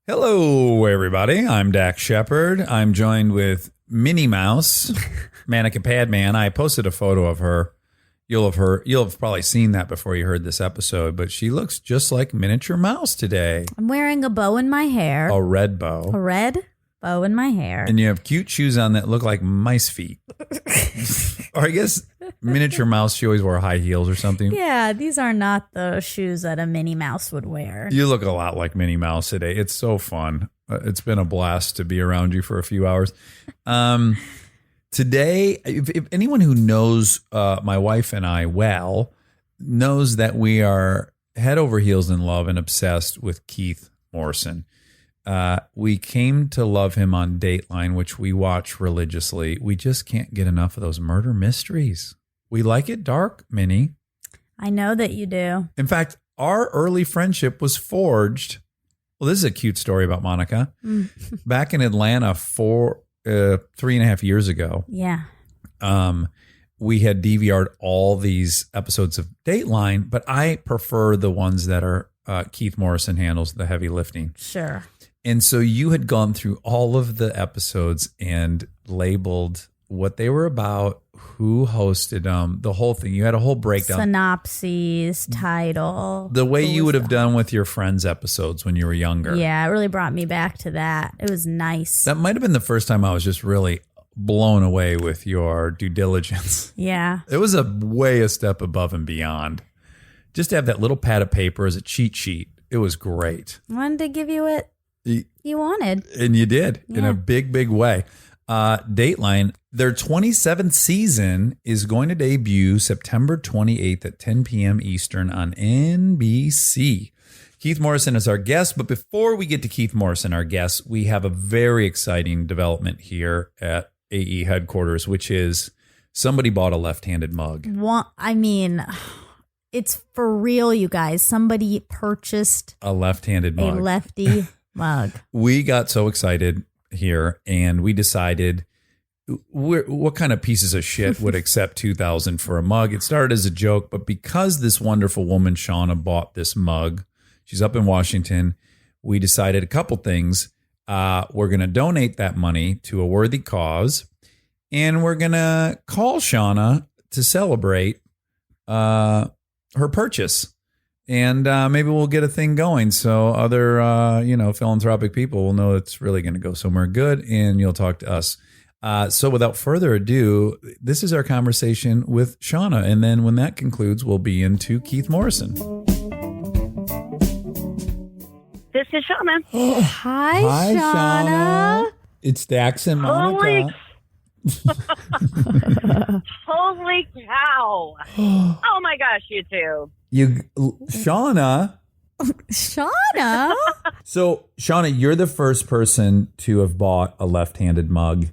Hello, everybody. I'm Dak Shepard. I'm joined with Minnie Mouse, Mannequin Padman. I posted a photo of her. You'll have probably seen that before you heard this episode, but she looks just like miniature mouse today. I'm wearing a bow in my hair. A red bow. A red bow in my hair. And you have cute shoes on that look like mice feet. Or I guess miniature mouse, she always wore high heels or something. Yeah, these are not the shoes that a Minnie Mouse would wear. You look a lot like Minnie Mouse today. It's so fun. It's been a blast to be around you for a few hours. Today, if anyone who knows my wife and I well knows that we are head over heels in love and obsessed with Keith Morrison. We came to love him on Dateline, which we watch religiously. We just can't get enough of those murder mysteries. We like it dark, Minnie. I know that you do. In fact, our early friendship was forged. Well, this is a cute story about Monica. Back in Atlanta 3.5 years ago. Yeah. We had DVR'd all these episodes of Dateline, but I prefer the ones that are Keith Morrison handles the heavy lifting. Sure. And so you had gone through all of the episodes and labeled what they were about, who hosted them, the whole thing. You had a whole breakdown. Synopses, title. The way you would have done with your Friends episodes when you were younger. Yeah, it really brought me back to that. It was nice. That might have been the first time I was just really blown away with your due diligence. Yeah. It was a step above and beyond. Just to have that little pad of paper as a cheat sheet. It was great. I wanted to give you what you wanted. And you did in Yeah. a big, big way. Dateline, their 27th season is going to debut September 28th at 10 p.m. Eastern on NBC. Keith Morrison is our guest. But before we get to Keith Morrison, our guest, we have a very exciting development here at AE headquarters, which is somebody bought a left-handed mug. It's for real, you guys. Somebody purchased A left-handed mug. a lefty mug. We got so excited here and we decided what kind of pieces of shit would accept $2,000 for a mug. It started as a joke, but because this wonderful woman, Shauna, bought this mug, she's up in Washington, we decided a couple things. We're going to donate that money to a worthy cause, and we're going to call Shauna to celebrate her purchase. And maybe we'll get a thing going so other, philanthropic people will know it's really going to go somewhere good, and you'll talk to us. So without further ado, this is our conversation with Shauna. And then when that concludes, we'll be into Keith Morrison. This is Shauna. Hi, Shauna. It's Dax and Monica. Holy cow. Oh my gosh, you two. Shauna. Shauna? So, Shauna, you're the first person to have bought a left-handed mug.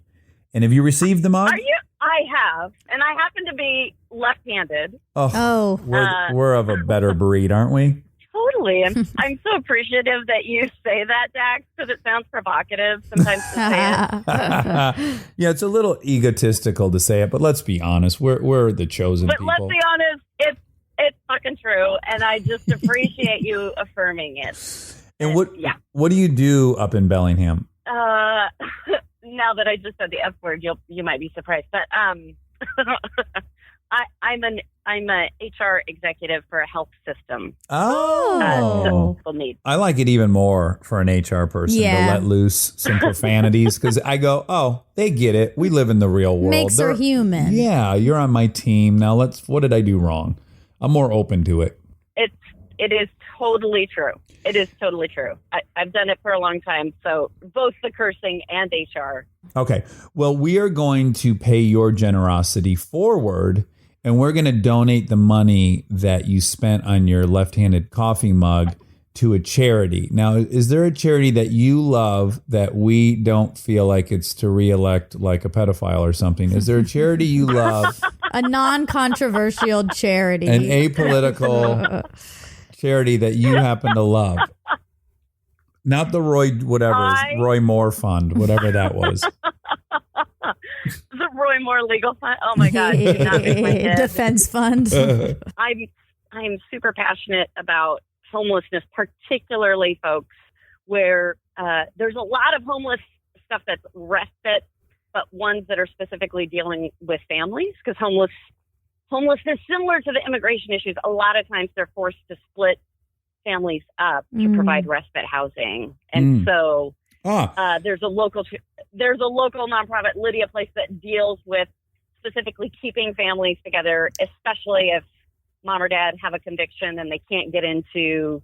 And have you received the mug? Are you? I have. And I happen to be left-handed. Oh. We're of a better breed, aren't we? Totally. I'm so appreciative that you say that, Dax, because it sounds provocative sometimes to say it. Yeah, it's a little egotistical to say it, but let's be honest. We're the chosen But people. let's be honest, it's fucking true, and I just appreciate you affirming it. And what do you do up in Bellingham? Now that I just said the F word, you might be surprised, but I'm a HR executive for a health system. Oh, people need. I like it even more for an HR person to let loose some profanities because I go, oh, they get it. We live in the real world. Makes her human. Yeah, you're on my team now. What did I do wrong? I'm more open to it. It is totally true. It is totally true. I've done it for a long time. So both the cursing and HR. Okay. Well, we are going to pay your generosity forward, and we're going to donate the money that you spent on your left-handed coffee mug to a charity. Now, is there a charity that you love that we don't feel like it's to reelect like a pedophile or something? Is there a charity you love? A non-controversial charity. An apolitical charity that you happen to love? Not the Roy Moore Fund, whatever that was. The Roy Moore Legal Fund. Oh my God! Do not make my head. Defense Fund. I'm super passionate about homelessness, particularly folks where there's a lot of homeless stuff that's respite, but ones that are specifically dealing with families, because homelessness, similar to the immigration issues, a lot of times they're forced to split families up to provide respite housing. And so there's a local nonprofit, Lydia Place, that deals with specifically keeping families together, especially if mom or dad have a conviction and they can't get into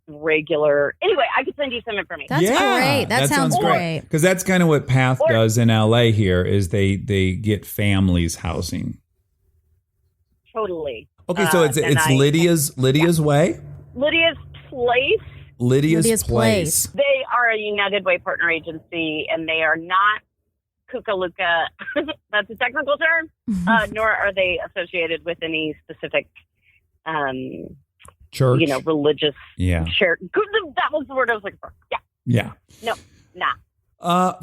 regular. Anyway, I could send you some information. That's great. That sounds great. Because that's kind of what PATH does in LA here, is they get families housing. Totally. Okay, so it's Lydia's Way? Lydia's Place. Lydia's Place. They are a United Way partner agency, and they are not Kukaluka. That's a technical term. Nor are they associated with any specific church, religious. Yeah. Church. That was the word I was looking for. Yeah. Yeah. No, nah.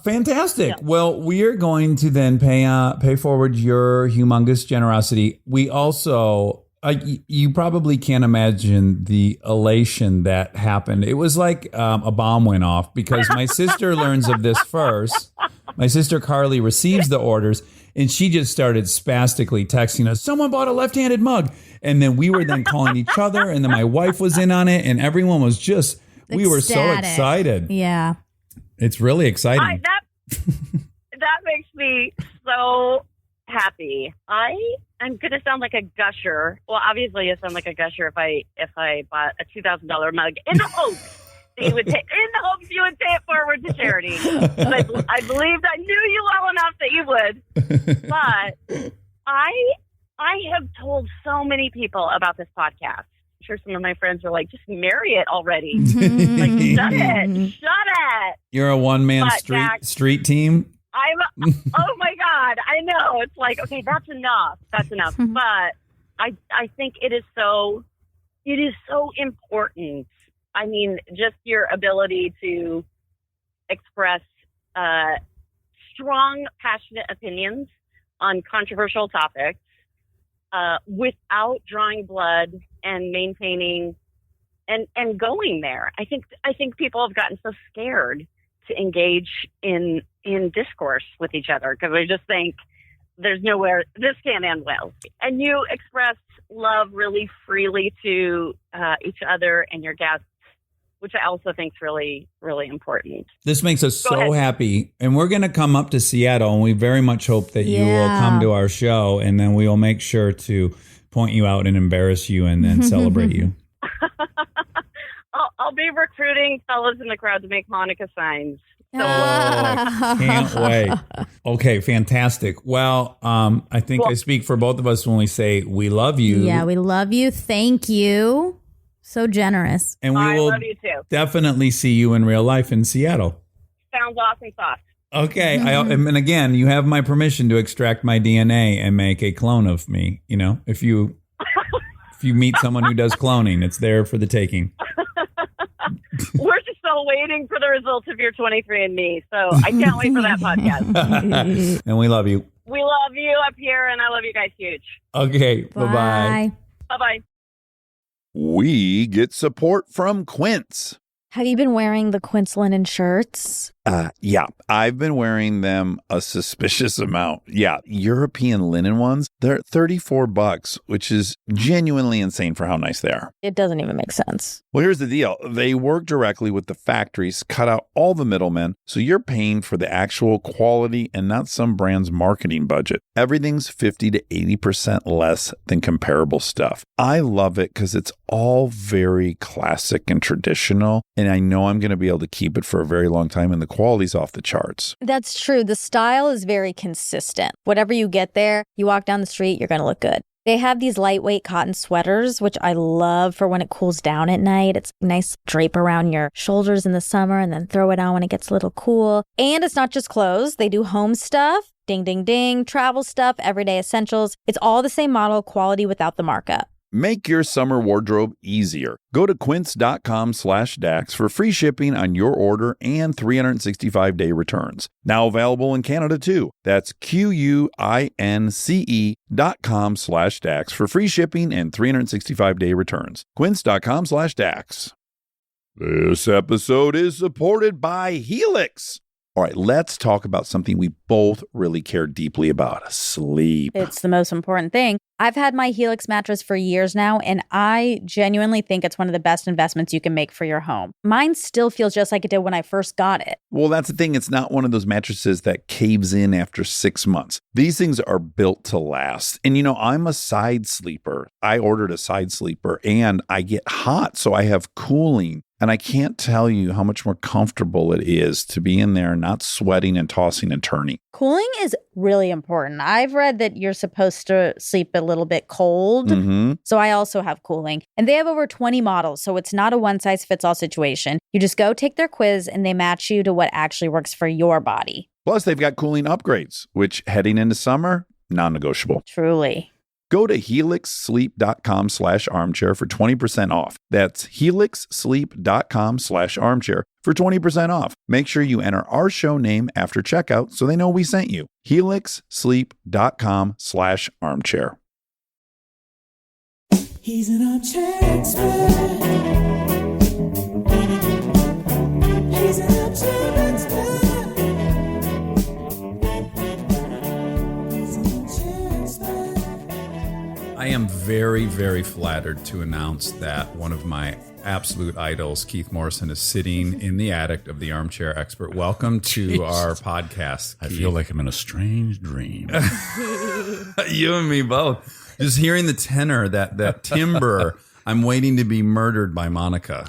Fantastic. No. Well, we are going to then pay forward your humongous generosity. We also, you probably can't imagine the elation that happened. It was like a bomb went off, because my sister learns of this first. My sister Carly receives the orders, and she just started spastically texting us, someone bought a left-handed mug. And then we were then calling each other, and then my wife was in on it, and everyone was just, we were so excited. Yeah. It's really exciting. That makes me so happy. I'm going to sound like a gusher. Well, obviously I sound like a gusher if I bought a $2,000 mug in the hopes that you would pay it forward to charity. But I believed I knew you well enough that you would. But I have told so many people about this podcast. I'm sure some of my friends are like, just marry it already. Like, shut it. You're a one-man street team? Oh my God, I know. It's like, okay, that's enough. But I think it is so important. I mean, just your ability to express strong, passionate opinions on controversial topics without drawing blood and maintaining and going there. I think people have gotten so scared to engage in discourse with each other, because they just think there's nowhere, this can't end well. And you express love really freely to each other and your guests, which I also think is really, really important. This makes us so happy. And we're going to come up to Seattle, and we very much hope that you will come to our show, and then we will make sure to point you out and embarrass you and then celebrate you. I'll be recruiting fellas in the crowd to make Hanukkah signs. So. Can't wait. Okay, fantastic. Well, I think I speak for both of us when we say we love you. Yeah, we love you. Thank you. So generous. And we will love you too. Definitely see you in real life in Seattle. Sounds awesome sauce. Okay. And again, you have my permission to extract my DNA and make a clone of me. If you meet someone who does cloning, it's there for the taking. We're just still waiting for the results of your 23andMe. So I can't wait for that podcast. And we love you. We love you up here, and I love you guys huge. Okay. Bye-bye. Bye-bye. We get support from Quince. Have you been wearing the Quince linen shirts? Yeah, I've been wearing them a suspicious amount. Yeah, European linen ones, they're $34, which is genuinely insane for how nice they are. It doesn't even make sense. Well, here's the deal. They work directly with the factories, cut out all the middlemen, so you're paying for the actual quality and not some brand's marketing budget. Everything's 50 to 80% less than comparable stuff. I love it because it's all very classic and traditional, and I know I'm going to be able to keep it for a very long time, and the quality's off the charts. That's true. The style is very consistent. Whatever you get there, you walk down the street, you're going to look good. They have these lightweight cotton sweaters, which I love for when it cools down at night. It's nice drape around your shoulders in the summer and then throw it on when it gets a little cool. And it's not just clothes. They do home stuff, ding, ding, ding, travel stuff, everyday essentials. It's all the same model, quality without the markup. Make your summer wardrobe easier. Go to quince.com/Dax for free shipping on your order and 365-day returns. Now available in Canada too. That's QUINCE.com/Dax for free shipping and 365-day returns. Quince.com/Dax. This episode is supported by Helix. All right, let's talk about something we both really care deeply about, sleep. It's the most important thing. I've had my Helix mattress for years now, and I genuinely think it's one of the best investments you can make for your home. Mine still feels just like it did when I first got it. Well, that's the thing. It's not one of those mattresses that caves in after 6 months. These things are built to last. And, I'm a side sleeper. I ordered a side sleeper, and I get hot, so I have cooling. And I can't tell you how much more comfortable it is to be in there not sweating and tossing and turning. Cooling is really important. I've read that you're supposed to sleep a little bit cold. So I also have cooling. And they have over 20 models, so it's not a one-size-fits-all situation. You just go take their quiz, and they match you to what actually works for your body. Plus, they've got cooling upgrades, which heading into summer, non-negotiable. Truly. Go to helixsleep.com/armchair for 20% off. That's helixsleep.com/armchair for 20% off. Make sure you enter our show name after checkout so they know we sent you. helixsleep.com/armchair. He's an armchair expert. He's an armchair expert. I am very, very flattered to announce that one of my absolute idols, Keith Morrison, is sitting in the attic of the Armchair Expert. Welcome to our podcast, I Keith. feel like I'm in a strange dream. You and me both. Just hearing the tenor, that timbre. I'm waiting to be murdered by Monica.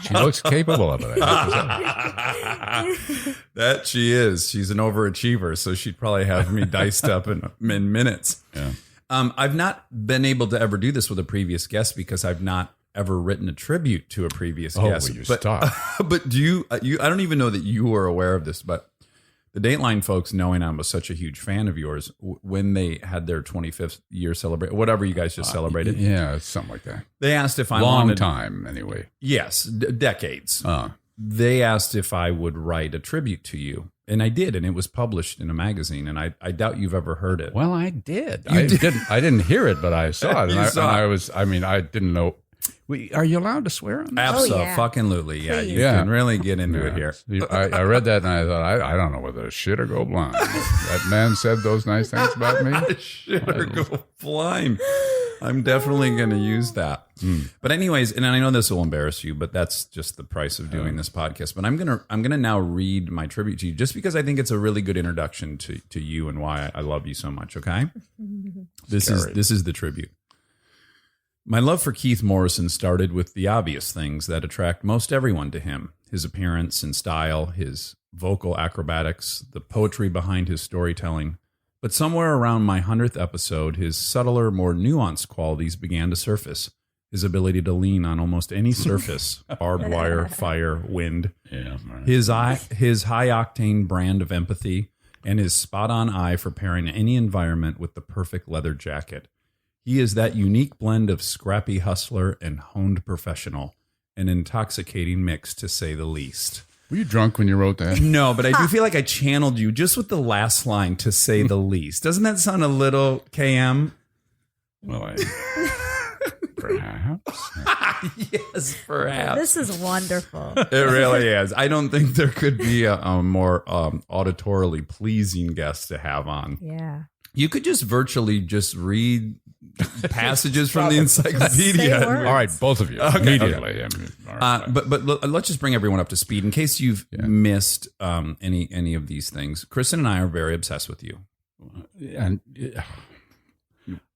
She looks capable of it. That she is. She's an overachiever, so she'd probably have me diced up in minutes. Yeah. I've not been able to ever do this with a previous guest because I've not ever written a tribute to a previous guest. Well, you stop. But do you? I don't even know that you were aware of this, but the Dateline folks, knowing I was such a huge fan of yours, when they had their 25th year celebration, whatever you guys just celebrated, Yeah, it's something like that. they asked if I Long wanted time, anyway. Yes, decades. Uh, They asked if I would write a tribute to you. And I did, and it was published in a magazine, and I doubt you've ever heard it. well, I did. You I did. didn't hear it, but I saw it. You And saw it. I didn't know. Are you allowed to swear on that? Absolutely. Yeah, you Yeah. can really get into it here. I read that and I thought, I don't know whether to shit or go blind. That man said those nice things about me. Shit or go blind. I'm definitely going to use that. But anyways, and I know this will embarrass you, but that's just the price of doing this podcast. But I'm gonna now read my tribute to you, just because I think it's a really good introduction to you and why I love you so much. Okay, this is the tribute. My love for Keith Morrison started with the obvious things that attract most everyone to him: his appearance and style, his vocal acrobatics, the poetry behind his storytelling. But somewhere around my 100th episode, his subtler, more nuanced qualities began to surface. His ability to lean on almost any surface, barbed wire, fire, wind. Yeah, right. His high-octane brand of empathy, and his spot-on eye for pairing any environment with the perfect leather jacket. He is that unique blend of scrappy hustler and honed professional, an intoxicating mix, to say the least. Were you drunk when you wrote that? No, but I do feel like I channeled you just with the last line, to say the least. Doesn't that sound a little KM? Well, perhaps. Yes, perhaps. This is wonderful. It really is. I don't think there could be a more auditorily pleasing guest to have on. Yeah. You could just virtually just read passages from the encyclopedia. Say words. All right, both of you immediately. I mean, all right. But let's just bring everyone up to speed in case you've missed any of these things. Kristen and I are very obsessed with you. And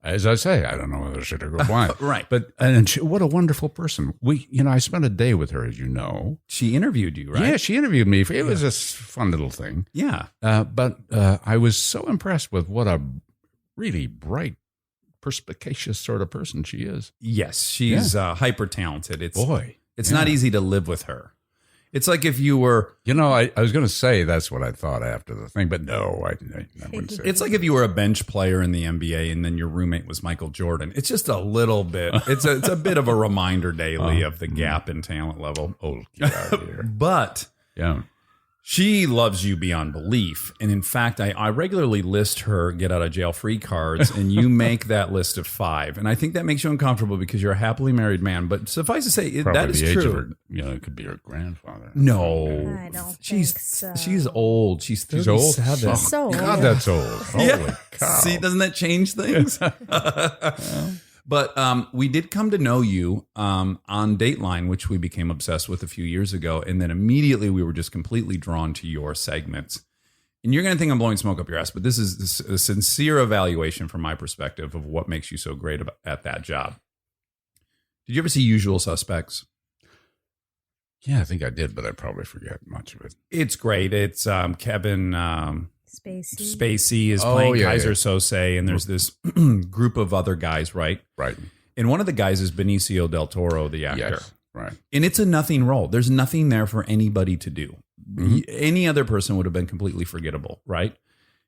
as I say, I don't know whether she should go blind. Right. But what a wonderful person. I spent a day with her, as you know. She interviewed you, right? Yeah, she interviewed me. It was a fun little thing. Yeah. But I was so impressed with what a really bright, perspicacious sort of person she is. Yes, she's hyper talented. It's not easy to live with her. It's like if you were... I was going to say that's what I thought after the thing, but no, I wouldn't say It's like if you were a bench player in the NBA and then your roommate was Michael Jordan. It's just a little bit... It's a bit of a reminder daily of the gap in talent level. Oh, get out of here. But... Yeah. She loves you beyond belief. And in fact, I regularly list her get out of jail free cards, and you make that list of 5. And I think that makes you uncomfortable because you're a happily married man. But suffice to say, Probably that is the age true. of her, it could be her grandfather. No. I don't she's, think so. She's old. She's 37. old. So old. God, that's old. Yeah. Holy cow. See, doesn't that change things? But we did come to know you on Dateline, which we became obsessed with a few years ago. And then immediately we were just completely drawn to your segments. And you're going to think I'm blowing smoke up your ass, but this is a sincere evaluation from my perspective of what makes you so great at that job. Did you ever see Usual Suspects? Yeah, I think I did, but I probably forget much of it. It's great. It's Kevin Spacey is playing Kaiser Sose, and there's this group of other guys, right? Right. And one of the guys is Benicio del Toro, the actor. Yes, right. And it's a nothing role. There's nothing there for anybody to do. Mm-hmm. Any other person would have been completely forgettable, right?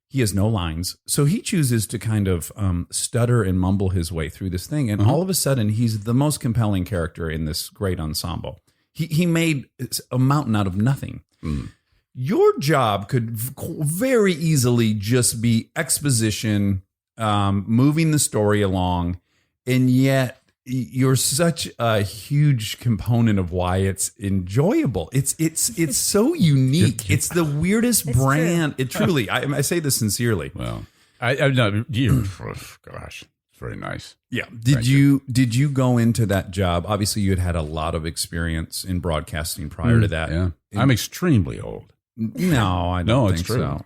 He has no lines. So he chooses to kind of stutter and mumble his way through this thing. And all of a sudden, he's the most compelling character in this great ensemble. He made a mountain out of nothing. Mm. Your job could very easily just be exposition, moving the story along, and yet you're such a huge component of why it's enjoyable. It's so unique. It's the weirdest brand. True. It truly. I say this sincerely. Well, I know. Gosh, it's very nice. Yeah. Did you go into that job? Obviously, you had a lot of experience in broadcasting prior to that. Yeah, I'm extremely old. No, I don't think it's true. so.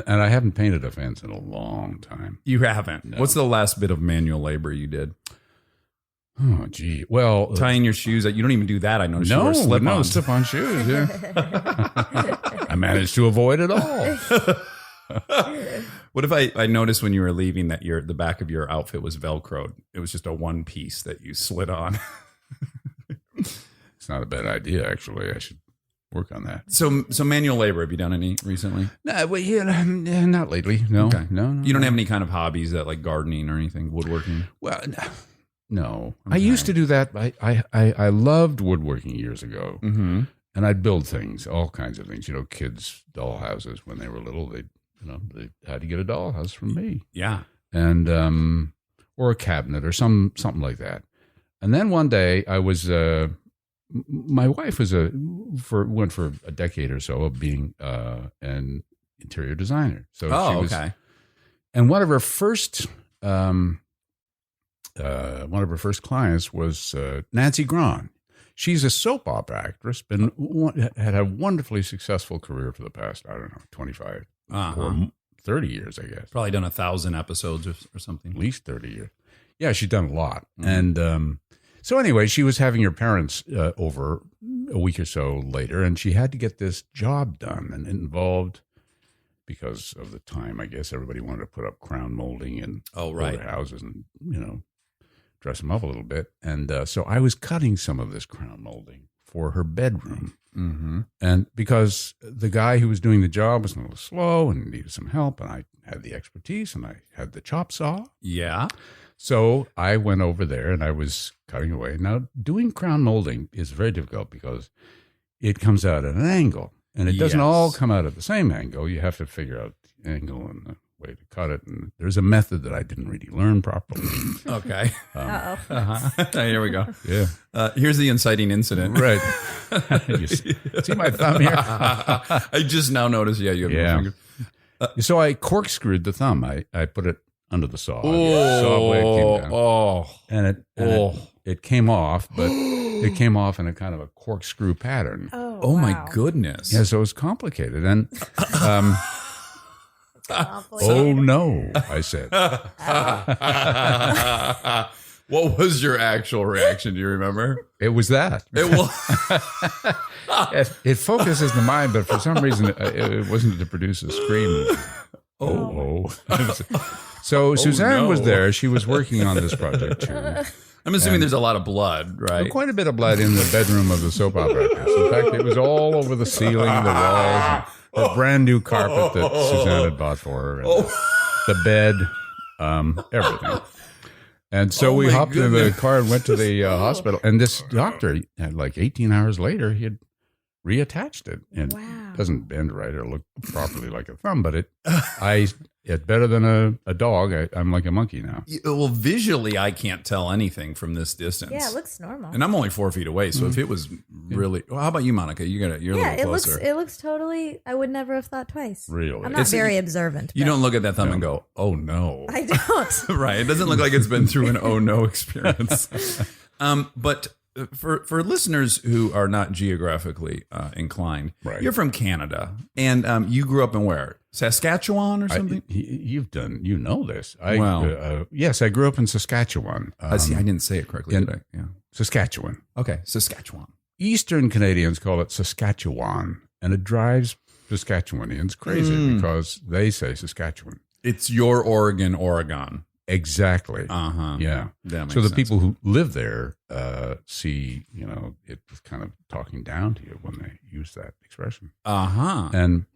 And I haven't painted a fence in a long time. You haven't. No. What's the last bit of manual labor you did? Oh, gee. Well, tying your shoes. You don't even do that. I noticed. You wear slip-ons. Slip-on shoes. Yeah. I managed to avoid it all. What if I noticed when you were leaving that the back of your outfit was Velcroed? It was just a one piece that you slid on. It's not a bad idea, actually. I should work on that. So manual labor. Have you done any recently? No, not lately. No, okay. No. You don't have any kind of hobbies that like gardening or anything, woodworking? Well, no. Okay. I used to do that. I loved woodworking years ago, and I'd build things, all kinds of things. Kids' doll houses when they were little. They had to get a dollhouse from me. Yeah, and or a cabinet or something like that. And then one day I was. My wife was went for a decade or so of being an interior designer. So she was, okay. And one of her first clients was Nancy Grahn. She's a soap opera actress, had a wonderfully successful career for the past 25 or 30 years, I guess. Probably done 1,000 episodes or something. At least 30 years. Yeah, she's done a lot, and. So anyway, she was having her parents over a week or so later, and she had to get this job done, and it involved, because of the time, I guess everybody wanted to put up crown molding and their houses and dress them up a little bit. And so I was cutting some of this crown molding for her bedroom, and because the guy who was doing the job was a little slow and needed some help, and I had the expertise and I had the chop saw. Yeah. So I went over there and I was cutting away. Now, doing crown molding is very difficult because it comes out at an angle, and it doesn't all come out at the same angle. You have to figure out the angle and the way to cut it. And there's a method that I didn't really learn properly. Okay. Here we go. Yeah. Here's the inciting incident. Right. You see my thumb here? I just now noticed. Yeah, you have no fingers. So I corkscrewed the thumb. I put it under the saw. Saw blade came down. And it came off, but it came off in a kind of a corkscrew pattern. Oh my goodness. Yeah, so it was complicated. And oh no, I said. What was your actual reaction? Do you remember? It was that. It was. It focuses the mind, but for some reason it wasn't to produce a scream. So Suzanne was there. She was working on this project too. I'm assuming there's a lot of blood, right? Quite a bit of blood in the bedroom of the soap opera actress. In fact, it was all over the ceiling, the walls, her brand new carpet that Suzanne had bought for her, and the bed, everything. And so we hopped in the car and went to the hospital. And this doctor, like 18 hours later, he had reattached it. And doesn't bend right or look properly like a thumb, but it's better than a dog. I'm like a monkey now. Well, visually, I can't tell anything from this distance. Yeah, it looks normal. And I'm only 4 feet away, so if it was really, well, how about you, Monica? You're a little closer. It looks totally. I would never have thought twice. Really? I'm not very observant. You but don't look at that thumb and go, "Oh no." I don't. Right? It doesn't look like it's been through an "oh no" experience. But for listeners who are not geographically inclined, Right. You're from Canada, and you grew up in where? Saskatchewan or something? You know this. Wow. Yes, I grew up in Saskatchewan. See, I didn't say it correctly, did I? Yeah. Saskatchewan. Okay, Saskatchewan. Eastern Canadians call it Saskatchewan, and it drives Saskatchewanians crazy because they say Saskatchewan. It's your Oregon. Exactly. Uh-huh. Yeah. That makes So the sense. people who live there see, it kind of talking down to you when they use that expression. Uh-huh. And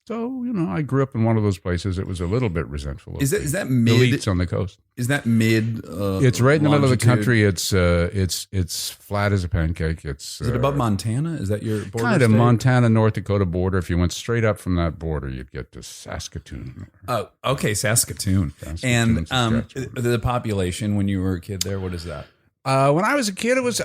so, I grew up in one of those places. It was a little bit resentful. Of Is the that mid? elites on the coast? Is that mid? It's right in the middle of the longitude? country. It's flat as a pancake. Is it above Montana? Is that your border kind of state? Montana, North Dakota border. If you went straight up from that border, you'd get to Saskatoon. Oh, okay, Saskatoon. Saskatoon, And Saskatchewan. the population when you were a kid there, what is that? When I was a kid, it was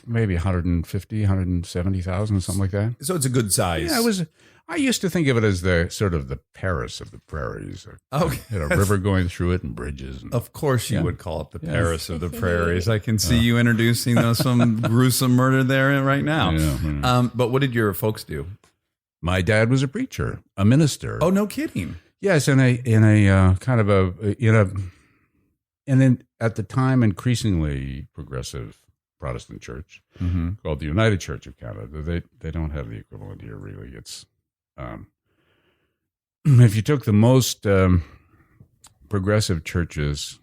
maybe 150, 170,000, something like that. So it's a good size. Yeah, it was. I used to think of it as the sort of the Paris of the prairies. Okay. A river going through it and bridges. And, Of course, you Yeah. would call it the Yeah. Paris of the prairies. I can see you introducing some gruesome murder there right now. Yeah. But what did your folks do? My dad was a preacher, a minister. Oh, no kidding. Yes, in a kind of at the time increasingly progressive Protestant church called the United Church of Canada. They don't have the equivalent here really. It's if you took the most progressive churches,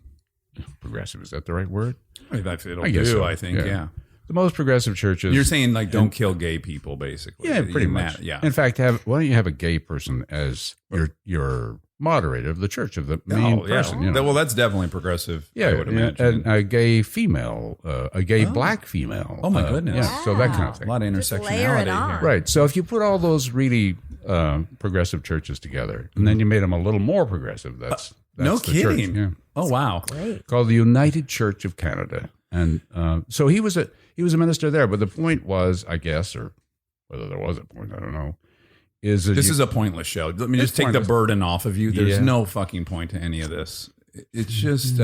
progressive, is that the right word? It'll I guess do, so. I think, yeah. The most progressive churches. You're saying don't kill gay people, basically. Yeah, pretty much. Yeah. In fact, why don't you have a gay person as your moderator of the church, of the main person? Well, that's definitely progressive. Yeah, I would imagine. and a gay female, a gay black female. Oh, my goodness. Yeah, so that kind of A thing. lot of Just layer intersectionality it on. here. Right. So if you put all those really progressive churches together, and then you made them a little more progressive, that's No the church. kidding. Yeah. Oh, wow. Great. Called the United Church of Canada, and so he was a minister there. But the point was, I guess, or whether there was a point, I don't know. This is a pointless show. Let me just take pointless. the burden off of you. There's Yeah. no fucking point to any of this. It's just,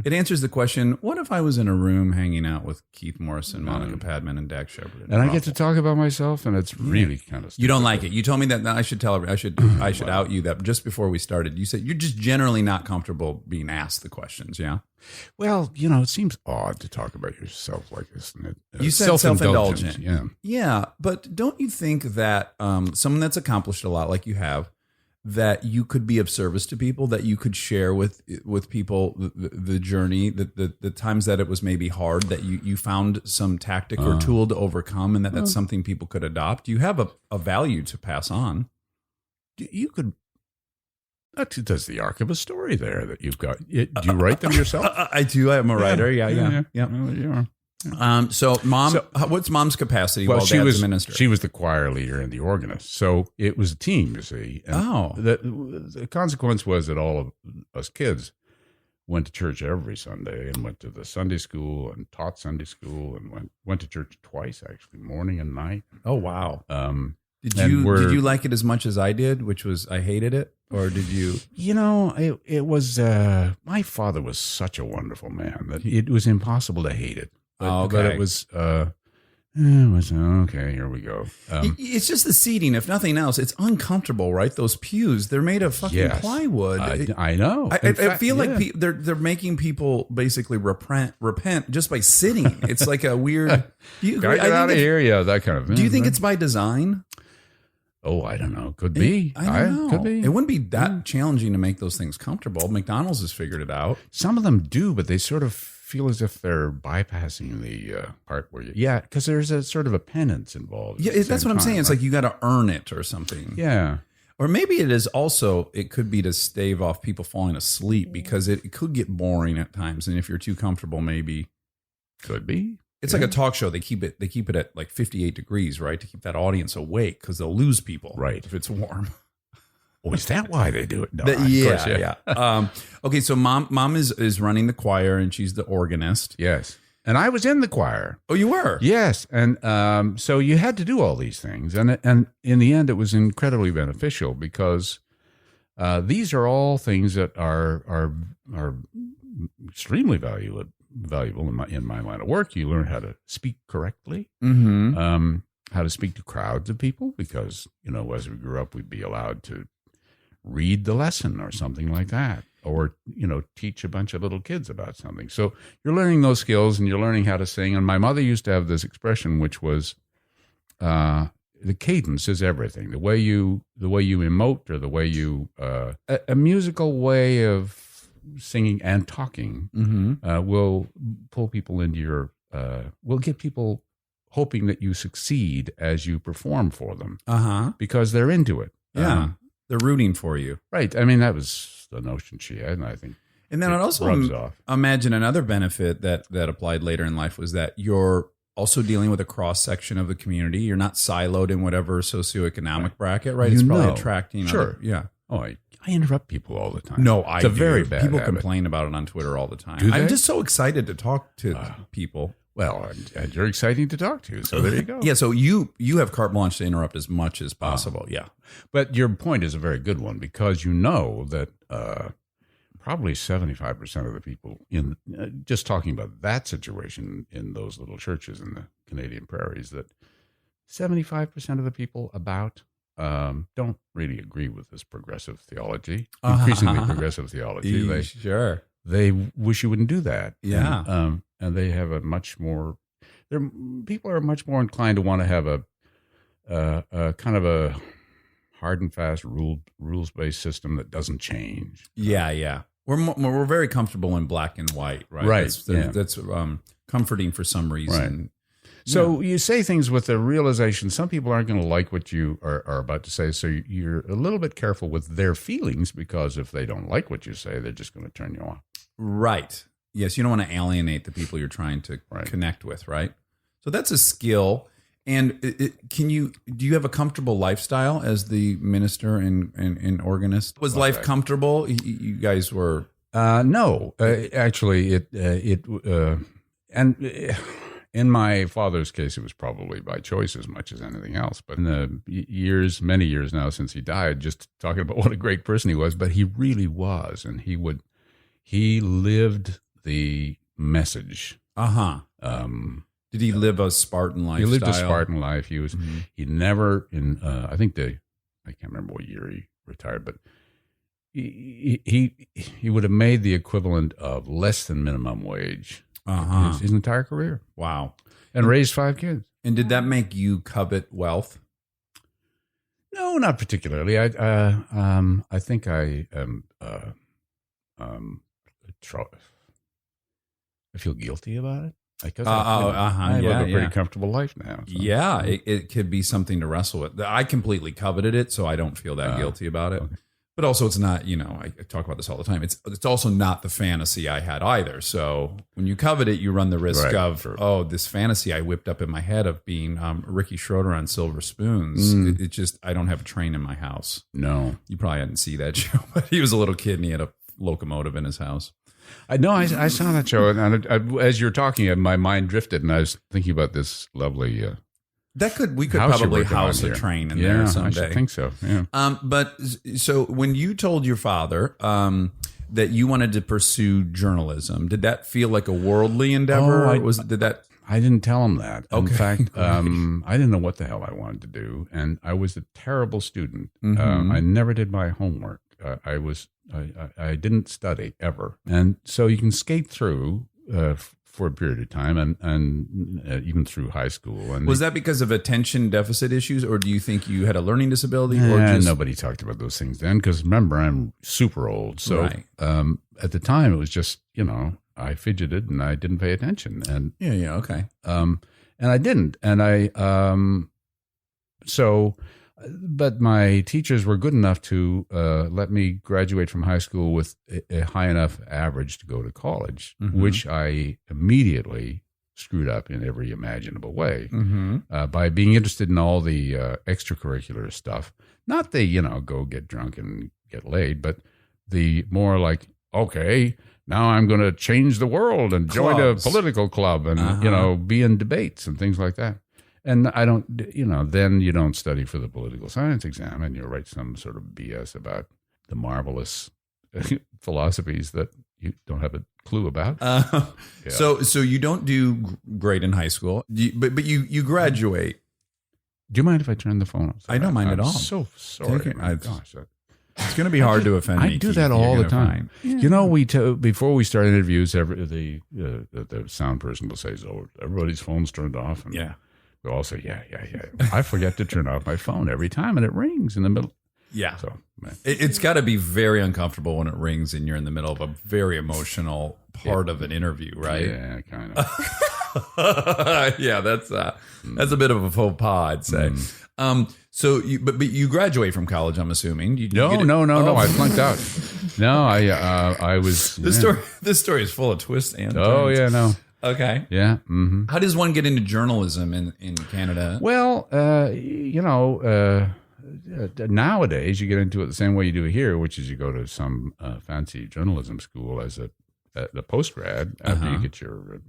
it answers the question, what if I was in a room hanging out with Keith Morrison, Monica Padman, and Dak Shepard? and I get to talk about myself, and it's really kind of You don't like it. You told me that I should I should out you that just before we started. You said you're just generally not comfortable being asked the questions. Yeah. Well, it seems odd to talk about yourself like this. Isn't it? You said self-indulgent. Yeah. Yeah, but don't you think that someone that's accomplished a lot like you have, that you could be of service to people, that you could share with people the journey, the times that it was maybe hard, that you found some tactic or tool to overcome, and that's something people could adopt? You have a value to pass on. You could. That's the arc of a story there that you've got. Do you write them yourself? I do. I'm a writer. Yeah. Well, you are. So what's mom's capacity Well, while dad's a minister? she was the choir leader and the organist, so it was a team. You see. And the consequence was that all of us kids went to church every Sunday and went to the Sunday school and taught Sunday school and went to church twice, actually, morning and night. Oh, wow. Did and you like it as much as I did, which was I hated it, or did you? It was. My father was such a wonderful man that it was impossible to hate it. But it was. Okay. Here we go. It's just the seating, if nothing else. It's uncomfortable, right? Those pews, they're made of fucking plywood. I know. I feel like they're making people basically repent just by sitting. It's like a weird. Do you agree? Get out of here, yeah, that kind of thing. Do you think it's by design? Oh, I don't know. Could be. I don't know. Could be. It wouldn't be that challenging to make those things comfortable. McDonald's has figured it out. Some of them do, but they sort of feel as if they're bypassing the part where because there's a sort of a penance involved. Yeah, that's what I'm saying. It's like you got to earn it or something. Yeah. Or maybe it could be to stave off people falling asleep, because it could get boring at times. And if you're too comfortable, maybe. Could be. It's like a talk show. They keep it at like 58 degrees, right, to keep that audience awake because they'll lose people, Right. if it's warm. Oh, is that why they do it? No, of Yeah, course, yeah. Okay, so mom is running the choir and she's the organist. Yes. And I was in the choir. Oh, you were? Yes. And so you had to do all these things. And in the end, it was incredibly beneficial because these are all things that are extremely valuable in my line of work. You learn how to speak correctly, how to speak to crowds of people because, as we grew up, we'd be allowed to read the lesson or something like that, or, teach a bunch of little kids about something. So you're learning those skills and you're learning how to sing. And my mother used to have this expression, which was, the cadence is everything. The way you emote, or the way you, a musical way of singing and talking, will pull people into your, will get people hoping that you succeed as you perform for them, because they're into it. Yeah. They're rooting for you. Right. I mean, that was the notion she had, and I think. And then I'd also imagine another benefit that applied later in life was that you're also dealing with a cross section of the community. You're not siloed in whatever socioeconomic bracket, right? It's probably attracting. Sure. Yeah. Oh, I interrupt people all the time. No, it's a very bad People habit. complain about it on Twitter all the time. Do they? I'm just so excited to talk to people. Well, and you're exciting to talk to, so there you go. Yeah, so you have carte blanche to interrupt as much as possible. Yeah. But your point is a very good one, because you know that probably 75% of the people in just talking about that situation in those little churches in the Canadian prairies, that 75% of the people don't really agree with this progressive theology, increasingly progressive theology. They wish you wouldn't do that. Yeah. And they have a much more, people are much more inclined to want to have a kind of a hard and fast rules-based system that doesn't change. Yeah, yeah. We're very comfortable in black and white, right? Right. That's comforting for some reason. Right. So you say things with the realization some people aren't going to like what you are about to say, so you're a little bit careful with their feelings, because if they don't like what you say, they're just going to turn you off. Right. Yes, you don't want to alienate the people you're trying to connect with, right? So that's a skill. And do you have a comfortable lifestyle as the minister and organist? Was life comfortable? You guys were no, actually, in my father's case, it was probably by choice as much as anything else. But in the many years now since he died, just talking about what a great person he was, but he really was, and he lived the message. Did he live a Spartan lifestyle? He lived a Spartan life. He was. He never I can't remember what year he retired, but he would have made the equivalent of less than minimum wage his entire career. Wow. And raised 5 kids. And did that make you covet wealth? No, not particularly. I think I am. I feel guilty about it. Because I live a pretty comfortable life now. So. Yeah, it could be something to wrestle with. I completely coveted it, so I don't feel that guilty about it. Okay. But also, it's not, I talk about this all the time. It's also not the fantasy I had either. So when you covet it, you run the risk of, this fantasy I whipped up in my head of being Ricky Schroeder on Silver Spoons. It just, I don't have a train in my house. No. You probably hadn't seen that show, but he was a little kid and he had a locomotive in his house. I saw that show, and as you're talking, my mind drifted, and I was thinking about this lovely. We could probably house a train in there someday. I think so. Yeah. But so when you told your father that you wanted to pursue journalism, did that feel like a worldly endeavor? I didn't tell him that. Okay. In fact, I didn't know what the hell I wanted to do, and I was a terrible student. I never did my homework. I didn't study ever, and so you can skate through for a period of time, and even through high school. And was that because of attention deficit issues, or do you think you had a learning disability? Or just nobody talked about those things then, because remember, I'm super old. So at the time, it was just I fidgeted and I didn't pay attention, and okay, and I didn't, and but my teachers were good enough to let me graduate from high school with a high enough average to go to college, which I immediately screwed up in every imaginable way Mm-hmm. by being interested in all the extracurricular stuff. Not the, go get drunk and get laid, but the more like, okay, now I'm going to change the world and join a Clubs. political club and, be in debates and things like that. And I don't, then you don't study for the political science exam and you write some sort of BS about the marvelous philosophies that you don't have a clue about. So you don't do great in high school, but you graduate. Do you mind if I turn the phone off? I don't mind I'm at all. So sorry. Take it. My gosh. It's going to be hard to offend me. I do Keith. that all You're the gonna time. find. We before we start interviews, the sound person will say, "So everybody's phone's turned off," and Yeah. we all say, "Yeah." I forget to turn off my phone every time, and it rings in the middle. Yeah. So man. It's got to be very uncomfortable when it rings and you're in the middle of a very emotional part of an interview, right? Yeah, kind of. Yeah, that's a bit of a faux pas, I'd say. So, but you graduate from college, I'm assuming. No. I flunked out. No, I was. This story is full of twists and turns. Oh yeah, no. Okay. Yeah. Mm-hmm. How does one get into journalism in Canada? Well, nowadays you get into it the same way you do here, which is you go to some fancy journalism school as a postgrad after you get your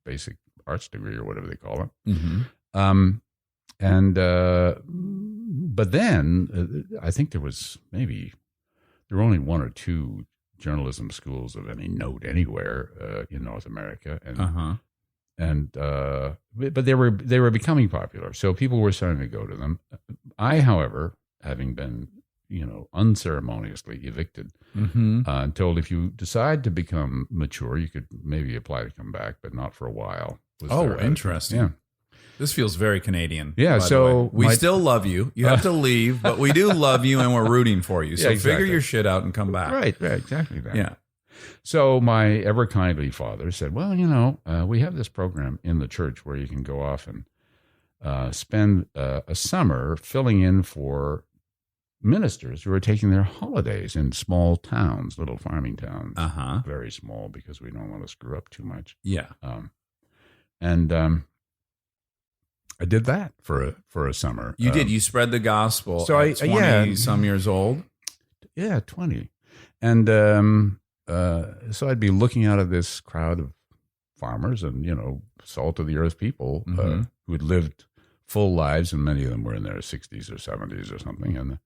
basic arts degree or whatever they call it. Mm-hmm. But then I think there were only one or two journalism schools of any note anywhere in North America, but they were becoming popular, so people were starting to go to them. I, however, having been unceremoniously evicted and told if you decide to become mature, you could maybe apply to come back, but not for a while. Oh, interesting. Yeah. This feels very Canadian. Yeah, by the so way. We still love you. You have to leave, but we do love you and we're rooting for you. So Yeah, exactly. figure your shit out and come back. Right, exactly that. Yeah. So my ever kindly father said, well, we have this program in the church where you can go off and spend a summer filling in for ministers who are taking their holidays in small towns, little farming towns, very small because we don't want to screw up too much. Yeah. I did that for a summer. You did. You spread the gospel. So at 20 some years old. Yeah, 20. And so I'd be looking out of this crowd of farmers and, salt of the earth people who had lived full lives, and many of them were in their 60s or 70s or something. And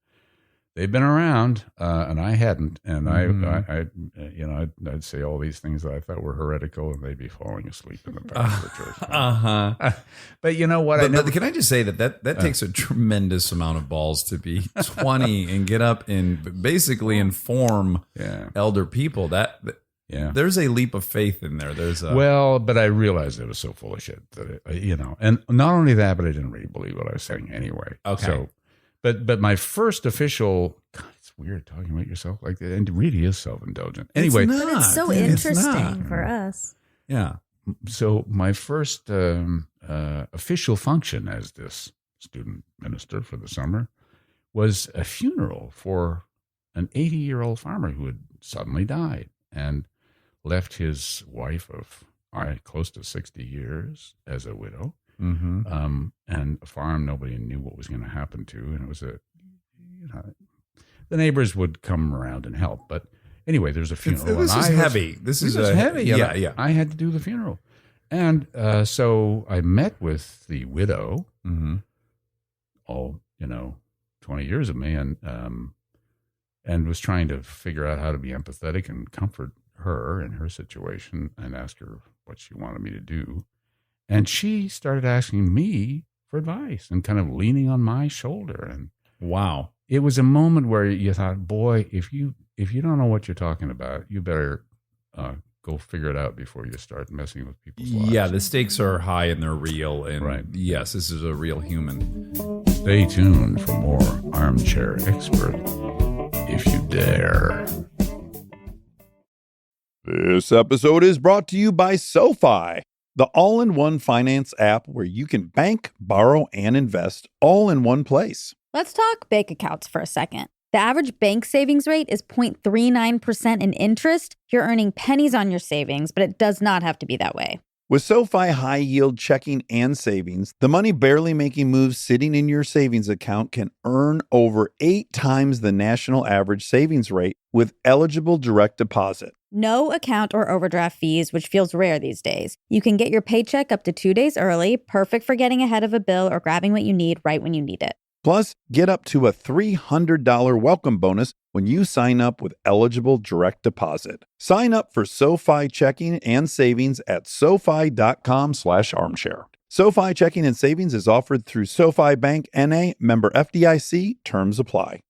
they've been around, and I hadn't. And I'd say all these things that I thought were heretical, and they'd be falling asleep in the back of the church. But you know what? But can I just say that takes a tremendous amount of balls to be 20 and get up and basically inform elder people there's a leap of faith in there. But I realized it was so full of shit that and not only that, but I didn't really believe what I was saying anyway. Okay. So, but my first official, God, it's weird talking about yourself like that. And it really is self-indulgent. Anyway, It's not. But it's so It's interesting not. for us. Yeah. so my first official function as this student minister for the summer was a funeral for an 80-year-old farmer who had suddenly died and left his wife of close to 60 years as a widow. Mm-hmm. And a farm nobody knew what was going to happen to. And it was the neighbors would come around and help. But anyway, there's a funeral. This is heavy. This is heavy. Yeah. I had to do the funeral. And so I met with the widow, all, 20 years of me, and was trying to figure out how to be empathetic and comfort her in her situation and ask her what she wanted me to do. And she started asking me for advice and kind of leaning on my shoulder. And Wow. it was a moment where you thought, boy, if you don't know what you're talking about, you better go figure it out before you start messing with people's lives. Yeah, the stakes are high and they're real. And Right. yes, this is a real human. Stay tuned for more Armchair Expert, if you dare. This episode is brought to you by SoFi, the all-in-one finance app where you can bank, borrow, and invest all in one place. Let's talk bank accounts for a second. The average bank savings rate is 0.39% in interest. You're earning pennies on your savings, but it does not have to be that way. With SoFi high yield checking and savings, the money barely making moves sitting in your savings account can earn over 8 times the national average savings rate with eligible direct deposit. No account or overdraft fees, which feels rare these days. You can get your paycheck up to 2 days early, perfect for getting ahead of a bill or grabbing what you need right when you need it. Plus, get up to a $300 welcome bonus when you sign up with eligible direct deposit. Sign up for SoFi checking and savings at SoFi.com/armchair. SoFi checking and savings is offered through SoFi Bank N.A. member FDIC. Terms apply.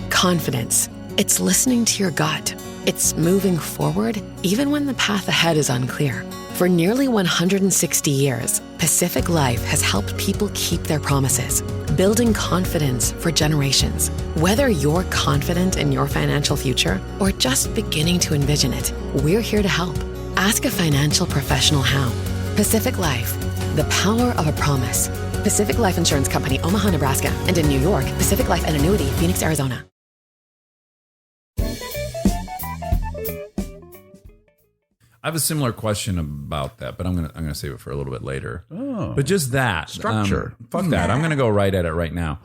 Confidence. It's listening to your gut. It's moving forward even when the path ahead is unclear. For nearly 160 years, Pacific Life has helped people keep their promises, building confidence for generations. Whether you're confident in your financial future or just beginning to envision it, we're here to help. Ask a financial professional how. Pacific Life, the power of a promise. Pacific Life Insurance Company, Omaha, Nebraska, and in New York, Pacific Life and Annuity, Phoenix, Arizona. I have a similar question about that, but I'm gonna save it for a little bit later. Oh, but just that structure. Fuck that. I'm gonna go right at it right now.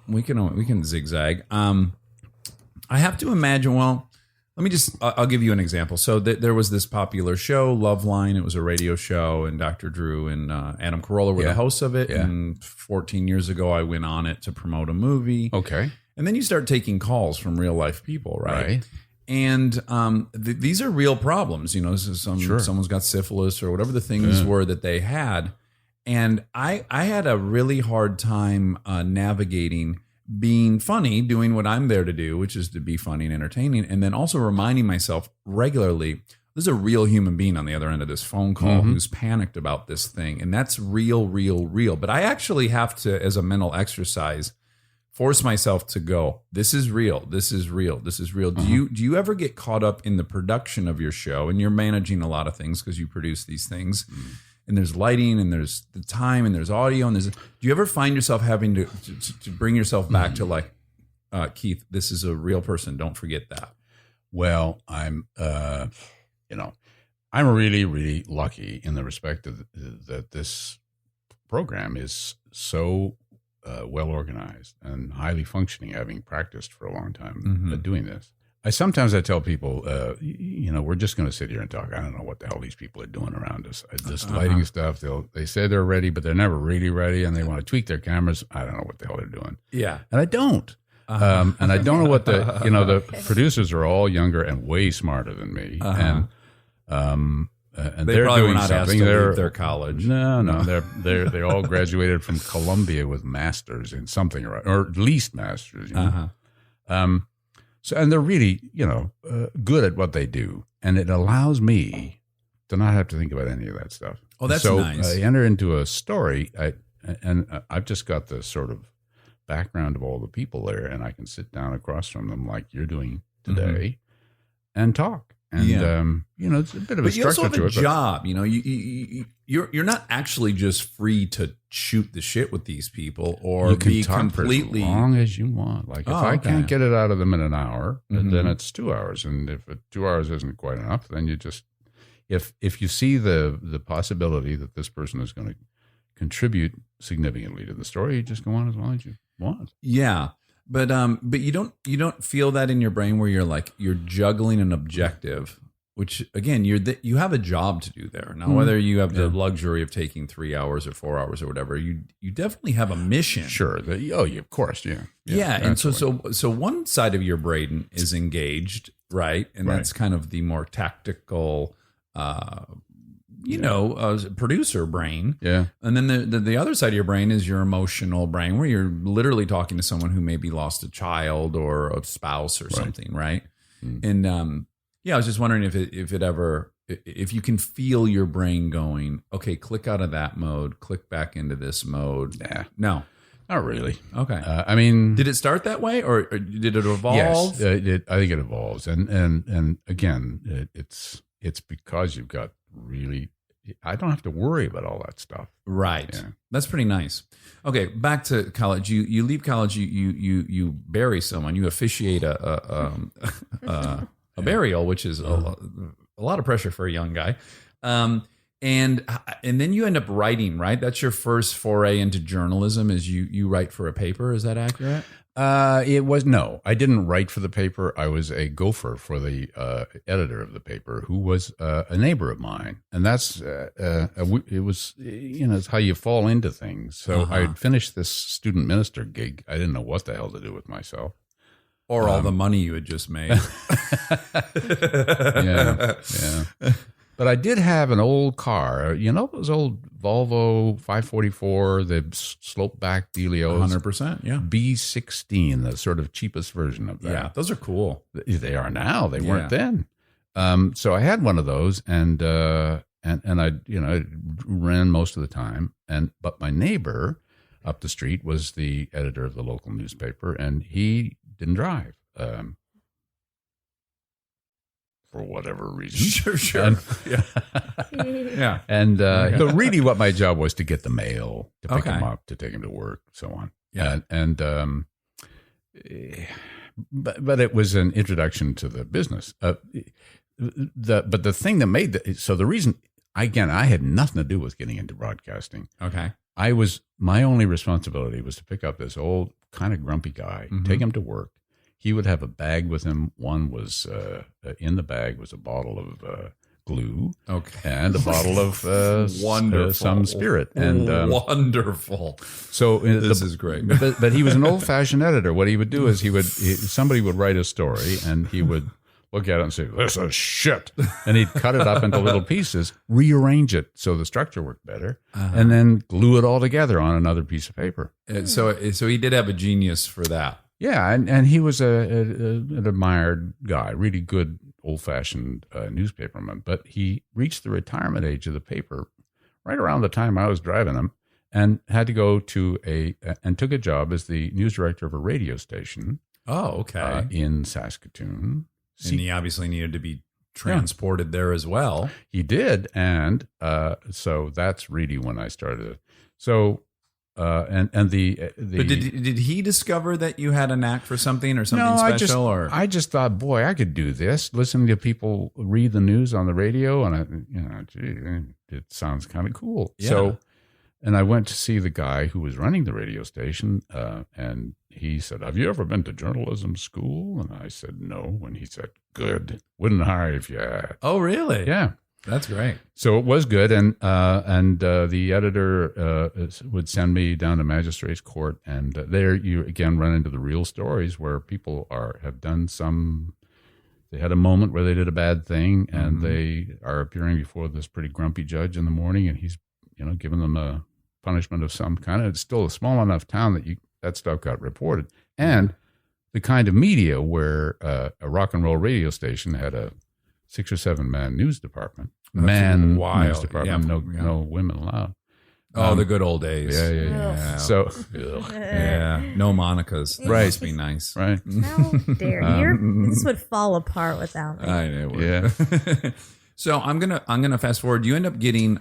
We can zigzag. I have to imagine. Well, let me just. I'll give you an example. So there was this popular show, Loveline. It was a radio show, and Dr. Drew and Adam Carolla were the hosts of it. Yeah. And 14 years ago, I went on it to promote a movie. Okay. And then you start taking calls from real life people, right? And these are real problems, you know. Someone's got syphilis or whatever the things were that they had, and I had a really hard time navigating being funny, doing what I'm there to do, which is to be funny and entertaining, and then also reminding myself regularly, there's a real human being on the other end of this phone call who's panicked about this thing, and that's real. But I actually have to, as a mental exercise, force myself to go, this is real. Do you ever get caught up in the production of your show? And you're managing a lot of things because you produce these things. And there's lighting and there's the time and there's audio. And do you ever find yourself having to bring yourself back to like, Keith, this is a real person. Don't forget that. Well, I'm really, really lucky in the respect of that this program is so well organized and highly functioning, having practiced for a long time doing this. I tell people, we're just going to sit here and talk. I don't know what the hell these people are doing around us. This lighting stuff, they say they're ready, but they're never really ready, and they want to tweak their cameras. I don't know what the hell they're doing. Yeah, and I don't. And I don't know what the producers are all younger and way smarter than me, and they're probably doing not something. asked to leave their college. No, they all graduated from Columbia with masters in something, or at least masters. So, and they're really, good at what they do, and it allows me to not have to think about any of that stuff. Oh, that's so nice. I enter into a story, and I've just got the sort of background of all the people there, and I can sit down across from them like you're doing today, and talk. And it's a bit of a structure to it. But you also have a job. You're not actually just free to shoot the shit with these people or you can be talk completely for as long as you want. Like if I can't get it out of them in an hour, then it's 2 hours. And if 2 hours isn't quite enough, then you just if you see the possibility that this person is going to contribute significantly to the story, you just go on as long as you want. Yeah. But you don't feel that in your brain where you're juggling an objective, which again you have a job to do there. Now whether you have the luxury of taking 3 hours or 4 hours or whatever, you definitely have a mission. Sure. Of course, yeah. And so one side of your brain is engaged, right? And that's kind of the more tactical, producer brain. Yeah. And then the other side of your brain is your emotional brain, where you're literally talking to someone who maybe lost a child or a spouse or something, right? And I was just wondering if you can feel your brain going, okay, click out of that mode, click back into this mode. No. Not really. Okay. Did it start that way, or did it evolve? Yes, I think it evolves, and again, it's because you've got really. I don't have to worry about all that stuff. Right. Yeah. That's pretty nice. Okay, back to college. You leave college. You bury someone. You officiate a burial, which is a lot of pressure for a young guy. And then you end up writing, right? That's your first foray into journalism. Is you write for a paper? Is that accurate? No, I didn't write for the paper. I was a gopher for the editor of the paper, who was a neighbor of mine, and that's it was it's how you fall into things. So I had finished this student minister gig. I didn't know what the hell to do with myself, or all the money you had just made. yeah. But I did have an old car, those old Volvo 544, the slope back dealios. 100%, yeah. B16, the sort of cheapest version of that. Yeah, those are cool. They are now. They weren't then. So I had one of those, and I ran most of the time. But my neighbor up the street was the editor of the local newspaper, and he didn't drive. For whatever reason. Sure. And, Yeah. And but really what my job was to get the mail, to pick him up, to take him to work, so on. Yeah. But it was an introduction to the business. But the thing that made the reason, again, I had nothing to do with getting into broadcasting. Okay. My only responsibility was to pick up this old kind of grumpy guy, take him to work. He would have a bag with him. One was in the bag was a bottle of glue, and a bottle of some spirit. And wonderful. So this is great. But he was an old-fashioned editor. What he would do is somebody would write a story, and he would look at it and say, "This is shit," and he'd cut it up into little pieces, rearrange it so the structure worked better, and then glue it all together on another piece of paper. So he did have a genius for that. Yeah, and he was an admired guy, really good old-fashioned newspaperman. But he reached the retirement age of the paper right around the time I was driving him, and had to go to and took a job as the news director of a radio station. Oh, okay. In Saskatoon. And he obviously needed to be transported there as well. He did, and so that's really when I started. So. But did he discover that you had a knack for something or something special? I just thought, boy, I could do this. Listening to people read the news on the radio, and it sounds kind of cool. Yeah. So, and I went to see the guy who was running the radio station, and he said, "Have you ever been to journalism school?" And I said, "No." And he said, "Good. Wouldn't hire if you had." Oh, really? Yeah. That's great. So it was good, and the editor would send me down to magistrate's court, and there you again run into the real stories where people have done some. They had a moment where they did a bad thing, and they are appearing before this pretty grumpy judge in the morning, and he's giving them a punishment of some kind. It's still a small enough town that stuff got reported, and the kind of media where a rock and roll radio station had a 6 or 7 man news department. News department, no women allowed. Oh, the good old days. Yeah. So, no Monicas. That must be nice. Right. How dare you? This would fall apart without me. I know. Yeah. So I'm gonna fast forward. You end up getting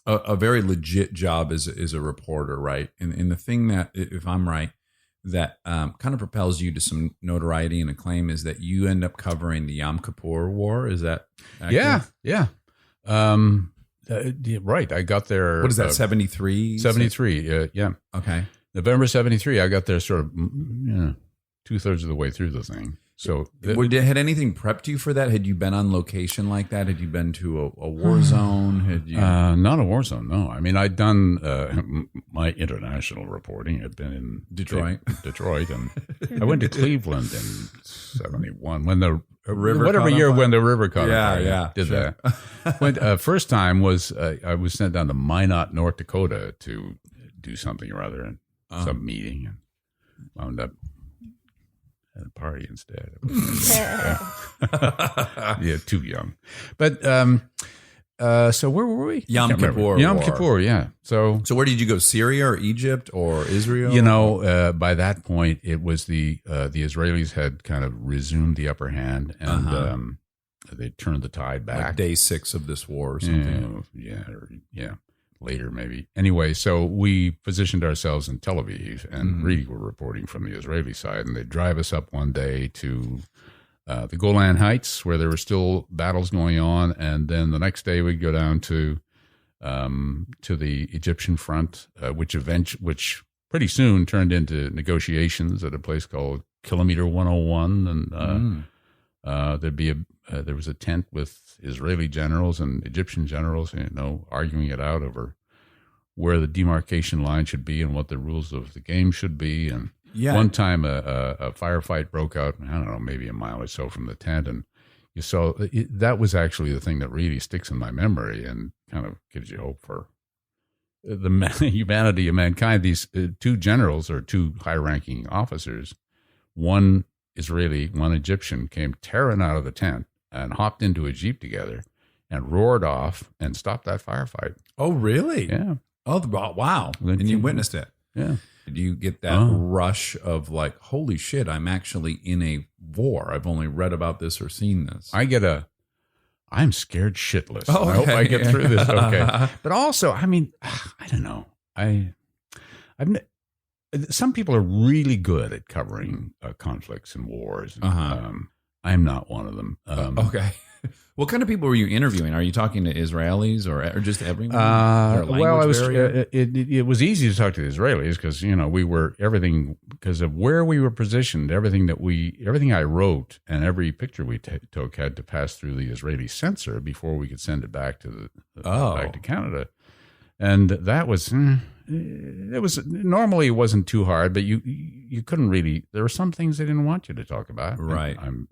a very legit job as a reporter, right? And the thing that, if I'm right, that kind of propels you to some notoriety and acclaim is that you end up covering the Yom Kippur War. Is that accurate? Yeah. Right. I got there. What is that, 73? 73, yeah. Okay. November 73, I got there sort of 2/3 of the way through the thing. So had anything prepped you for that? Had you been on location like that? Had you been to a war zone? Had you? Not a war zone, no. I mean, I'd done my international reporting. Had been in Detroit, and I went to Cleveland in 71 when the river whatever year when the river caught on fire. Yeah, did sure. that. Went, first time was I was sent down to Minot, North Dakota to do something or other in some meeting, and wound up at a party instead. Yeah, too young. But so where were we? Yom Kippur. Yom Kippur, yeah. So where did you go? Syria or Egypt or Israel? By that point, it was the Israelis had kind of resumed the upper hand, and they turned the tide back. Like day 6 of this war or something. Yeah. Later, maybe. Anyway, so we positioned ourselves in Tel Aviv, and really were reporting from the Israeli side. And they drive us up one day to the Golan Heights, where there were still battles going on, and then the next day we'd go down to the Egyptian front, which pretty soon turned into negotiations at a place called Kilometer 101, and there was a tent with Israeli generals and Egyptian generals, arguing it out over where the demarcation line should be and what the rules of the game should be. And one time a firefight broke out, I don't know, maybe a mile or so from the tent, and you saw that was actually the thing that really sticks in my memory and kind of gives you hope for the humanity of mankind. These two generals, or two high-ranking officers, one Israeli, one Egyptian, came tearing out of the tent and hopped into a Jeep together and roared off and stopped that firefight. Oh, really? Yeah. Oh, wow. And you witnessed it. Yeah. Did you get that rush of like, holy shit, I'm actually in a war. I've only read about this or seen this. I'm scared shitless. Oh, okay. I hope I get through this okay. But also, I mean, I don't know. Some people are really good at covering conflicts and wars. I'm not one of them. Okay. What kind of people were you interviewing? Are you talking to Israelis or just everyone? It was easy to talk to the Israelis because we were everything because of where we were positioned. Everything I wrote and every picture we took had to pass through the Israeli censor before we could send it back to back to Canada, and that was. Normally it wasn't too hard, but you couldn't really. There were some things they didn't want you to talk about. Right. I'm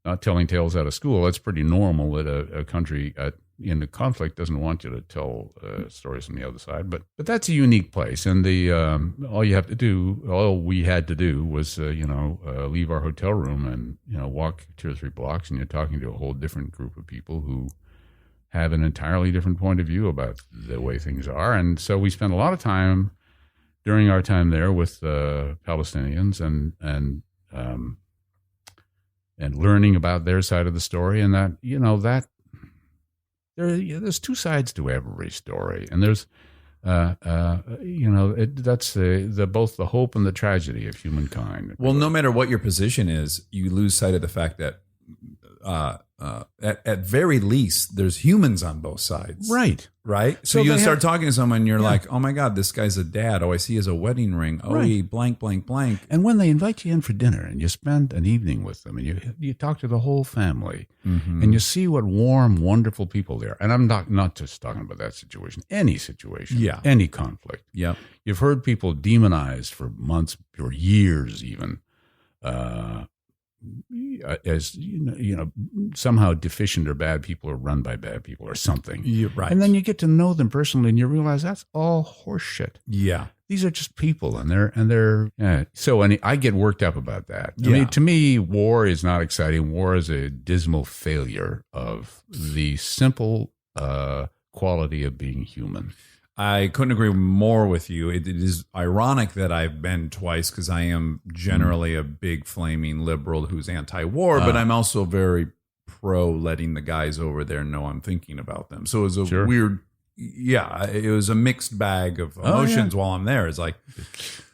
not telling tales out of school. That's pretty normal that a country in a conflict doesn't want you to tell stories from the other side. But that's a unique place, and all we had to do was leave our hotel room and walk 2 or 3 blocks, and you're talking to a whole different group of people who have an entirely different point of view about the way things are. And so we spent a lot of time during our time there with Palestinians and learning about their side of the story. And that there's 2 sides to every story. And there's, that's both the hope and the tragedy of humankind. Well, no matter what your position is, you lose sight of the fact that, at very least, there's humans on both sides. Right. So you start talking to someone and you're like, oh my God, this guy's a dad. Oh, I see he has a wedding ring. Oh, he blank, blank, blank. And when they invite you in for dinner and you spend an evening with them and you talk to the whole family and you see what warm, wonderful people they are. And I'm not just talking about that situation, any situation, any conflict. Yeah. You've heard people demonized for months or years even, as somehow deficient or bad people or run by bad people or something. Right. And then you get to know them personally and you realize that's all horseshit. Yeah. These are just people and they're so I get worked up about that. I mean, to me, war is not exciting. War is a dismal failure of the simple quality of being human. I couldn't agree more with you. It is ironic that I've been twice because I am generally a big flaming liberal who's anti-war, but I'm also very pro letting the guys over there know I'm thinking about them. So it was a weird, it was a mixed bag of emotions while I'm there. It's like,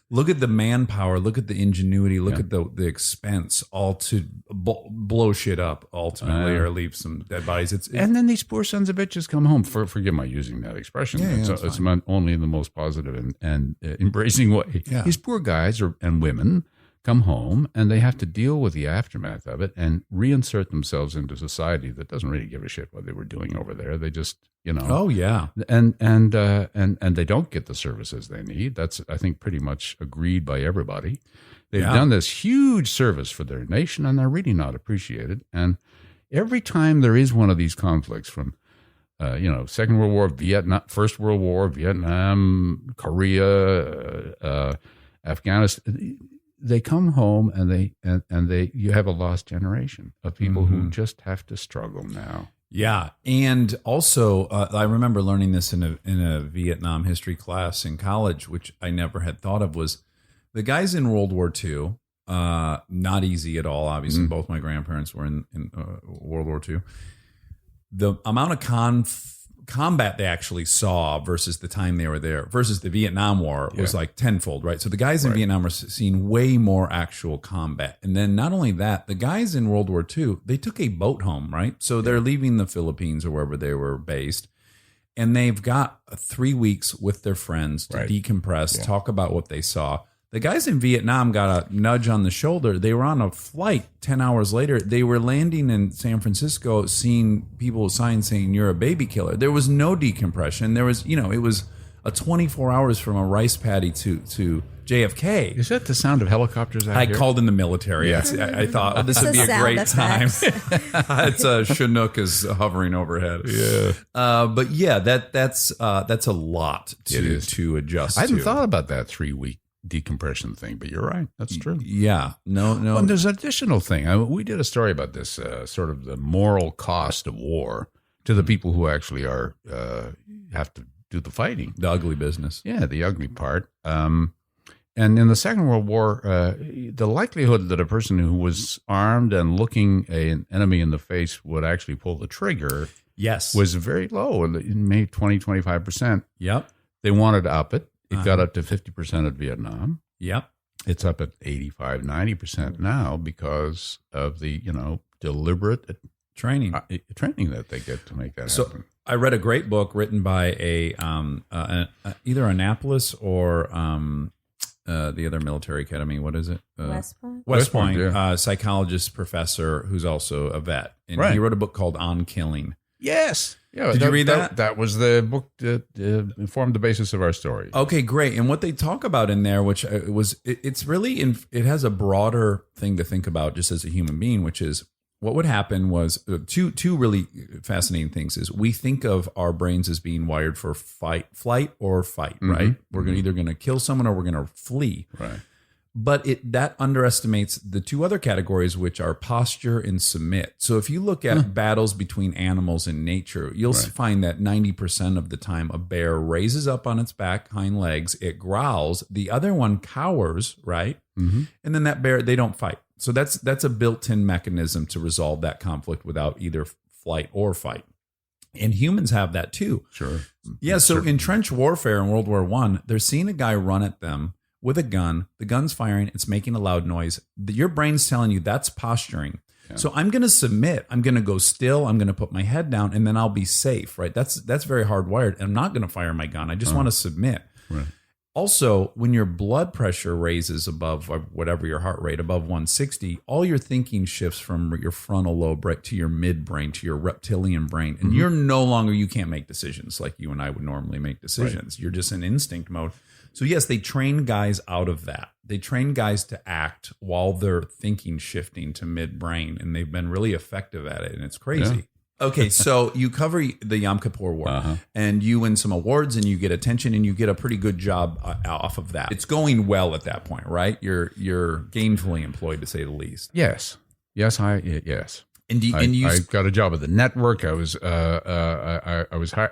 look at the manpower, look at the ingenuity, look at the expense, all to blow shit up ultimately or leave some dead bodies. And then these poor sons of bitches come home. Forgive my using that expression. It's meant only in the most positive and embracing way. Yeah. These poor guys and women come home and they have to deal with the aftermath of it and reinsert themselves into society that doesn't really give a shit what they were doing over there. They just, Oh yeah. And they don't get the services they need. That's, I think, pretty much agreed by everybody. They've done this huge service for their nation and they're really not appreciated. And every time there is one of these conflicts from, Second World War, Vietnam, First World War, Vietnam, Korea, Afghanistan, they come home and you have a lost generation of people who just have to struggle now. Yeah, and also I remember learning this in a Vietnam history class in college, which I never had thought of, was the guys in World War II. Not easy at all. Obviously, both my grandparents were in World War II. The amount of combat they actually saw versus the time they were there versus the Vietnam War was like tenfold, right? So the guys in Vietnam were seeing way more actual combat. And then not only that, the guys in World War II, they took a boat home, right? So they're leaving the Philippines or wherever they were based. And they've got 3 weeks with their friends to decompress, talk about what they saw. The guys in Vietnam got a nudge on the shoulder. They were on a flight 10 hours later. They were landing in San Francisco, seeing people with signs saying, "You're a baby killer." There was no decompression. There was, it was a 24 hours from a rice paddy to JFK. Is that the sound of helicopters out I here? called in the military. Yeah. I thought this would be a great time. It's Chinook is hovering overhead. Yeah. But yeah, that's a lot to adjust. I hadn't to. thought about that 3-week decompression thing, but you're right. That's true. Yeah. No. Well, and there's an additional thing. We did a story about this, sort of the moral cost of war to the people who actually are have to do the fighting. The ugly business. Yeah, the ugly part. And in the Second World War, the likelihood that a person who was armed and looking an enemy in the face would actually pull the trigger was very low, maybe 20, 25%. Yep. They wanted to up it. It got up to 50% at Vietnam. Yep. It's up at 85, 90% now because of the, deliberate training that they get to make that happen. I read a great book written by either Annapolis or the other military academy. What is it? West Point. Psychologist professor who's also a vet. And he wrote a book called On Killing. Yes. Yeah, Did you read that? That was the book that formed the basis of our story. Okay, great. And what they talk about in there, which it's really, it has a broader thing to think about just as a human being, which is what would happen was two really fascinating things is we think of our brains as being wired for flight or fight, right? We're either going to kill someone or we're going to flee. Right. But that underestimates the two other categories, which are posture and submit. So if you look at battles between animals in nature, you'll find that 90% of the time a bear raises up on its back, hind legs, it growls, the other one cowers, right? Mm-hmm. And then that bear, they don't fight. So that's a built-in mechanism to resolve that conflict without either flight or fight. And humans have that too. Sure. Yeah, so in trench warfare in World War I, they're seeing a guy run at them with a gun, the gun's firing, it's making a loud noise. Your brain's telling you that's posturing. Yeah. So I'm going to submit. I'm going to go still. I'm going to put my head down, and then I'll be safe, right? That's very hardwired. I'm not going to fire my gun. I just want to submit. Right. Also, when your blood pressure raises above whatever your heart rate, above 160, all your thinking shifts from your frontal lobe right to your midbrain, to your reptilian brain. And you're no longer, you can't make decisions like you and I would normally make decisions. Right. You're just in instinct mode. So yes, they train guys out of that. They train guys to act while they're thinking shifting to midbrain, and they've been really effective at it, and it's crazy. Yeah. Okay, so you cover the Yom Kippur War, and you win some awards, and you get attention, and you get a pretty good job off of that. It's going well at that point, right? You're gainfully employed, to say the least. Yes. Yes. And I got a job at the network. I was hired.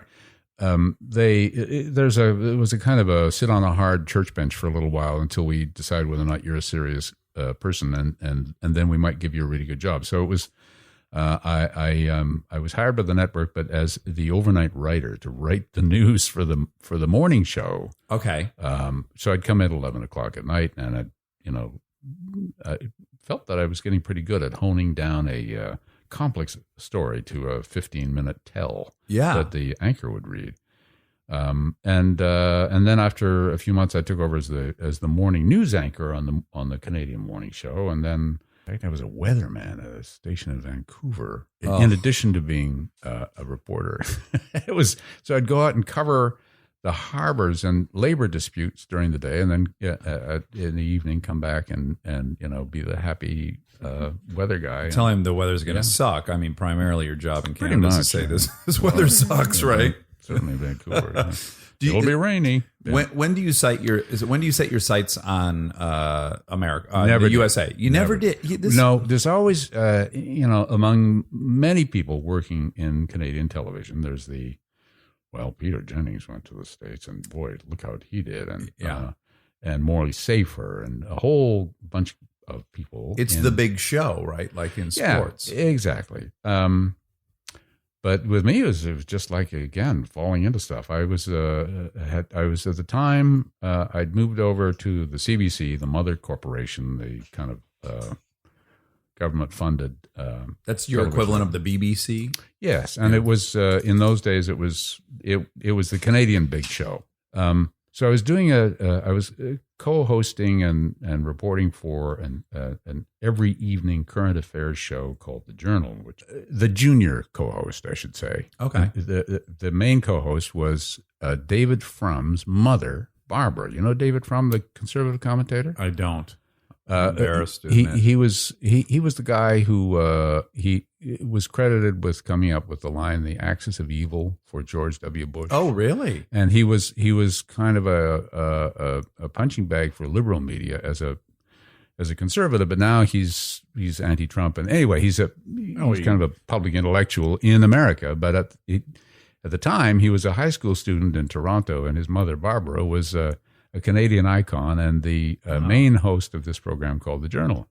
It was a kind of a sit on a hard church bench for a little while until we decide whether or not you're a serious person, and then we might give you a really good job. So it was, I was hired by the network, but as the overnight writer to write the news for the morning show. Okay. So I'd come in at 11 o'clock at night, and I felt that I was getting pretty good at honing down a complex story to a 15-minute tell that the anchor would read. And then after a few months, I took over as the morning news anchor on the Canadian morning show. And then in fact, I was a weatherman at a station in Vancouver, in addition to being a reporter. So I'd go out and cover the harbors and labor disputes during the day, and then in the evening come back and be the happy weather guy. Tell him the weather's going to suck. I mean, primarly your job in Canada is to say this weather sucks, right? Certainly Vancouver. Yeah. It'll be rainy. Yeah. When do you set your sights on America, the USA? You never did. No, there's always among many people working in Canadian television, there's Peter Jennings went to the States, and boy, look how he did, and Morley Safer, and a whole bunch of people. It's the big show, right? Like in sports. Yeah, exactly. But with me, it was just like, again, falling into stuff. I was at the time, I'd moved over to the CBC, the mother corporation, the kind of government-funded. That's your equivalent of the BBC? Yes, and it was in those days. It was the Canadian Big Show. So I was doing I was co-hosting and reporting for an every evening current affairs show called The Journal, which the junior co-host, I should say. Okay. The main co-host was David Frum's mother, Barbara. You know David Frum, the conservative commentator? I don't. Embarrassed. He was the guy who he was credited with coming up with the line "the axis of evil" for George W. Bush. Oh, really? And he was kind of a punching bag for liberal media as a conservative, but now he's anti-Trump. And anyway, he's kind of a public intellectual in America. But at the time, he was a high school student in Toronto, and his mother Barbara was a Canadian icon and the main host of this program called The Journal.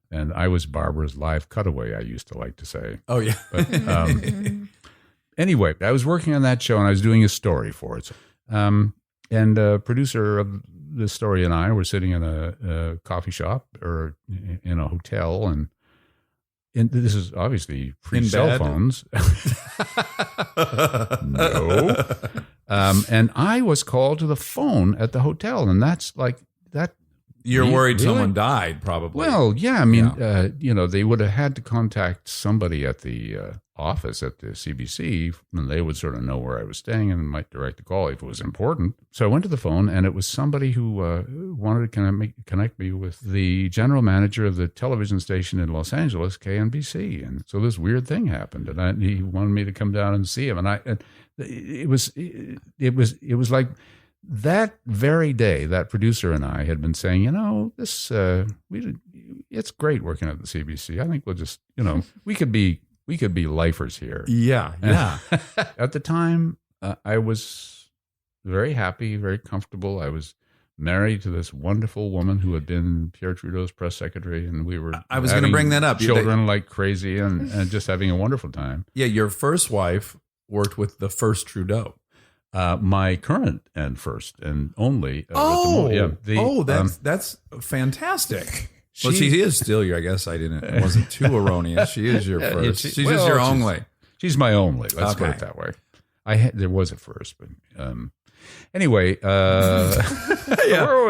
And I was Barbara's live cutaway, I used to like to say. Oh, yeah. But anyway, I was working on that show and I was doing a story for it. And a producer of this story and I were sitting in a coffee shop or in a hotel. And this is obviously pre-cell phones. No. And I was called to the phone at the hotel, and that's like that. You're worried really? Someone died, probably. Well, yeah. I mean, they would have had to contact somebody at the office at the CBC, and they would sort of know where I was staying and might direct a call if it was important. So I went to the phone, and it was somebody who wanted to connect me with the general manager of the television station in Los Angeles, KNBC. And so this weird thing happened, and he wanted me to come down and see him. And it was like that very day, that producer and I had been saying, this it's great working at the CBC. I think we'll just, we could be lifers here. Yeah, yeah. At the time, I was very happy, very comfortable. I was married to this wonderful woman who had been Pierre Trudeau's press secretary, and we were. I was going to bring that up. Children like crazy, and just having a wonderful time. Yeah, your first wife worked with the first Trudeau. My current and first and only. That's fantastic. Well, she is still your. I guess it wasn't too erroneous. She is your first. She's just your only. She's my only. Let's put it that way. There was a first, but anyway.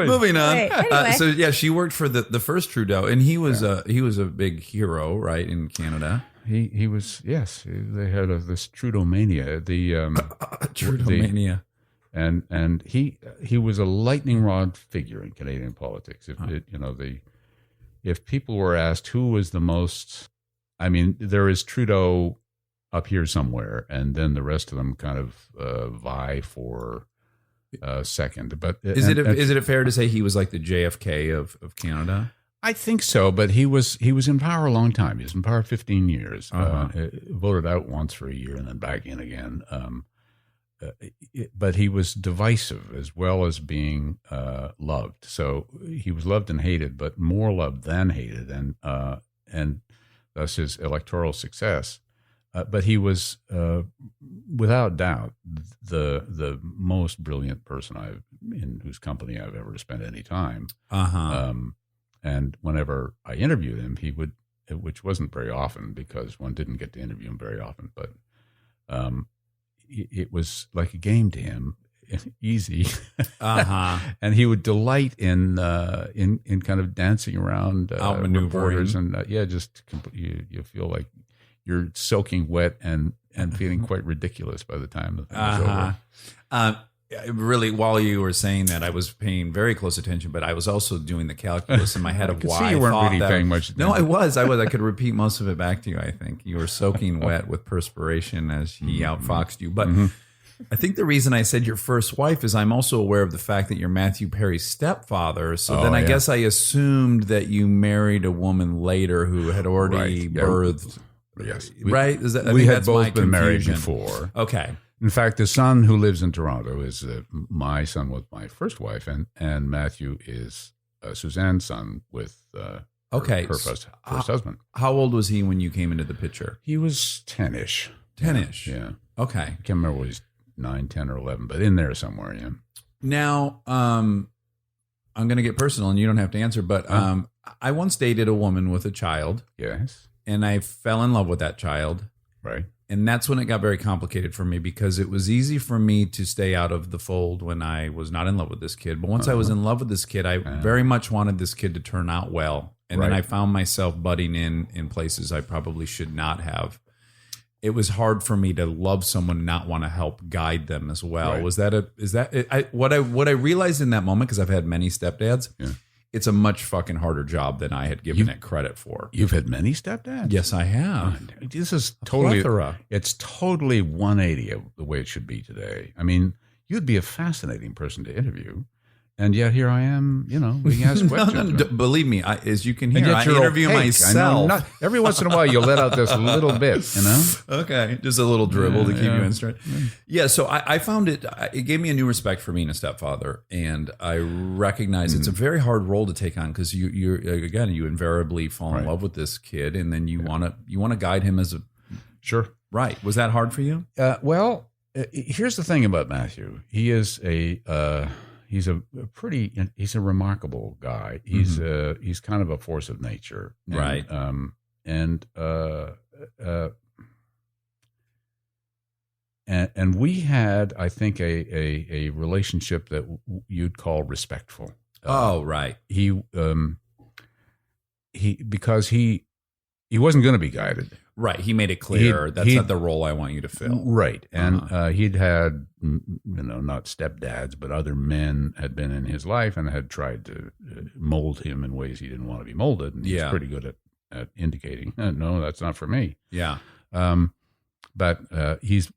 Moving on. Right, anyway. She worked for the first Trudeau, and he was a big hero, right, in Canada. He was, yes. They had this Trudeau-mania. Trudeau-mania. And he was a lightning rod figure in Canadian politics. If people were asked who was the most, I mean, there is Trudeau up here somewhere, and then the rest of them kind of vie for second. But is it fair to say he was like the JFK of Canada? I think so, but he was in power a long time. He was in power 15 years. Voted out once for a year and then back in again. But he was divisive as well as being loved. So he was loved and hated, but more loved than hated, and thus his electoral success. But he was, without doubt, the most brilliant person in whose company I've ever spent any time. And whenever I interviewed him, he would, which wasn't very often because one didn't get to interview him very often, but it was like a game to him, easy. And he would delight in kind of dancing around reporters, and just you feel like you're soaking wet and feeling quite ridiculous by the time the thing was over. Really, while you were saying that, I was paying very close attention, but I was also doing the calculus in my head of why. See, you weren't really paying much attention. No, I was. I could repeat most of it back to you. I think you were soaking wet with perspiration as he outfoxed you. But I think the reason I said your first wife is I'm also aware of the fact that you're Matthew Perry's stepfather. So I guess I assumed that you married a woman later who had already birthed. Yes, right. We had both been married before. Okay. In fact, the son who lives in Toronto is my son with my first wife, and Matthew is Suzanne's son with her first husband. How old was he when you came into the picture? He was 10-ish. 10-ish. Yeah. Okay. I can't remember what he's 9, 10, or 11, but in there somewhere. Yeah. Now, I'm going to get personal, and you don't have to answer, but I once dated a woman with a child, Yes. and I fell in love with that child. Right. And that's when it got very complicated for me, because it was easy for me to stay out of the fold when I was not in love with this kid. But once I was in love with this kid, I very much wanted this kid to turn out well. And then I found myself butting in places I probably should not have. It was hard for me to love someone and not want to help guide them as well. Right. What I realized in that moment, because I've had many stepdads, Yeah. it's a much fucking harder job than I had given it credit for. You've had many stepdads? Yes, I have. This is totally, plethora. it's totally 180 of the way it should be today. I mean, you'd be a fascinating person to interview. And yet here I am, being asked questions. Believe me, as you can And hear, yet I you're interview opaque. myself. I know every once in a while you let out this little bit, Okay, just a little dribble to keep you in straight. Yeah. Yeah, so I found it gave me a new respect for being a stepfather, and I recognize it's a very hard role to take on, because you invariably fall in love with this kid, and then you want to guide him as a Sure. right. Was that hard for you? Well, here's the thing about Matthew. He is he's a remarkable guy. He's kind of a force of nature, Right. And we had, I think, a relationship that you'd call respectful. Right. Because he wasn't going to be guided. Right. He made it clear that's not the role I want you to fill. Right. And he'd had, not stepdads, but other men had been in his life and had tried to mold him in ways he didn't want to be molded. And he's pretty good at indicating, no, that's not for me. Yeah. But he's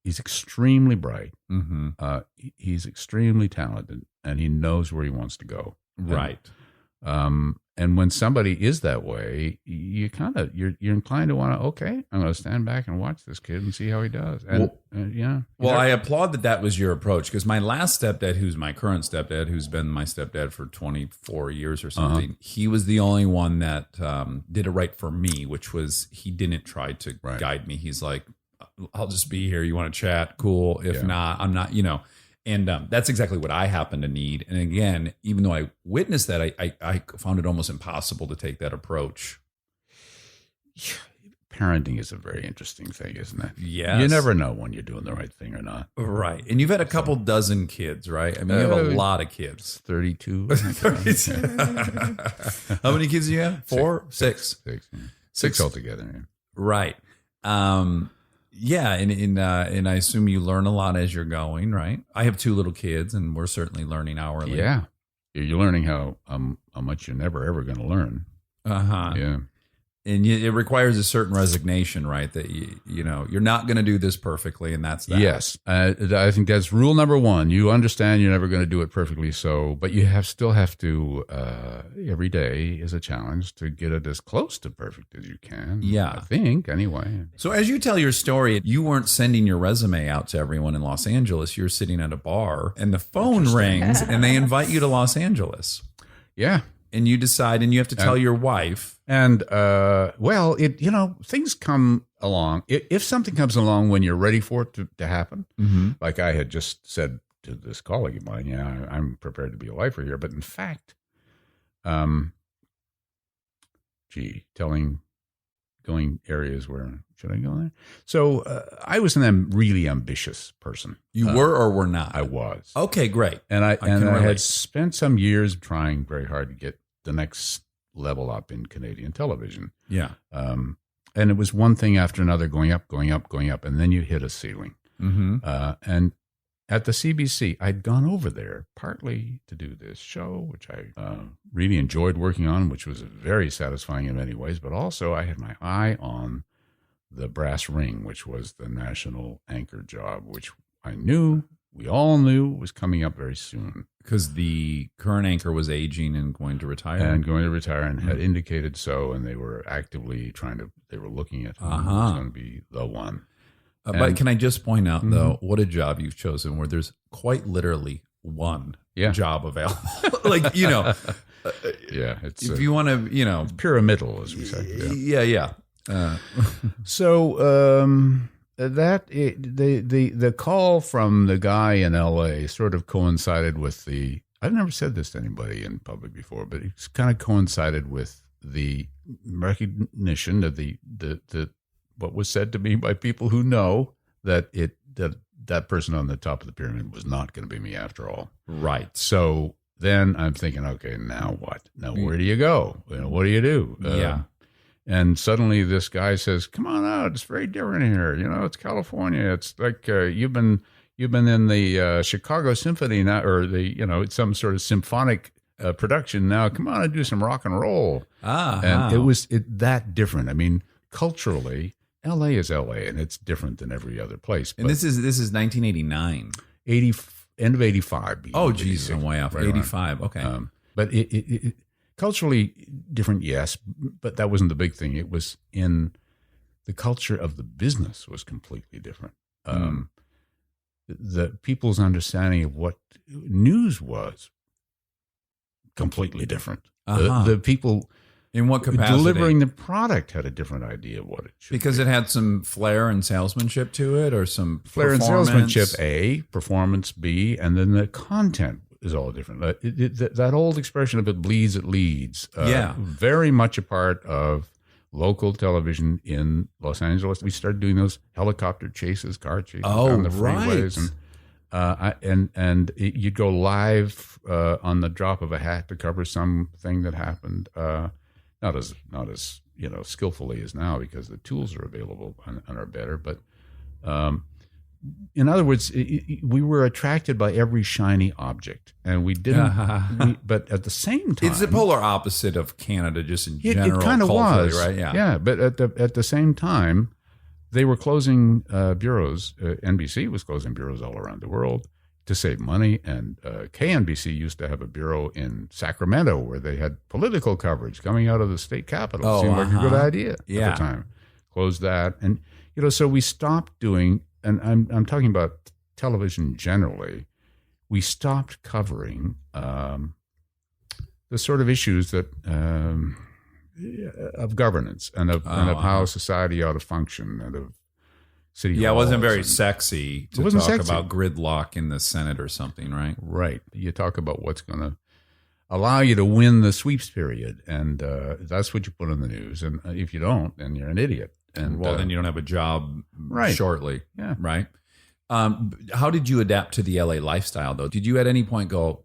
extremely bright. Mm-hmm. He's extremely talented, and he knows where he wants to go. Right. And when somebody is that way, you're inclined to want to, okay, I'm going to stand back and watch this kid and see how he does. And Well, I applaud that was your approach, because my last stepdad, who's my current stepdad, who's been my stepdad for 24 years or something, he was the only one that did it right for me, which was he didn't try to guide me. He's like, I'll just be here. You want to chat? Cool. If not, I'm not, And that's exactly what I happen to need. And again, even though I witnessed that, I found it almost impossible to take that approach. Parenting is a very interesting thing, isn't it? Yes. You never know when you're doing the right thing or not. Right. And you've had a couple dozen kids, right? I mean, you have a lot of kids. 32. 32. How many kids do you have? 4? 6? 6. 6 altogether. Yeah. Right. Yeah, and I assume you learn a lot as you're going, right? I have 2 little kids, and we're certainly learning hourly. Yeah, you're learning how much you're never ever going to learn. Yeah, and it requires a certain resignation, right? That you're not going to do this perfectly, and that's that. Yes, I think that's rule number 1. You understand you're never going to do it perfectly, but you still have to. Every day is a challenge to get it as close to perfect as you can. Yeah, I think anyway. So as you tell your story, you weren't sending your resume out to everyone in Los Angeles. You're sitting at a bar, and the phone rings, and they invite you to Los Angeles. Yeah. And you decide, and you have to tell your wife. And, things come along. If something comes along when you're ready for it to happen, like I had just said to this colleague of mine, I'm prepared to be a lifer here. But in fact, going areas where, should I go there? So I was a really ambitious person. You were or were not? I was. Okay, great. And I had spent some years trying very hard to get the next level up in Canadian television. Yeah. And it was one thing after another, going up, and then you hit a ceiling. Mm-hmm. And at the CBC, I'd gone over there partly to do this show, which I really enjoyed working on, which was very satisfying in many ways, but also I had my eye on the brass ring, which was the national anchor job, which we all knew was coming up very soon. Because the current anchor was aging and going to retire. And had indicated so, and they were actively they were looking at who was going to be the one. But can I just point out, though, what a job you've chosen where there's quite literally one job available. Yeah, it's if you want to, it's pyramidal, as we say. Yeah. So the call from the guy in L.A. sort of coincided with the. I've never said this to anybody in public before, but it's kind of coincided with the recognition of the what was said to me by people who know that that person on the top of the pyramid was not going to be me after all. Right. So then I'm thinking, okay, now what? Now where do you go? What do you do? Yeah. And suddenly this guy says, "Come on out. It's very different here. It's California. It's like you've been in the Chicago Symphony now, or it's some sort of symphonic production now. Come on and do some rock and roll." And it was that different. I mean, culturally, L.A. is L.A. and it's different than every other place. And this is 1989, end of 85. Oh, geez, I'm way off. Right 85. Around. Okay, but it culturally different, yes, but that wasn't the big thing. It was in the culture of the business was completely different. The people's understanding of what news was completely different. The people in what capacity delivering the product had a different idea of what it should because be. It had some flair and salesmanship to it, or some flair and performance. salesmanship A, performance B, and then the content is all different. That old expression of it bleeds, it leads. Very much a part of local television in Los Angeles. We started doing those helicopter chases, car chases down the freeways, and you'd go live on the drop of a hat to cover something that happened. Not as skillfully as now because the tools are available and are better, but. In other words, we were attracted by every shiny object, and we didn't. But at the same time, it's the polar opposite of Canada, just in general. It kind of was, right? Yeah. But at the same time, they were closing bureaus. NBC was closing bureaus all around the world to save money, and KNBC used to have a bureau in Sacramento where they had political coverage coming out of the state capitol. Seemed like a good idea at the time. Closed that, and so we stopped doing. And I'm talking about television generally. We stopped covering the sort of issues that of governance and of how society ought to function and of city. Yeah, it wasn't very sexy to talk sexy. about gridlock in the Senate or something, right? Right. You talk about what's going to allow you to win the sweeps period, and that's what you put on the news. And if you don't, then you're an idiot. And then you don't have a job shortly, yeah. Right? How did you adapt to the LA lifestyle, though? Did you at any point go,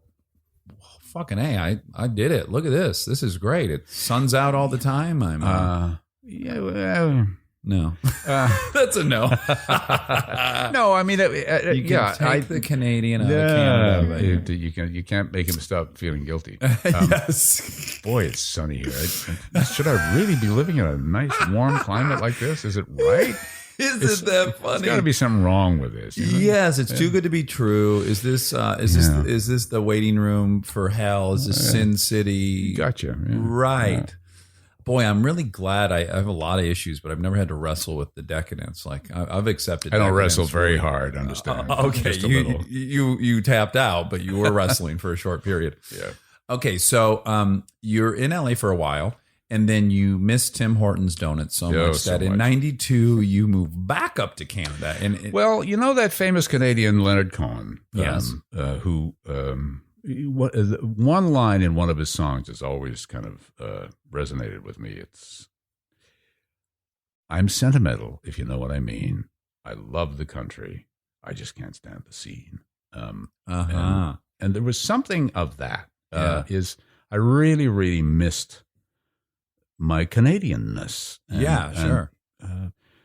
fucking A, I did it. Look at this. This is great. It sun's out all the time. No. That's a no. No, I mean, you can take the Canadian out of Canada. You can't make him stop feeling guilty. Yes. Boy, it's sunny here. Should I really be living in a nice, warm climate like this? Is it right? Isn't that funny? There's got to be something wrong with this. Yes, it's too good to be true. Is this the waiting room for hell? Is this Sin City? Gotcha. Yeah. Right. Yeah. Boy, I'm really glad. I have a lot of issues, but I've never had to wrestle with the decadence. Like I've accepted. I don't decadence wrestle very hard. Understand? Okay, Just a little. You tapped out, but you were wrestling for a short period. Yeah. Okay, so you're in LA for a while, and then you missed Tim Hortons donuts so much that in ~92 you moved back up to Canada. And well, that famous Canadian Leonard Cohen, yes, who. One line in one of his songs has always kind of resonated with me. It's, "I'm sentimental, if you know what I mean. I love the country. I just can't stand the scene." And there was something of that. Is I really, really missed my Canadianness. Sure.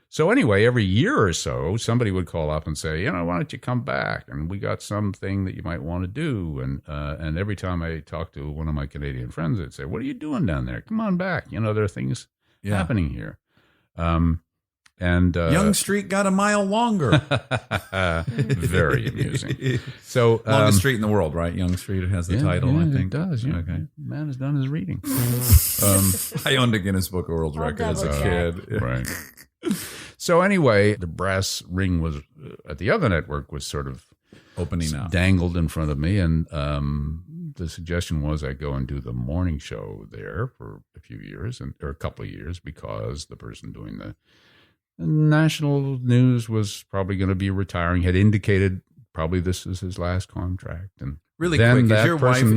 So anyway, every year or so, somebody would call up and say, why don't you come back? And we got something that you might want to do. And every time I talked to one of my Canadian friends, they'd say, "What are you doing down there? Come on back. There are things happening here." Yonge Street got a mile longer. Very amusing. So longest street in the world, right? Yonge Street has the title, I think. It does. Yeah. Okay. Man has done his reading. I owned a Guinness Book of World Record as a kid. Right. So anyway, the brass ring was at the other network was sort of opening up, dangled in front of me, and the suggestion was I go and do the morning show there for a few years or a couple of years, because the person doing the national news was probably going to be retiring, had indicated probably this is his last contract. And Really then quick, that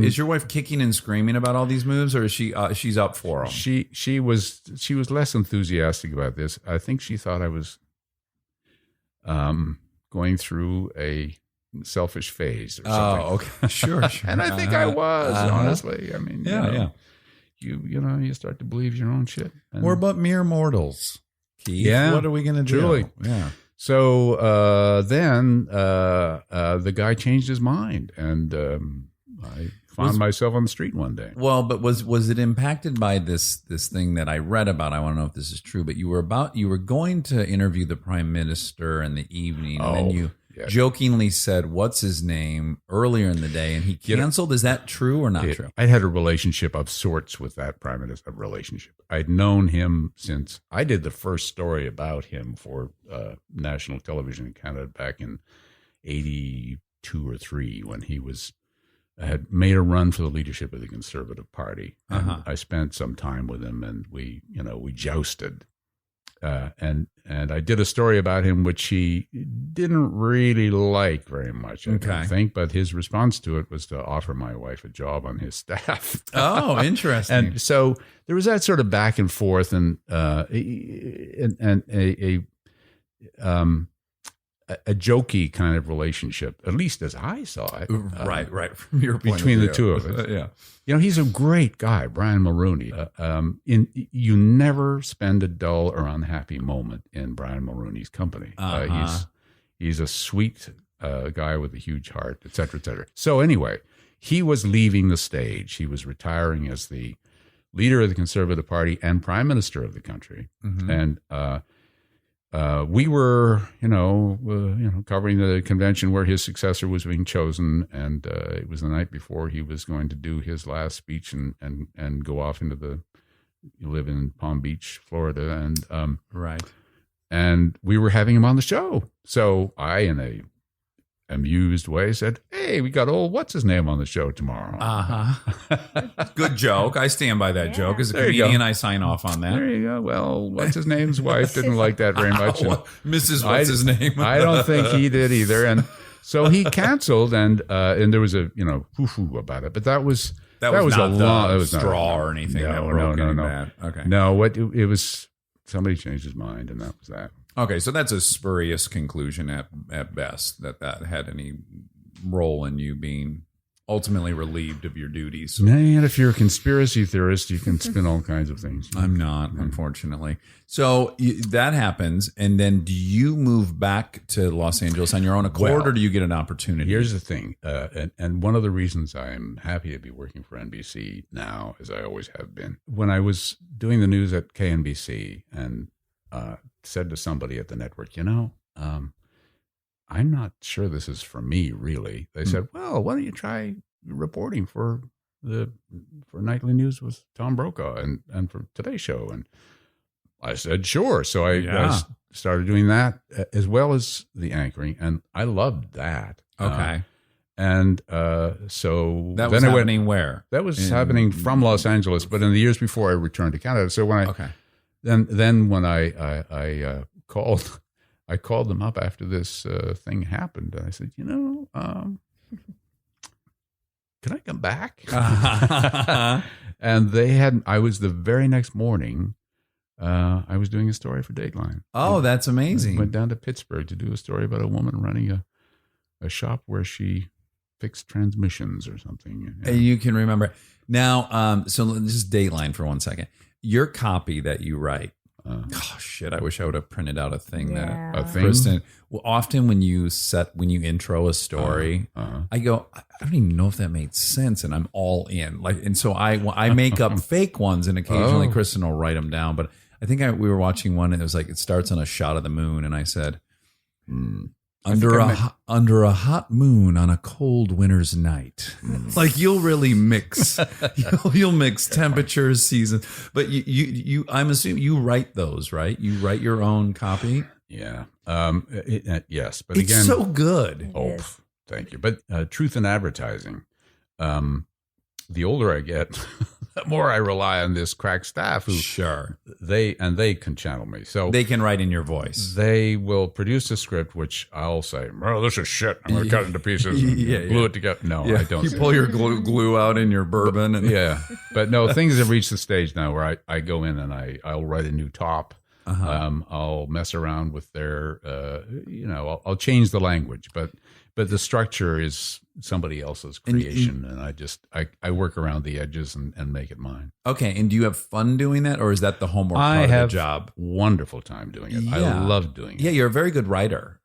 is your wife kicking and screaming about all these moves, or is she's up for them? She was less enthusiastic about this. I think she thought I was going through a selfish phase or something. Oh, okay. Sure. And I think I was, honestly. I mean, you start to believe your own shit. And We're but mere mortals, Keith. Yeah, What are we going to do? truly. Yeah. So then the guy changed his mind, and I found myself on the street one day. Well, but was it impacted by this thing that I read about? I want to know if this is true. But you were going to interview the prime minister in the evening, and then you jokingly said, "What's his name?" earlier in the day, and he canceled. Is that true or not true? I had a relationship of sorts with that prime minister. I'd known him since I did the first story about him for national television in Canada back in 82 or 3, when he had made a run for the leadership of the Conservative Party. And I spent some time with him, and we jousted. And I did a story about him, which he didn't really like very much, I don't think. But his response to it was to offer my wife a job on his staff. Oh, interesting. And so there was that sort of back and forth, and a jokey kind of relationship, at least as I saw it. Right. From your point between of the view. two of us. Yeah. He's a great guy, Brian Mulroney. You never spend a dull or unhappy moment in Brian Mulroney's company. He's a sweet guy with a huge heart, et cetera, et cetera. So anyway, he was leaving the stage. He was retiring as the leader of the Conservative Party and prime minister of the country. Mm-hmm. And we were, covering the convention where his successor was being chosen, and it was the night before he was going to do his last speech and go off into live in Palm Beach, Florida, and right. And we were having him on the show, so I, in a amused way, said, "Hey, we got old what's his name on the show tomorrow." Good joke. I stand by that joke. As a comedian, I sign off on that. There you go. Well, what's his name's wife didn't like that very much. Mrs. What's his name? I don't think he did either. And so he canceled, and there was a hoo-hoo about it. But that was not a long. It was straw or anything. No. Okay. No, it was somebody changed his mind, and that was that. Okay, so that's a spurious conclusion at best, that had any role in you being ultimately relieved of your duties. Man, if you're a conspiracy theorist, you can spin all kinds of things. I'm not, unfortunately. So that happens, and then do you move back to Los Angeles on your own accord, or do you get an opportunity? Here's the thing, and one of the reasons I'm happy to be working for NBC now, as I always have been, when I was doing the news at KNBC and said to somebody at the network, I'm not sure this is for me, really. They said, well, why don't you try reporting for Nightly News with Tom Brokaw and for Today's Show? And I said, sure. So I started doing that as well as the anchoring, and I loved that. Okay. So that was happening where? That was happening from Los Angeles, but in the years before I returned to Canada. So when Then when I called them up after this thing happened. I said, can I come back? And I was the very next morning, I was doing a story for Dateline. Oh, that's amazing. I went down to Pittsburgh to do a story about a woman running a shop where she fixed transmissions or something. You can remember. Now, so this is Dateline for 1 second. Your copy that you write, I wish I would have printed out a thing that Kristen. Well, often when you intro a story, I go, I don't even know if that made sense, and I'm all in. And so I make up fake ones, and occasionally Kristen will write them down. But I think we were watching one, and it was like it starts on a shot of the moon, and I said, under a hot moon on a cold winter's night. Like you'll really mix, you'll mix temperatures, seasons. But you I'm assuming you write those, right? You write your own copy. Yeah. Yes, but it's again, so good. Thank you. But truth in advertising. the older I get, the more I rely on this crack staff who Sure. they can channel me. So They can write in your voice. they will produce a script which I'll say, "Oh, this is shit. I'm going to cut it into pieces and glue it together." No, I don't. You say pull that. your glue out in your bourbon. And Yeah, but no, things have reached the stage now where I go in and I'll write a new top. I'll mess around with their, I'll change the language, but the structure is somebody else's creation, and I work around the edges and make it mine. Okay, and do you have fun doing that, or is that the homework I part have of the job? Wonderful time doing it. I Yeah. love doing it. Yeah, you're a very good writer.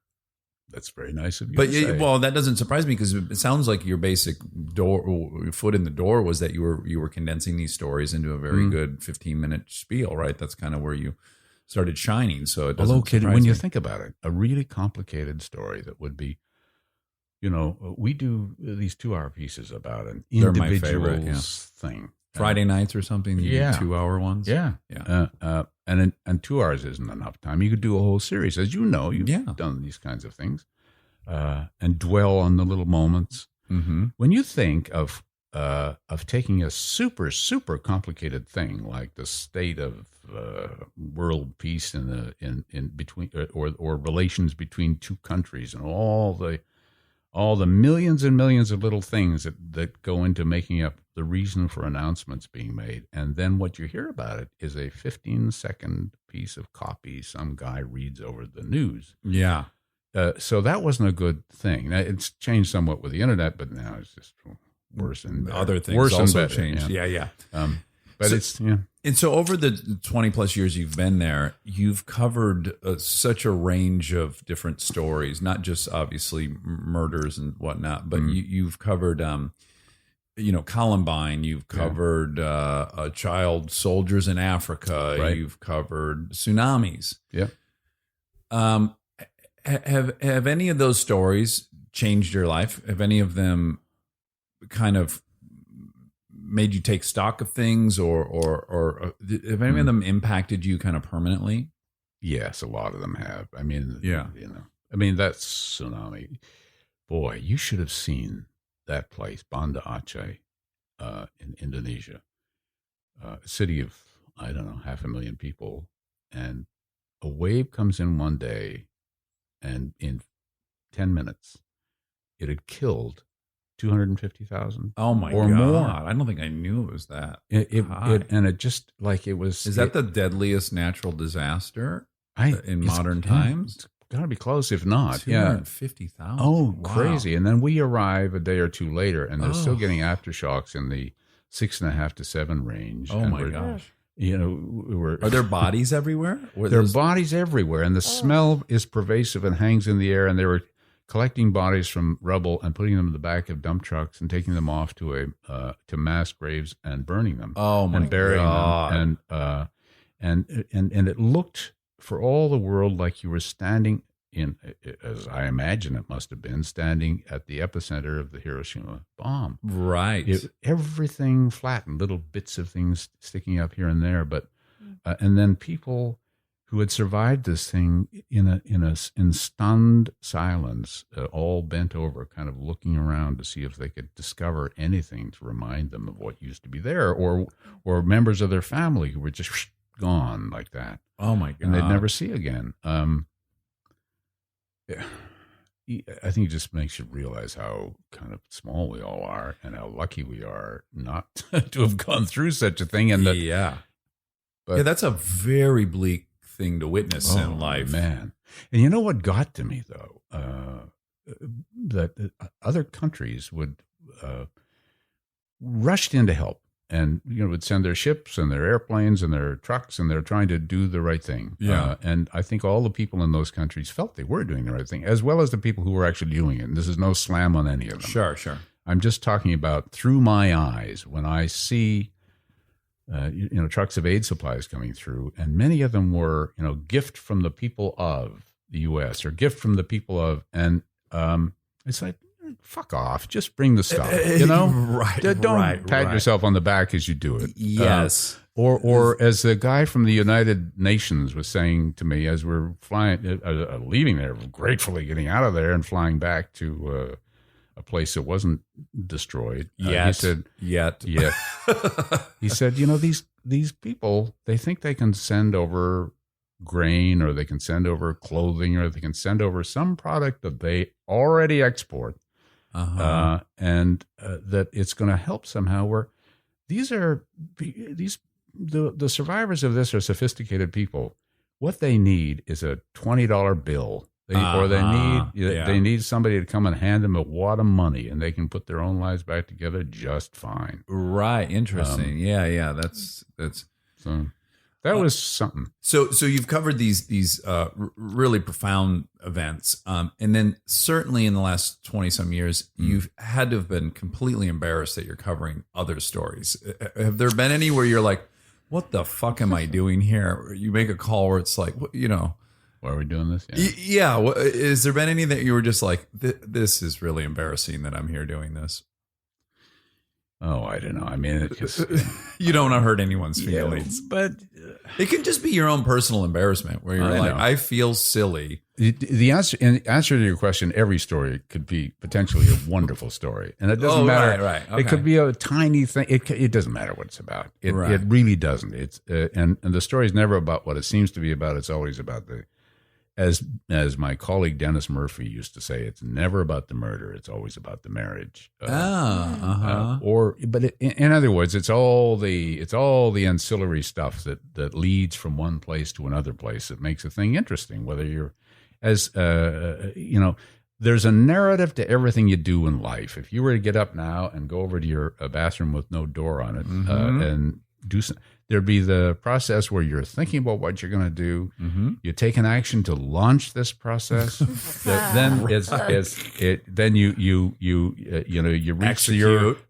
That's very nice of you. But to say. well, that doesn't surprise me because it sounds like your basic foot in the door was that you were condensing these stories into a very good 15-minute spiel, right? That's kind of where you started shining. So it doesn't surprise when you me. think about it, a really complicated story that would be, we do these 2-hour pieces about an They're my individual's favorite, thing. Friday nights or something, you do 2-hour ones. Yeah. And 2 hours isn't enough time. You could do a whole series. As you know, you've done these kinds of things and dwell on the little moments. Mm-hmm. When you think of taking a super, super complicated thing like the state of world peace in between or relations between two countries and all the millions and millions of little things that go into making up the reason for announcements being made. And then what you hear about it is a 15-second piece of copy some guy reads over the news. Yeah. So that wasn't a good thing. Now, it's changed somewhat with the internet, but now it's just worse and better. Other things worse also and better, changed. Yeah. But So- it's, And so over the 20 plus years you've been there, you've covered such a range of different stories, not just obviously murders and whatnot, but you've covered, Columbine, you've covered child soldiers in Africa, Right. you've covered tsunamis. Yeah. Have any of those stories changed your life? Have any of them kind of made you take stock of things, or have any of them impacted you kind of permanently? Yes, a lot of them have. I mean, Yeah. that tsunami. Boy, you should have seen that place, Banda Aceh, in Indonesia, a city of, 500,000 people. And a wave comes in one day, and in 10 minutes, it had killed 250,000. Oh my or God. more. I don't think I knew it was that. It just like it was. Is that the deadliest natural disaster in it's- modern yeah, times? It's got to be close, if not. Yeah. 250,000. Oh, Wow. crazy! And then we arrive a day or two later, and they're still Oh. getting aftershocks in the 6.5 to 7 range. Oh and my we're- gosh. Are Are there bodies everywhere? There are bodies everywhere, and the smell is pervasive and hangs in the air. And they were collecting bodies from rubble and putting them in the back of dump trucks and taking them off to mass graves and burning them. Oh my and burying God. them. And it looked for all the world like you were standing in, as I imagine it must have been, standing at the epicenter of the Hiroshima bomb. Right. Everything flattened, little bits of things sticking up here and there, but and then people who had survived this thing in stunned silence, all bent over, kind of looking around to see if they could discover anything to remind them of what used to be there, or members of their family who were just gone like that. Oh my God. And they'd never see again. I think it just makes you realize how kind of small we all are and how lucky we are not to have gone through such a thing. And But that's a very bleak thing to witness in life. Man. And you know what got to me, though? That other countries would rushed in to help. And would send their ships and their airplanes and their trucks, and they're trying to do the right thing. Yeah. And I think all the people in those countries felt they were doing the right thing, as well as the people who were actually doing it. And this is no slam on any of them. Sure. I'm just talking about through my eyes when I see, trucks of aid supplies coming through, and many of them were, gift from the people of the U.S. or gift from the people of, and it's like, fuck off. Just bring the stuff, Right. Don't pat yourself on the back as you do it. Yes. Or as the guy from the United Nations was saying to me as we're flying, leaving there, gratefully getting out of there and flying back to a place that wasn't destroyed. Yet. He said, Yeah. he said, these people, they think they can send over grain, or they can send over clothing, or they can send over some product that they already export, and that it's going to help somehow. Where the survivors of this are sophisticated people. What they need is a $20 bill. They need somebody to come and hand them a wad of money, and they can put their own lives back together just fine. Right. Interesting. Yeah. That's so. That was something. So you've covered these really profound events, and then certainly in the last 20 some years, you've had to have been completely embarrassed that you're covering other stories. Have there been any where you're like, "What the fuck am I doing here?" Or you make a call where it's like, why are we doing this? Yeah. Is there been any that you were just like, "This is really embarrassing that I'm here doing this"? Oh, I don't know. I mean, it just you don't want to hurt anyone's feelings, but it can just be your own personal embarrassment where you're like, I feel silly. The answer to your question, every story could be potentially a wonderful story, and it doesn't matter. Right. Okay. It could be a tiny thing. It doesn't matter what it's about. It really doesn't. It's and the story is never about what it seems to be about. It's always about as my colleague Dennis Murphy used to say, it's never about the murder. It's always about the marriage. In other words, it's all the ancillary stuff that leads from one place to another place that makes a thing interesting. Whether you're there's a narrative to everything you do in life. If you were to get up now and go over to your bathroom with no door on it and do some, there'd be the process where you're thinking about what you're going to do. You take an action to launch this process. Then you reach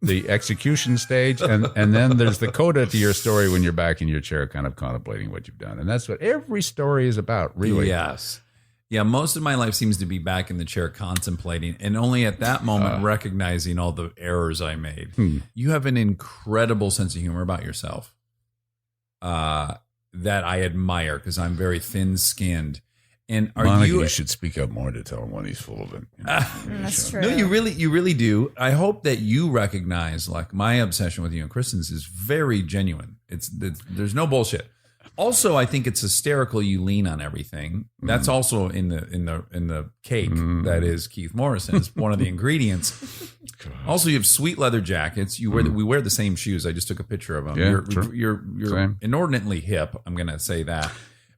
the execution stage, and then there's the coda to your story when you're back in your chair, kind of contemplating what you've done. And that's what every story is about, really. Yes. Yeah, most of my life seems to be back in the chair contemplating, and only at that moment recognizing all the errors I made. You have an incredible sense of humor about yourself that I admire, because I'm very thin-skinned. And you should speak up more to tell him when he's full of it. That's true. No, you really do. I hope that you recognize, like, my obsession with you and Kristen's is very genuine. There's no bullshit. Also, I think it's hysterical you lean on everything. That's also in the cake that is Keith Morrison. It's one of the ingredients. Also, you have sweet leather jackets. We wear the same shoes. I just took a picture of them. Yeah, you're inordinately hip. I'm going to say that.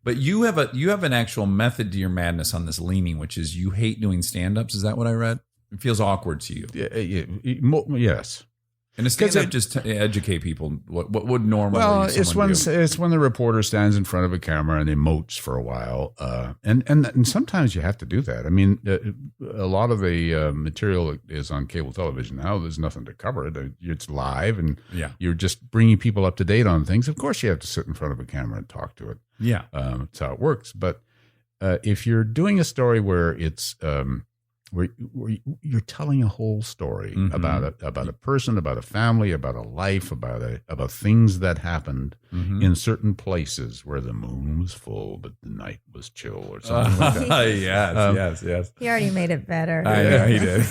But you have an actual method to your madness on this leaning, which is you hate doing stand-ups. Is that what I read? It feels awkward to you. Yes. And a stand-up just to educate people what would normally it's when the reporter stands in front of a camera and emotes for a while, and sometimes you have to do that. I mean, a lot of the material is on cable television now. There's nothing to cover it. It's live, and you're just bringing people up to date on things. Of course, you have to sit in front of a camera and talk to it. Yeah, that's how it works. But if you're doing a story where it's where you're telling a whole story about a person, about a family, about a life, about things that happened in certain places where the moon was full but the night was chill, or something like that. Yes. He already made it better. I know he did.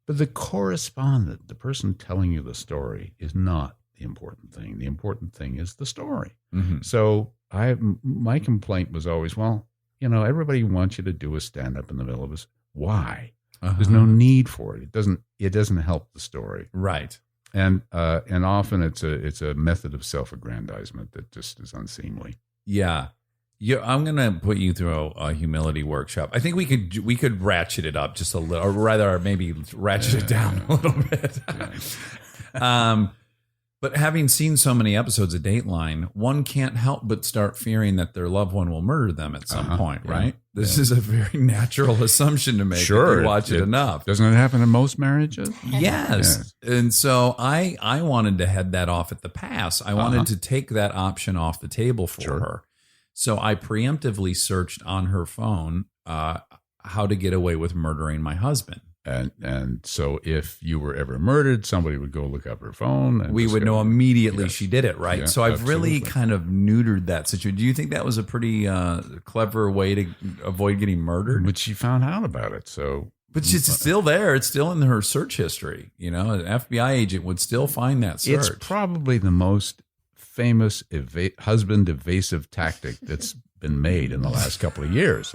But the correspondent, the person telling you the story, is not the important thing. The important thing is the story. So my complaint was always, everybody wants you to do a stand-up in the middle of this. Why? There's no need for it. It doesn't help the story. Right. And often it's a method of self-aggrandizement that just is unseemly. Yeah. I'm going to put you through a humility workshop. I think we could ratchet it up just a little, or rather maybe ratchet it down a little bit. But having seen so many episodes of Dateline, one can't help but start fearing that their loved one will murder them at some point, right? This is a very natural assumption to make. Sure, if you watch it enough. Doesn't it happen in most marriages? Yes. And so I wanted to head that off at the pass. I wanted to take that option off the table for her. So I preemptively searched on her phone how to get away with murdering my husband. And so if you were ever murdered, somebody would go look up her phone. And We would know immediately Yes. she did it, right? Yeah, So I've really absolutely. kind of neutered that situation. Do you think that was a pretty clever way to avoid getting murdered? But she found out about it. So, But it's still there. It's still in her search history. You know, an FBI agent would still find that search. it's probably the most famous husband evasive tactic that's been made in the last couple of years.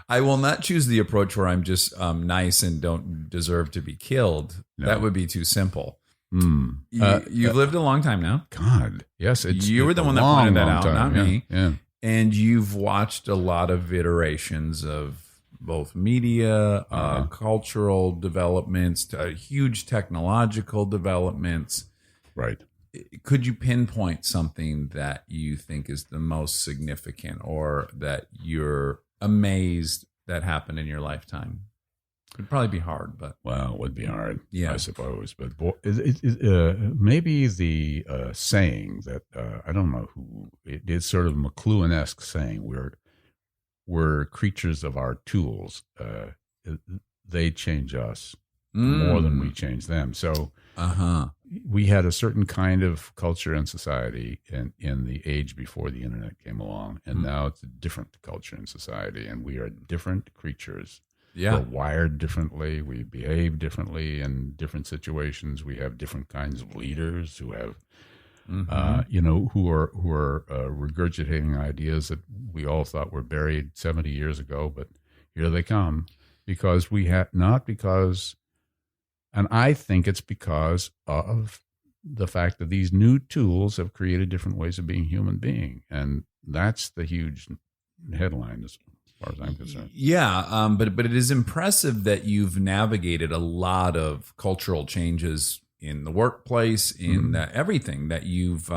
I will not choose the approach where I'm just nice and don't deserve to be killed. No. That would be too simple. Mm. You've lived a long time now. God, yes. You were the a one that long, pointed that long out, time. not me. Yeah. And you've watched a lot of iterations of both media, cultural developments, huge technological developments. Right. Could you pinpoint something that you think is the most significant or that you're amazed that happened in your lifetime? It'd probably be hard, but Well, it would be hard, Yeah. I suppose. But maybe the saying that I don't know who it is, sort of McLuhan-esque saying, we're creatures of our tools. They change us more than we change them. So we had a certain kind of culture and society in the age before the internet came along, and now it's a different culture and society, and we are different creatures. Yeah. We're wired differently. We behave differently in different situations. We have different kinds of leaders who have, who are regurgitating ideas that we all thought were buried 70 years ago, but here they come because and I think it's because of the fact that these new tools have created different ways of being human being, and that's the huge headline as far as I'm concerned. Yeah, but it is impressive that you've navigated a lot of cultural changes in the workplace, in everything that you've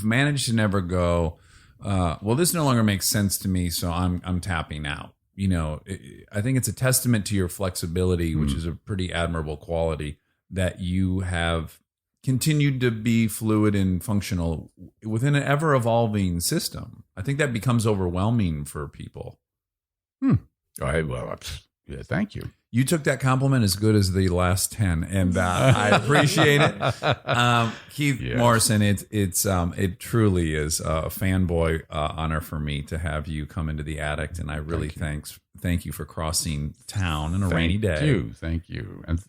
managed to never go. Well, this no longer makes sense to me, so I'm tapping out. You know, I think it's a testament to your flexibility, which is a pretty admirable quality, that you have continued to be fluid and functional within an ever evolving system. I think that becomes overwhelming for people. Yeah, thank you. You took that compliment as good as the last 10, and I appreciate it. Keith Yes. Morrison, it truly is a fanboy honor for me to have you come into the Addict, and I really thank you for crossing town on a rainy day. Thank you, and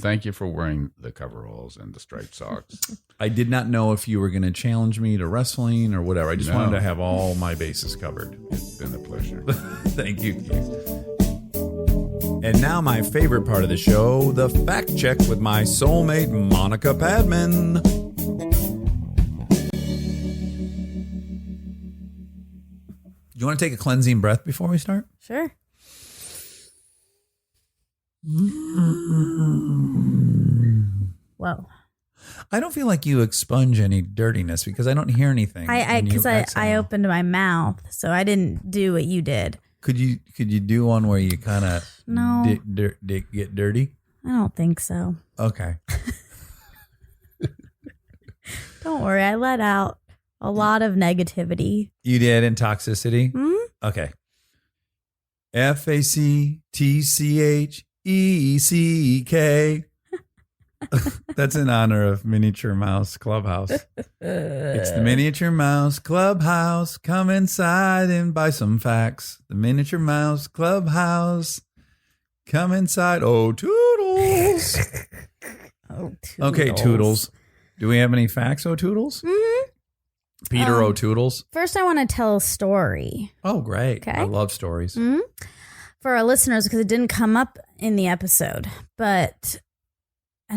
thank you for wearing the coveralls and the striped socks. I did not know if you were going to challenge me to wrestling or whatever. I just wanted to have all my bases covered. It's been a pleasure. Thank you, Keith. And now my favorite part of the show, the fact check with my soulmate, Monica Padman. You want to take a cleansing breath before we start? Sure. Whoa. I don't feel like you expunge any dirtiness because I don't hear anything. Because I exhale. opened my mouth, so I didn't do what you did. Could you do one where you kind of No. get dirty? I don't think so. Okay. Don't worry. I let out a lot of negativity. You did in toxicity? Hmm? Okay. FACTCHECK. That's in honor of Miniature Mouse Clubhouse. It's the Miniature Mouse Clubhouse. Come inside and buy some facts. The Miniature Mouse Clubhouse. Come inside. Oh, Toodles. Oh, Okay, Toodles. Do we have any facts, oh, Toodles? Mm-hmm. Peter O'Toodles. First, I want to tell a story. Oh, great. Okay. I love stories. Mhm. For our listeners, because it didn't come up in the episode, and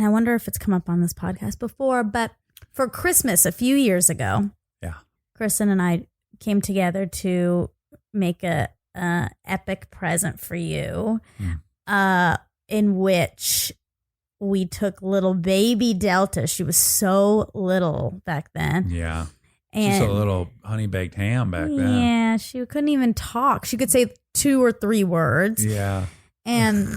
I wonder if it's come up on this podcast before, but for Christmas a few years ago, Yeah. Kristen and I came together to make a epic present for you, in which we took little baby Delta. She was so little back then. Yeah. And Just a little honey baked ham back then. yeah, she couldn't even talk. She could say 2 or 3 words. Yeah. And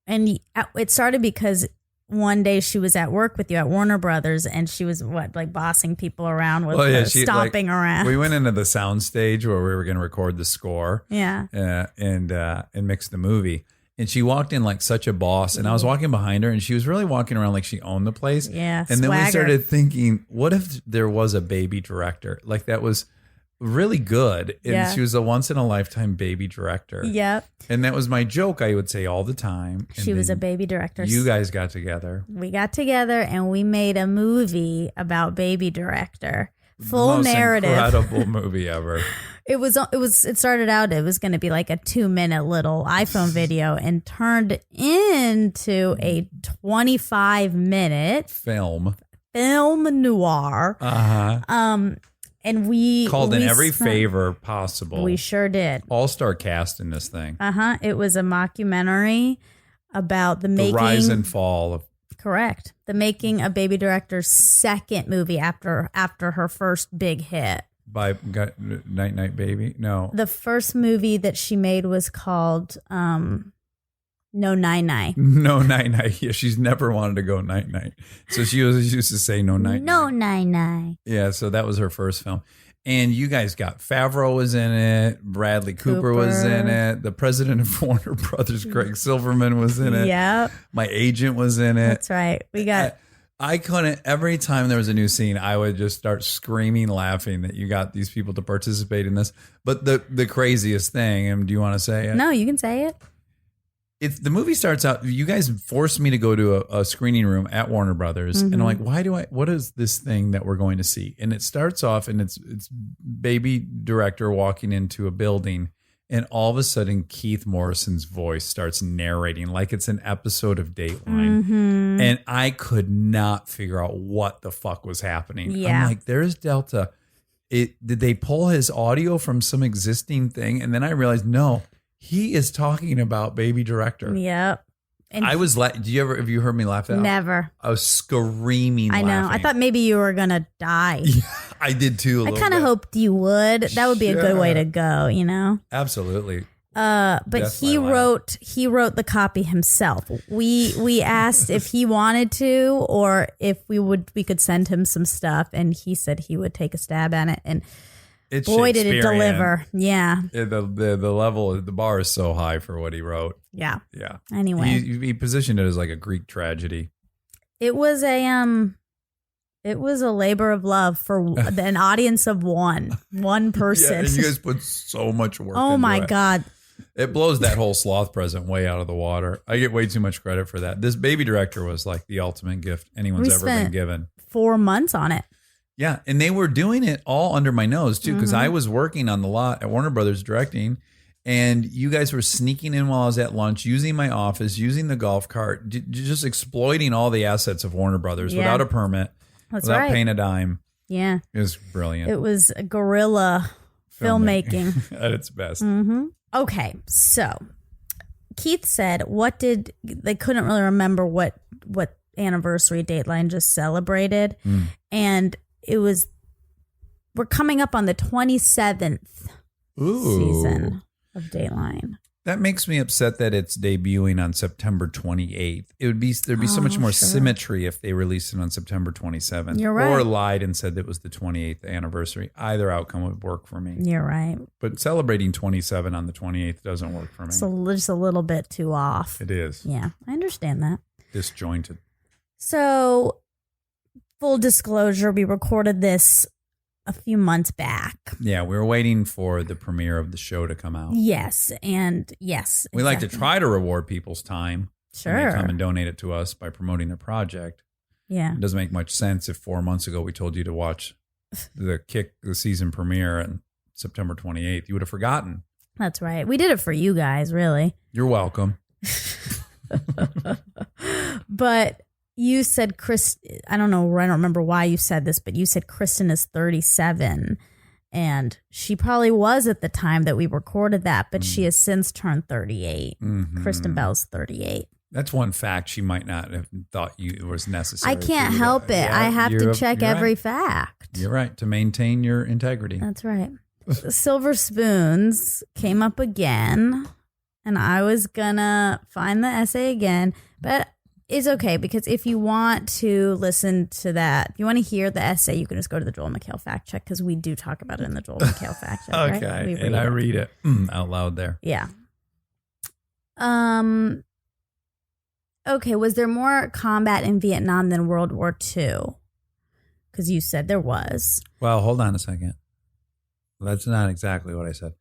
it started because one day she was at work with you at Warner Brothers, and she was like bossing people around with stomping around. We went into the sound stage where we were going to record the score, and mix the movie. And she walked in like such a boss, and I was walking behind her, and she was really walking around like she owned the place. Yeah, and then we swagger. started thinking, what if there was a baby director? Like that was really good, and she was a once in a lifetime baby director. Yep. And that was my joke. I would say all the time. And she was a baby director. You guys got together. We got together, and we made a movie about baby director. Full Most narrative. Incredible movie ever. It started out, it was going to be like a 2-minute little iPhone video and turned into a 25-minute film noir. And we called in every favor possible. We sure did. All-star cast in this thing. It was a mockumentary about the rise and fall of. Correct. The making of baby director's second movie after her first big hit. By Night Night Baby? No. The first movie that she made was called No Night Night. No Night Night. Yeah, she's never wanted to go Night Night. So she used to say No Night Night. No Night Night. Yeah, so that was her first film. And you guys got Favreau was in it. Bradley Cooper was in it. The president of Warner Brothers, Greg Silverman, was in it. Yep. My agent was in it. That's right. We got... I couldn't, every time there was a new scene, I would just start screaming, laughing that you got these people to participate in this. But the craziest thing, and do you want to say it? No, you can say it. If the movie starts out, you guys forced me to go to a screening room at Warner Brothers. And I'm like, what is this thing that we're going to see? And it starts off and it's baby director walking into a building. And all of a sudden, Keith Morrison's voice starts narrating like it's an episode of Dateline. And I could not figure out what the fuck was happening. Yeah. I'm like, there's Delta. Did they pull his audio from some existing thing? And then I realized, no, he is talking about baby director. Yep. And I was have you heard me laugh at that? Never. I was screaming I know. laughing. I thought maybe you were going to die. Yeah, I did too. I kind of hoped you would. That would be a good way to go, you know? Absolutely. But That's he my laugh. wrote the copy himself. We asked if he wanted to or if we could send him some stuff, and he said he would take a stab at it. And It's boy, did it Shakespearean. deliver. Yeah. The level, the bar is so high for what he wrote. Yeah. Yeah. Anyway. He positioned it as like a Greek tragedy. It was a labor of love for an audience of one person. Yeah, and you guys put so much work oh into my it. God. It blows that whole sloth present way out of the water. I get way too much credit for that. This baby director was like the ultimate gift anyone's ever been given. 4 months on it. Yeah, and they were doing it all under my nose too, because I was working on the lot at Warner Brothers directing, and you guys were sneaking in while I was at lunch, using my office, using the golf cart, just exploiting all the assets of Warner Brothers without a permit, without paying a dime. Yeah. It was brilliant. It was a guerrilla filmmaking. At its best. Okay, so Keith said, they couldn't really remember what anniversary Dateline just celebrated. And we're coming up on the 27th season of Dateline. That makes me upset that it's debuting on September 28th. There'd be so much more symmetry if they released it on September 27th. You're right. Or lied and said it was the 28th anniversary. Either outcome would work for me. You're right. But celebrating 27 on the 28th doesn't work for me. So just a little bit too off. It is. Yeah, I understand that. Disjointed. So, full disclosure, we recorded this a few months back. Yeah, we were waiting for the premiere of the show to come out. Yes. We like to try to reward people's time. Sure. When they come and donate it to us by promoting their project. Yeah. It doesn't make much sense if 4 months ago we told you to watch the season premiere on September 28th. You would have forgotten. That's right. We did it for you guys, really. You're welcome. But you said I don't remember why you said this, but you said Kristen is 37, and she probably was at the time that we recorded that, but she has since turned 38. Kristen Bell's 38. That's one fact she might not have thought it was necessary. I can't help it. I have to check every fact. You're right, to maintain your integrity. That's right. Silver Spoons came up again, and I was gonna find the essay again, but is okay because if you want to listen to that, if you want to hear the essay, you can just go to the Joel McHale fact check because we do talk about it in the Joel McHale fact check. Okay, right? and I read it out loud there. Yeah. Okay, was there more combat in Vietnam than World War II? Because you said there was. Well, hold on a second. That's not exactly what I said.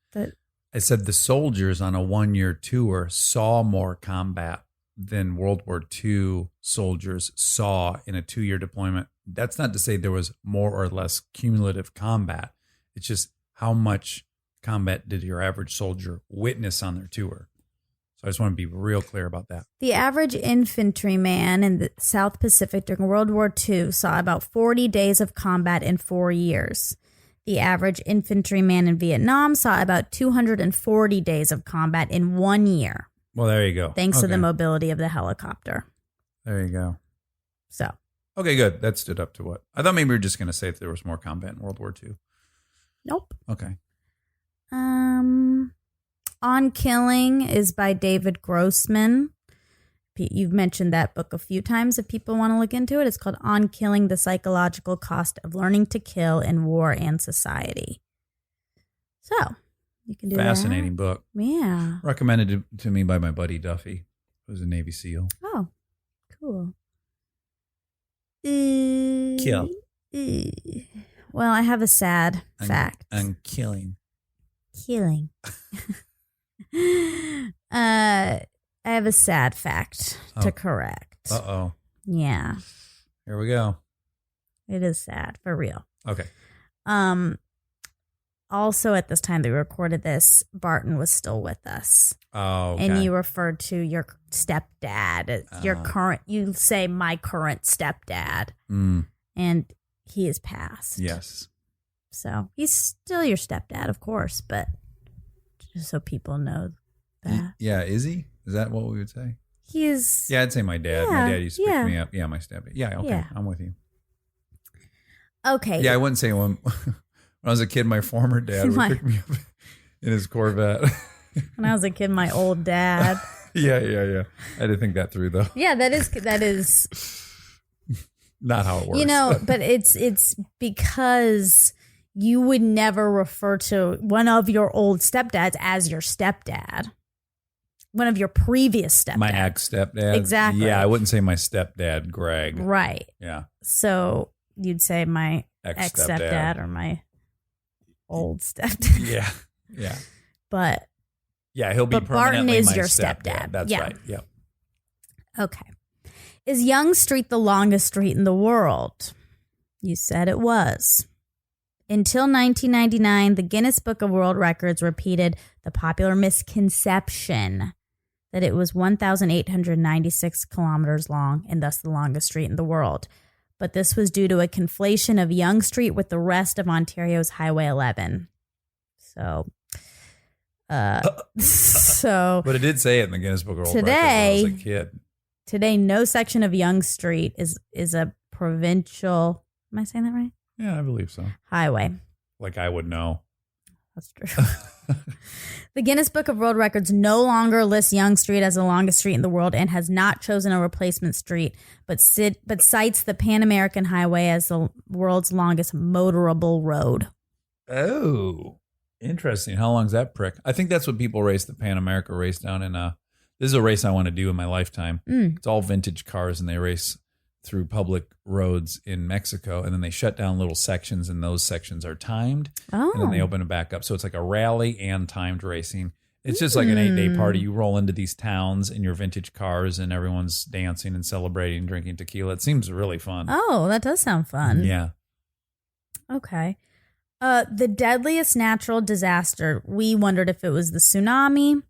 I said the soldiers on a 1-year tour saw more combat than World War II soldiers saw in a 2-year deployment. That's not to say there was more or less cumulative combat. It's just how much combat did your average soldier witness on their tour? So I just want to be real clear about that. The average infantryman in the South Pacific during World War II saw about 40 days of combat in 4 years. The average infantryman in Vietnam saw about 240 days of combat in 1 year. Well, there you go. Thanks to the mobility of the helicopter. There you go. So. Okay, good. That stood up to what? I thought maybe we were just going to say if there was more combat in World War II. Nope. Okay. On Killing is by David Grossman. You've mentioned that book a few times if people want to look into it. It's called On Killing, the Psychological Cost of Learning to Kill in War and Society. So, you can do Fascinating book. Yeah. Recommended to me by my buddy Duffy, who's a Navy SEAL. Oh, cool. Kill. Well, I have a sad fact. I'm killing. Killing. I have a sad fact to correct. Uh-oh. Yeah. Here we go. It is sad, for real. Okay. Also, at this time that we recorded this, Barton was still with us. Oh, okay. And you referred to your stepdad. Your current, you say my current stepdad. And he is passed. Yes. So he's still your stepdad, of course, but just so people know that. Yeah, is he? Is that what we would say? He is. Yeah, I'd say my dad. Yeah, My dad used to pick yeah. me up. Yeah, my stepdad. Yeah, okay. Yeah. I'm with you. Okay. Yeah, I wouldn't say when I was a kid, my former dad would pick me up in his Corvette. When I was a kid, my old dad. Yeah. I had to think that through, though. Yeah, that is Not how it works. You know, but it's because you would never refer to one of your old stepdads as your stepdad. One of your previous stepdads. My ex-stepdad? Exactly. Yeah, I wouldn't say my stepdad, Greg. Right. Yeah. So you'd say my ex-stepdad or my old stepdad. Yeah. But he'll be But Barton permanently is my your stepdad. stepdad. That's Yeah. right. Yeah. Okay. Is Yonge Street the longest street in the world? You said it was. Until 1999, the Guinness Book of World Records repeated the popular misconception that it was 1,896 kilometers long and thus the longest street in the world. But this was due to a conflation of Yonge Street with the rest of Ontario's Highway 11. So, But it did say it in the Guinness Book of World Records when I was a kid. Today, no section of Yonge Street is a provincial, am I saying that right? Yeah, I believe so. Highway. Like I would know. That's true. The Guinness Book of World Records no longer lists Yonge Street as the longest street in the world and has not chosen a replacement street, but cites the Pan American Highway as the world's longest motorable road. Oh, interesting. How long's that prick? I think that's what people race the Pan America race down in. This is a race I want to do in my lifetime. It's all vintage cars, and they race through public roads in Mexico, and then they shut down little sections, and those sections are timed, and then they open it back up. So it's like a rally and timed racing. It's just like an 8-day party. You roll into these towns in your vintage cars, and everyone's dancing and celebrating, drinking tequila. It seems really fun. Oh, that does sound fun. Yeah. Okay. The deadliest natural disaster, we wondered if it was the tsunami.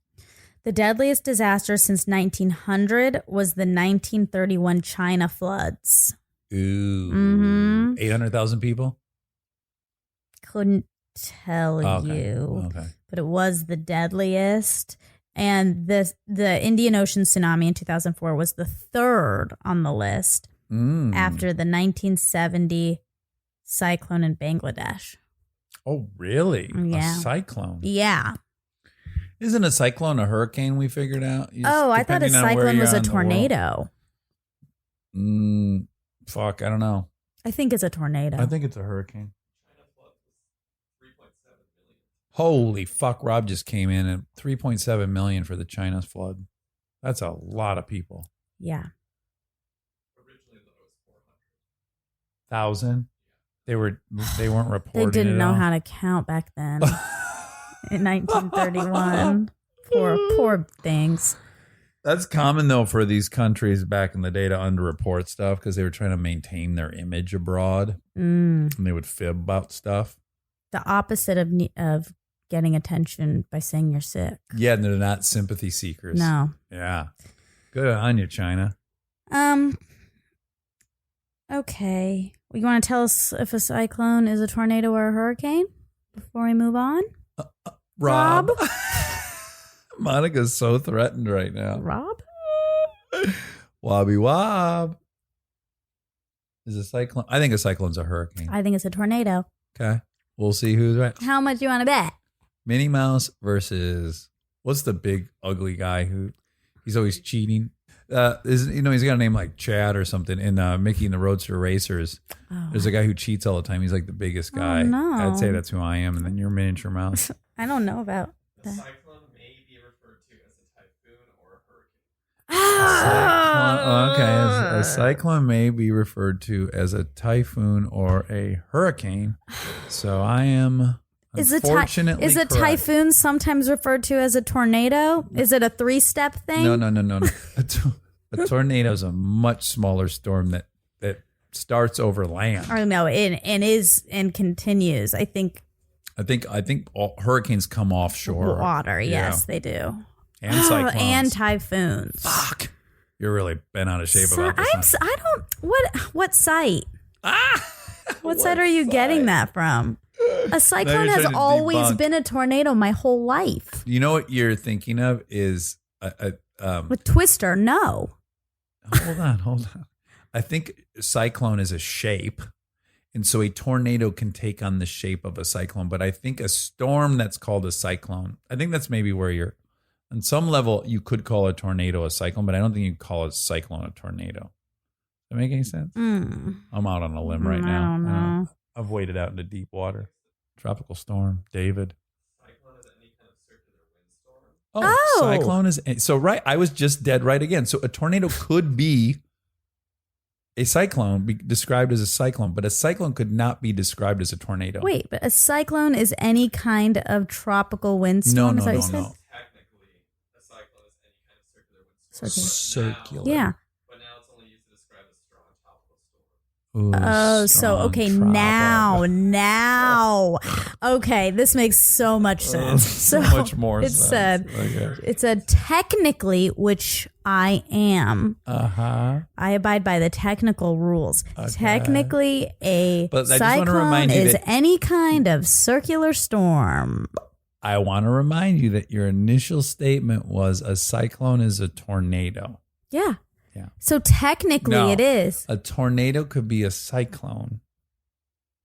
The deadliest disaster since 1900 was the 1931 China floods. Ooh. 800,000 people? Couldn't tell you. Okay. But it was the deadliest. And the Indian Ocean tsunami in 2004 was the third on the list after the 1970 cyclone in Bangladesh. Oh, really? Yeah. A cyclone? Yeah. Isn't a cyclone a hurricane we figured out? I thought a Depending on where cyclone was you're a on the world. tornado. Fuck, I don't know. I think it's a tornado. I think it's a hurricane. Holy fuck, Rob just came in at 3.7 million for the China flood. That's a lot of people. Yeah. 1,000? They weren't reporting. They didn't it know all. how to count back then. In 1931. Poor things. That's common though for these countries back in the day to underreport stuff because they were trying to maintain their image abroad, and they would fib about stuff. The opposite of getting attention by saying you're sick. Yeah, and they're not sympathy seekers. No. Yeah. Good on you, China. Okay. You want to tell us if a cyclone is a tornado or a hurricane before we move on? Rob? Monica's so threatened right now. Rob? Wobby wob. Is a cyclone? I think a cyclone's a hurricane. I think it's a tornado. Okay. We'll see who's right. How much do you want to bet? Minnie Mouse versus what's the big ugly guy who he's always cheating? He's got a name like Chad or something in Mickey and the Roadster Racers. Oh. There's a guy who cheats all the time. He's like the biggest guy. Oh, no. I'd say that's who I am, and then you're miniature mouse. I don't know about that. A cyclone may be referred to as a typhoon or a hurricane. A cyclone may be referred to as a typhoon or a hurricane. So I am unfortunately Is a typhoon sometimes referred to as a tornado? Is it a 3-step thing? No. A tornado is a much smaller storm that starts over land. Or no, and continues. I think all hurricanes come offshore. Water, yes, they do. And cyclones. And typhoons. Fuck. You're really bent out of shape about this. What site? What site are you getting that from? A cyclone has always been a tornado my whole life. You know what you're thinking of is with Twister, no. Hold on. I think cyclone is a shape. And so a tornado can take on the shape of a cyclone. But I think a storm that's called a cyclone, I think that's maybe where you're, on some level, you could call a tornado a cyclone, but I don't think you call a cyclone a tornado. Does that make any sense? I'm out on a limb right now. I don't know. I've waded out into deep water. Tropical storm, David. Cyclone is any kind of circular windstorm. Oh, cyclone is, so right. I was just dead right again. So a tornado could be a cyclone, be described as a cyclone, but a cyclone could not be described as a tornado. Wait, but a cyclone is any kind of tropical windstorm? No. Technically, a cyclone is any kind of circular windstorm. Circular. Yeah. But now it's only used to describe a strong tropical storm. Ooh, now. Okay, this makes so much sense. So much more it sense. said, Okay. it said technically, which I am. I abide by the technical rules. Okay. Technically, a But I just wanna cyclone remind you is that- any kind of circular storm. I want to remind you that your initial statement was a cyclone is a tornado. Yeah. Yeah. So technically, No. it is. A tornado could be a cyclone,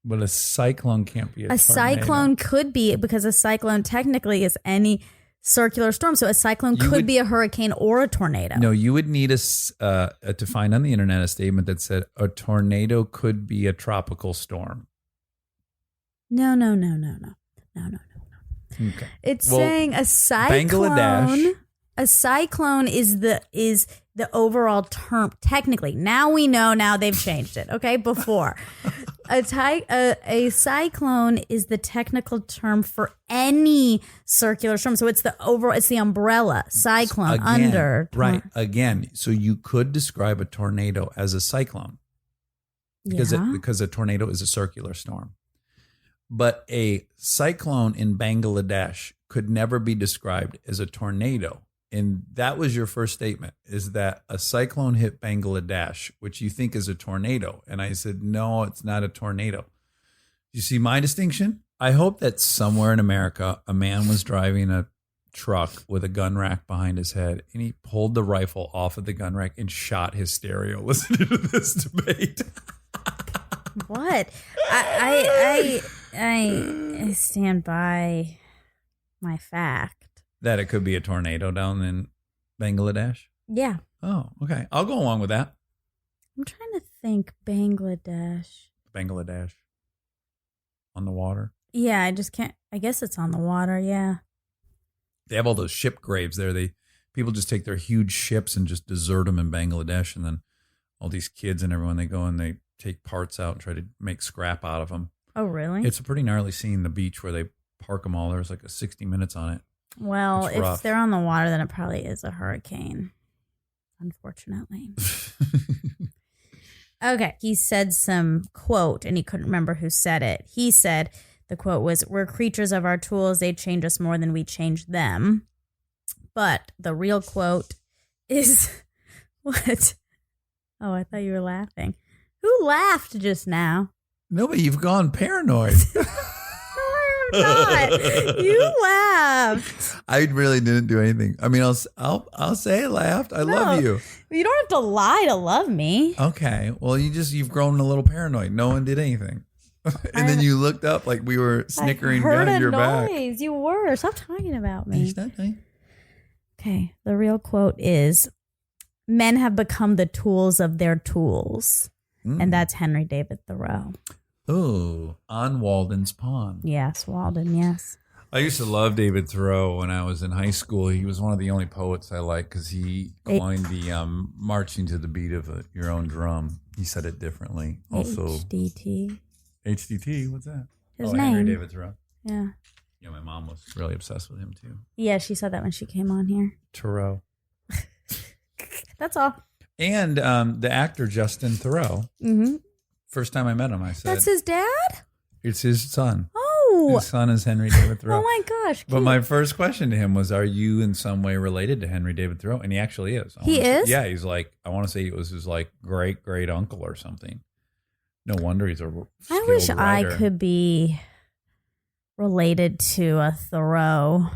but a cyclone can't be a tornado. A cyclone could be, because a cyclone technically is any circular storm. So a cyclone could be a hurricane or a tornado. No, you would need to find on the internet a statement that said a tornado could be a tropical storm. No. Okay. It's Well, saying a cyclone. Bangladesh. A cyclone is the overall term. Technically, now we know. Now they've changed it. Okay, before a cyclone is the technical term for any circular storm. So it's the overall. It's the umbrella cyclone Again, under. right again. So you could describe a tornado as a cyclone because a tornado is a circular storm. But a cyclone in Bangladesh could never be described as a tornado. And that was your first statement, is that a cyclone hit Bangladesh, which you think is a tornado. And I said, no, it's not a tornado. You see my distinction? I hope that somewhere in America, a man was driving a truck with a gun rack behind his head, and he pulled the rifle off of the gun rack and shot his stereo listening to this debate. What? I stand by my fact. That it could be a tornado down in Bangladesh? Yeah. Oh, okay. I'll go along with that. think Bangladesh. Bangladesh. On the water. Yeah, I just can't. I guess it's on the water. Yeah. They have all those ship graves there. People just take their huge ships and just desert them in Bangladesh, and then all these kids and everyone, they go and they take parts out and try to make scrap out of them. Oh, really? It's a pretty gnarly scene. The beach where they park them all. There's like a 60 minutes on it. Well, It's if rough. they're on the water, then it probably is a hurricane. Unfortunately. Okay. He said some quote, and he couldn't remember who said it. He said the quote was, "We're creatures of our tools. They change us more than we change them." But the real quote is what? Oh, I thought you were laughing. Who laughed just now? No, but you've gone paranoid. No, I'm not. You laughed. I really didn't do anything. I mean, I'll say I laughed. I love you. You don't have to lie to love me. Okay. Well, you've grown a little paranoid. No one did anything. And then you looked up like we were snickering I heard behind a your noise. back. You were. Stop talking about me. Stop talking. Okay. The real quote is, "Men have become the tools of their tools." And that's Henry David Thoreau. Oh, on Walden's Pond. Yes, Walden, yes. I used to love David Thoreau when I was in high school. He was one of the only poets I liked because he coined the marching to the beat of your own drum. He said it differently. Also, HDT. HDT, what's that? His Henry name. David Thoreau. Yeah. Yeah, my mom was really obsessed with him too. Yeah, she said that when she came on here. Thoreau. That's all. And the actor Justin Thoreau. Mm-hmm. First time I met him, I said, That's his dad? it's his son. Oh. His son is Henry David Thoreau. Oh, my gosh. But my first question to him was, are you in some way related to Henry David Thoreau? And he actually is. He is? Yeah, he's like, I want to say it was his like great uncle or something. No wonder he's a I wish skilled I writer. could be related to a Thoreau.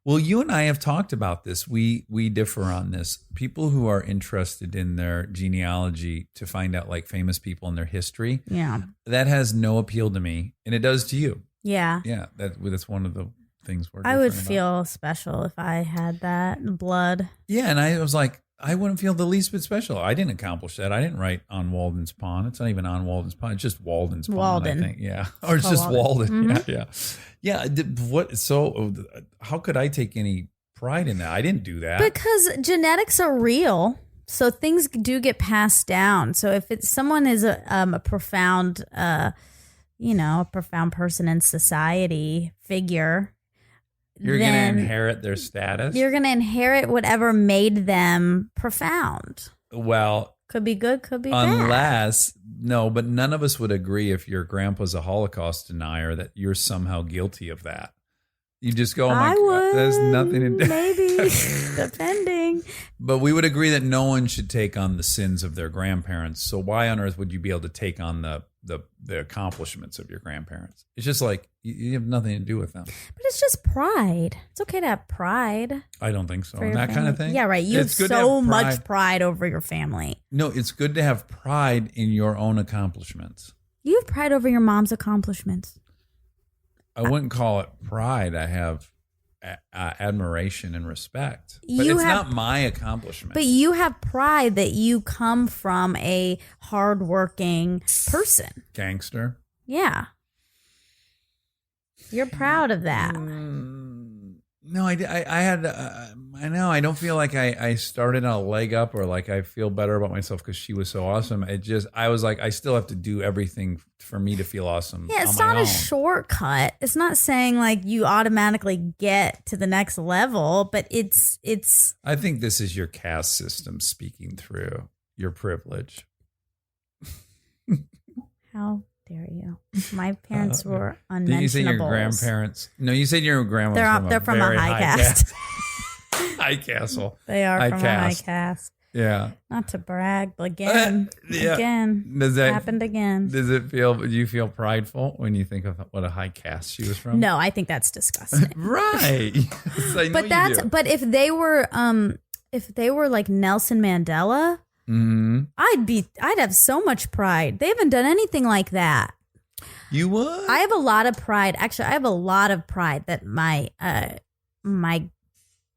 Well, you and I have talked about this. We differ on this. People who are interested in their genealogy to find out like famous people and their history, Yeah. that has no appeal to me, and it does to you. Yeah. Yeah, that's one of the things we're. I would different about. feel special if I had that blood. Yeah, and I was like, I wouldn't feel the least bit special. I didn't accomplish that. I didn't write on Walden's Pond. It's not even on Walden's Pond. It's just Walden's Pond. Walden. I think. Yeah, or it's Oh, just Walden. Walden. Yeah. What? So, how could I take any pride in that? I didn't do that. Because genetics are real. So things do get passed down. So if someone is a profound, a profound person in society, figure, You're going to then inherit their status. You're going to inherit whatever made them profound. Well, Could be good, could be bad. but none of us would agree if your grandpa's a Holocaust denier that you're somehow guilty of that. You just go, oh my I God, would. there's nothing to do. Maybe, depending. But we would agree that no one should take on the sins of their grandparents. So why on earth would you be able to take on the accomplishments of your grandparents? It's just like you have nothing to do with them. But it's just pride. It's okay to have pride. I don't think so. for your That kind of family. thing. Yeah, right. You have It's good to so have much pride over your family. No, it's good to have pride in your own accomplishments. You have pride over your mom's accomplishments. I wouldn't call it pride. I have admiration and respect. But You it's have- not my accomplishment. But you have pride that you come from a hardworking person. Gangster. Yeah. You're proud of that. No, I had, I know, I don't feel like I started on a leg up or like I feel better about myself because she was so awesome. I was like, I still have to do everything for me to feel awesome. Yeah, it's on my not a own. shortcut. It's not saying like you automatically get to the next level, but it's I think this is your caste system speaking through your privilege. how dare you? My parents were Did you say your unmentionables. grandparents? No, you said your grandma. They're from a high caste. High castle. They are High from caste. a high caste. Yeah. Not to brag, but again, Yeah. again, Does that happened again. Do you feel prideful when you think of what a high caste she was from? No, I think that's disgusting. Right. Yes, I know you do. But if they were like Nelson Mandela, Mhm. I'd have so much pride. They haven't done anything like that. You would? I have a lot of pride. Actually, I have a lot of pride that my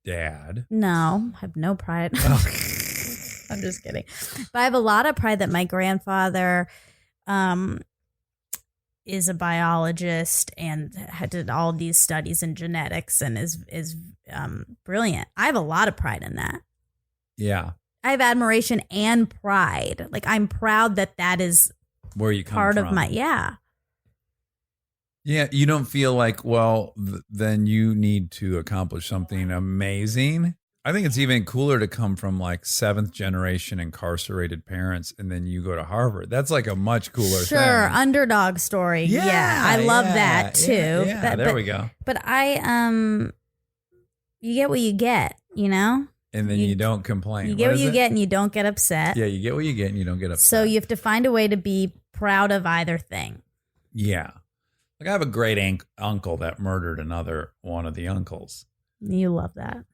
Dad. no, I have no pride. I'm just kidding. But I have a lot of pride that my grandfather is a biologist and did all these studies in genetics and is brilliant. I have a lot of pride in that. Yeah. I have admiration and pride. Like, I'm proud that is Where you come part from. of my, yeah. Yeah, you don't feel like, well, then you need to accomplish something amazing. I think it's even cooler to come from like 7th generation incarcerated parents and then you go to Harvard. That's like a much cooler thing. Sure, underdog story. Yeah, I love that too. Yeah, there we go. But you get what you get, you know? And then you don't complain. You get what you get and you don't get upset. Yeah, you get what you get and you don't get upset. So you have to find a way to be proud of either thing. Yeah. Like I have a great uncle that murdered another one of the uncles. You love that.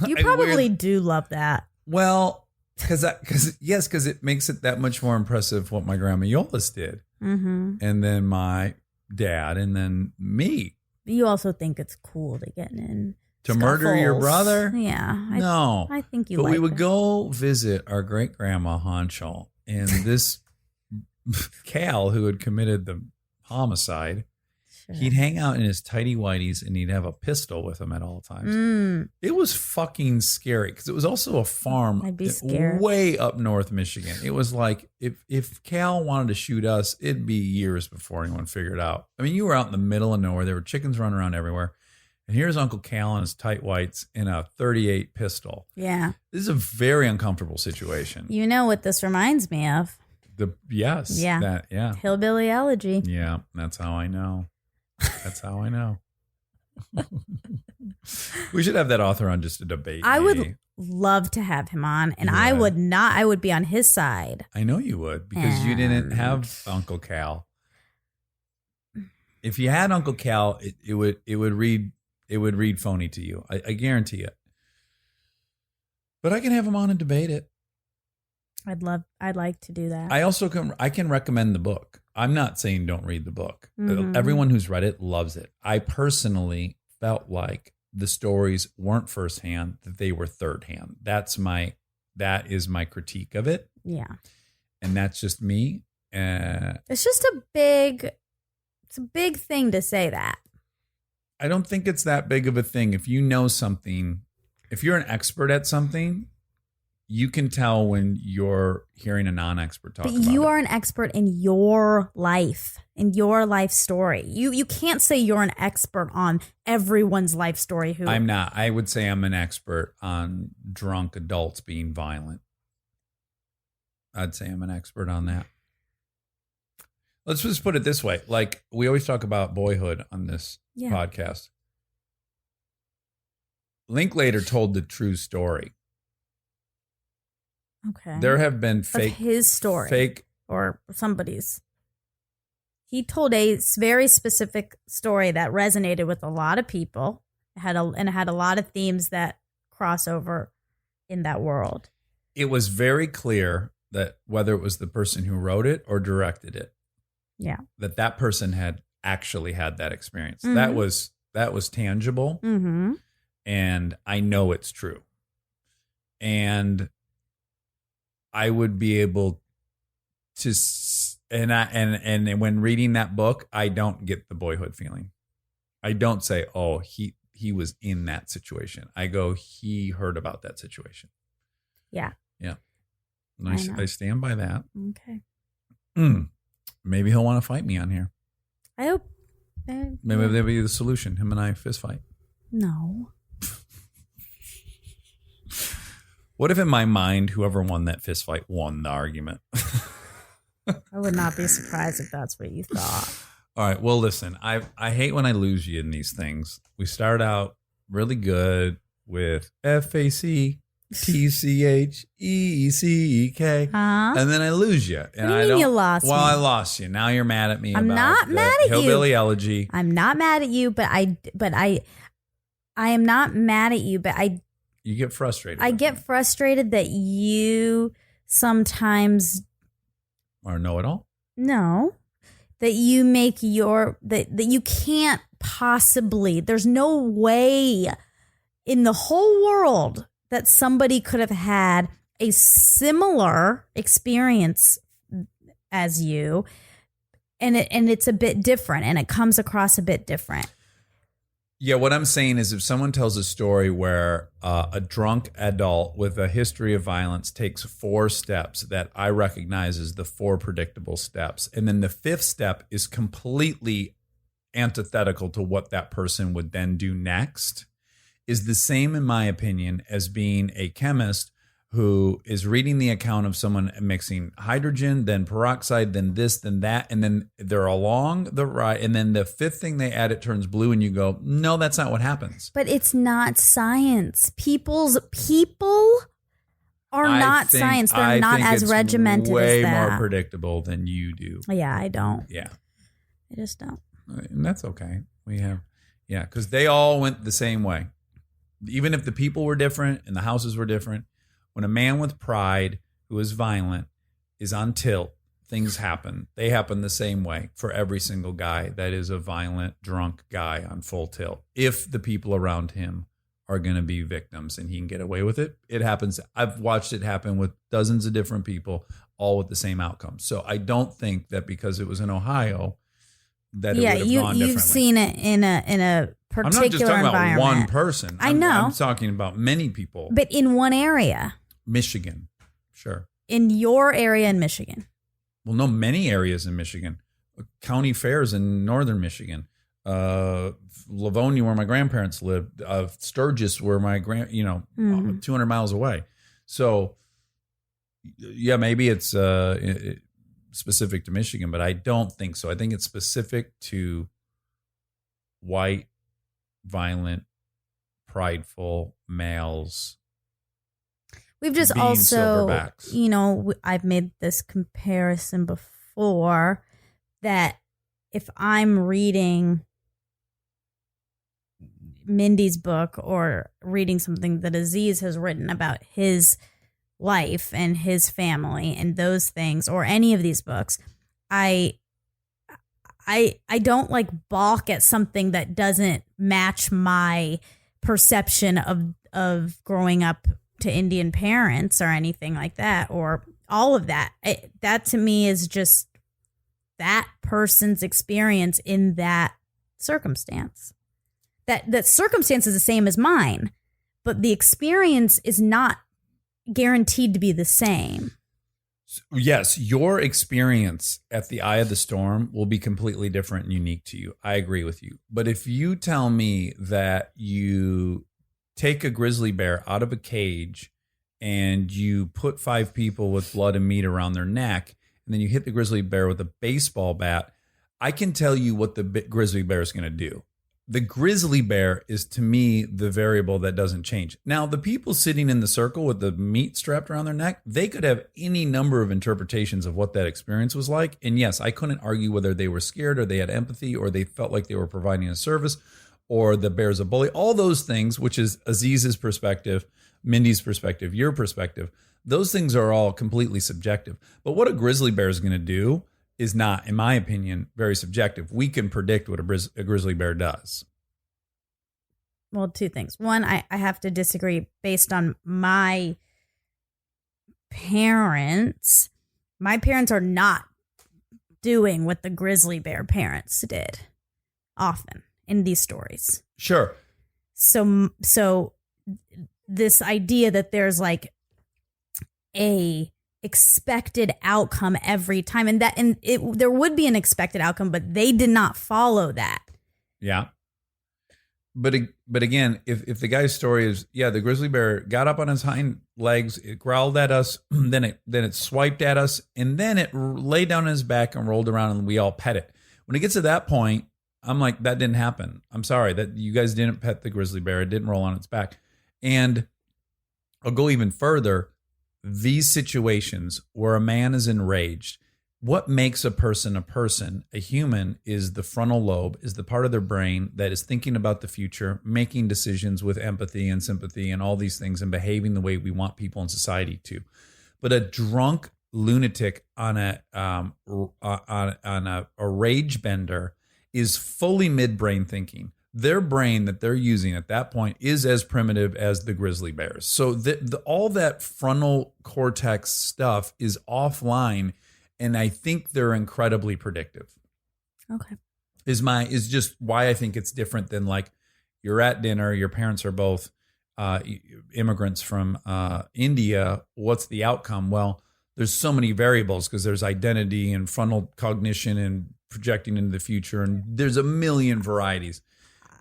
You probably do love that. Well, because it makes it that much more impressive what my grandma Yolis did. Mm-hmm. And then my dad and then me. You also think it's cool to get in. To murder your brother? Yeah. No. I think you But like we would that. go visit our great grandma Honchel and this Cal who had committed the homicide. Sure. He'd hang out in his tighty whities and he'd have a pistol with him at all times. It was fucking scary because it was also a farm I'd be scared. way up north Michigan. It was like if Cal wanted to shoot us, it'd be years before anyone figured it out. I mean, you were out in the middle of nowhere. There were chickens running around everywhere. And here's Uncle Cal in his tight whites in a .38 pistol. Yeah. This is a very uncomfortable situation. You know what this reminds me of? Yes. Yeah. Yeah. Hillbilly Elegy. Yeah. That's how I know. That's how I know. We should have that author on just to debate. I would love to have him on, and Yeah. I would be on his side. I know you would because you didn't have Uncle Cal. If you had Uncle Cal, it would read phony to you. I guarantee it. But I can have him on and debate it. I'd like to do that. I also can recommend the book. I'm not saying don't read the book. Mhm. Everyone who's read it loves it. I personally felt like the stories weren't firsthand, that they were thirdhand. That is my critique of it. Yeah. And that's just me. It's just a big thing to say that. I don't think it's that big of a thing. If you know something, if you're an expert at something, you can tell when you're hearing a non-expert talk But about you it. are an expert in your life story. You can't say you're an expert on everyone's life story. I'm not. I would say I'm an expert on drunk adults being violent. I'd say I'm an expert on that. Let's just put it this way. Like we always talk about Boyhood on this podcast. Linklater told the true story. Okay. There have been fake his story. Fake or somebody's. He told a very specific story that resonated with a lot of people. It had a lot of themes that cross over in that world. It was very clear that whether it was the person who wrote it or directed it, that person had actually had that experience. Mm-hmm. That was tangible, and I know it's true. And I would be able to, and when reading that book, I don't get the Boyhood feeling. I don't say, "Oh, he was in that situation." I go, "He heard about that situation." Yeah. Yeah. And I stand by that. Okay. Maybe he'll want to fight me on here. I hope. Maybe that'll be the solution. Him and I fist fight. No. What if in my mind, whoever won that fist fight won the argument? I would not be surprised if that's what you thought. All right. Well, listen, I hate when I lose you in these things. We start out really good with FACTCHEECK, and then I lose you. And What do you mean you lost Well, me? I lost you. Now you're mad at me. I'm about not the mad at you. Hillbilly Elegy. I'm not mad at you, but I am not mad at you, but You get frustrated. I get frustrated that you sometimes Or know it all. No, that you make that you can't possibly, there's no way in the whole world that somebody could have had a similar experience as you, and it's a bit different, and it comes across a bit different. Yeah, what I'm saying is if someone tells a story where a drunk adult with a history of violence takes 4 steps that I recognize as the 4 predictable steps, and then the 5th step is completely antithetical to what that person would then do next, is the same, in my opinion, as being a chemist who is reading the account of someone mixing hydrogen, then peroxide, then this, then that, and then they're along the right, and then the 5th thing they add, it turns blue, and you go, no, that's not what happens. But it's not science. People are not science. They're not as regimented way as that. more predictable than you do. Yeah, I don't. Yeah. I just don't. And that's okay. Because they all went the same way. Even if the people were different and the houses were different, when a man with pride who is violent is on tilt, things happen. They happen the same way for every single guy that is a violent, drunk guy on full tilt. If the people around him are going to be victims and he can get away with it, it happens. I've watched it happen with dozens of different people, all with the same outcome. So I don't think that because it was in Ohio that it would have gone differently. You've seen it in a particular I'm not just talking environment. about one person. I know. I'm talking about many people. But in one area. Michigan, sure. In your area in Michigan. Well, no, many areas in Michigan. County fairs in northern Michigan. Livonia, where my grandparents lived. Sturgis, where my 200 miles away. So, yeah, maybe it's specific to Michigan, but I don't think so. I think it's specific to white, violent, prideful males. We've just being also, silverbacks. I've made this comparison before that if I'm reading Mindy's book or reading something that Aziz has written about his life and his family and those things, or any of these books, I don't like balk at something that doesn't match my perception of growing up to Indian parents or anything like that, or all of that. That to me is just that person's experience in that circumstance. That circumstance is the same as mine, but the experience is not guaranteed to be the same. Yes, your experience at the eye of the storm will be completely different and unique to you. I agree with you. But if you tell me that you take a grizzly bear out of a cage and you put 5 people with blood and meat around their neck, and then you hit the grizzly bear with a baseball bat, I can tell you what the grizzly bear is going to do. The grizzly bear is, to me, the variable that doesn't change. Now, the people sitting in the circle with the meat strapped around their neck, they could have any number of interpretations of what that experience was like. And yes, I couldn't argue whether they were scared or they had empathy or they felt like they were providing a service or the bear's a bully. All those things, which is Aziz's perspective, Mindy's perspective, your perspective, those things are all completely subjective. But what a grizzly bear is going to do is not, in my opinion, very subjective. We can predict what a grizzly bear does. Well, 2 things. One, I have to disagree based on my parents. My parents are not doing what the grizzly bear parents did often in these stories. Sure. So this idea that there's like a expected outcome every time, and there would be an expected outcome, but they did not follow that. Yeah. But again, if the guy's story is, yeah, the grizzly bear got up on his hind legs, it growled at us, then it swiped at us, and then it laid down on his back and rolled around, and we all pet it. When it gets to that point, I'm like, that didn't happen. I'm sorry that you guys didn't pet the grizzly bear. It didn't roll on its back. And I'll go even further. These situations where a man is enraged, what makes a person, a human, is the frontal lobe, is the part of their brain that is thinking about the future, making decisions with empathy and sympathy and all these things, and behaving the way we want people in society to. But a drunk lunatic on a rage bender is fully midbrain thinking, their brain that they're using at that point is as primitive as the grizzly bears. So all that frontal cortex stuff is offline, and I think they're incredibly predictive. Okay. Is just why I think it's different than like you're at dinner, your parents are both immigrants from India. What's the outcome? Well, there's so many variables because there's identity and frontal cognition and projecting into the future, and there's a million varieties.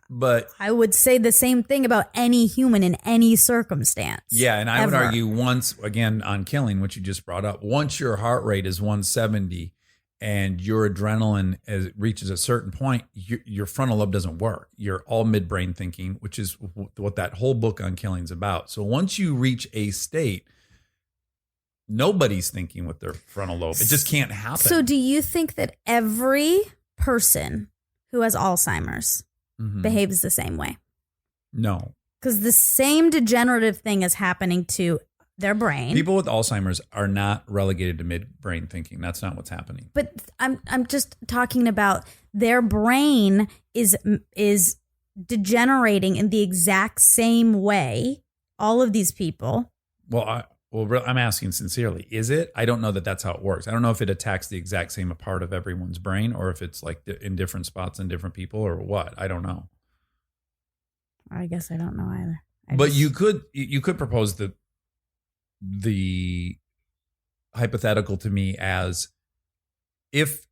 But I would say the same thing about any human in any circumstance. Yeah, and I would ever. argue once, again, on killing, which you just brought up, once your heart rate is 170 and your adrenaline reaches a certain point, your frontal lobe doesn't work. You're all midbrain thinking, which is what that whole book on killing is about. So once you reach a state, nobody's thinking with their frontal lobe. It just can't happen. So do you think that every person who has Alzheimer's behaves the same way? No. Because the same degenerative thing is happening to their brain. People with Alzheimer's are not relegated to midbrain thinking. That's not what's happening. But I'm just talking about their brain is degenerating in the exact same way. All of these people. Well, I'm asking sincerely, is it? I don't know that that's how it works. I don't know if it attacks the exact same part of everyone's brain or if it's like in different spots in different people or what. I don't know. I guess I don't know either. But you could propose the hypothetical to me as if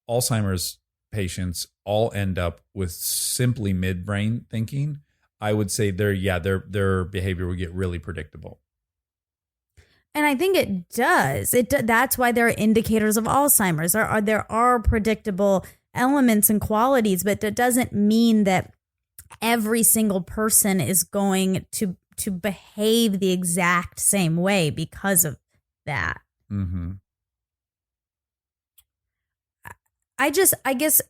Alzheimer's patients all end up with simply midbrain thinking, I would say their behavior would get really predictable. And I think it does. That's why there are indicators of Alzheimer's. There are predictable elements and qualities, but that doesn't mean that every single person is going to behave the exact same way because of that. Mm-hmm. I guess,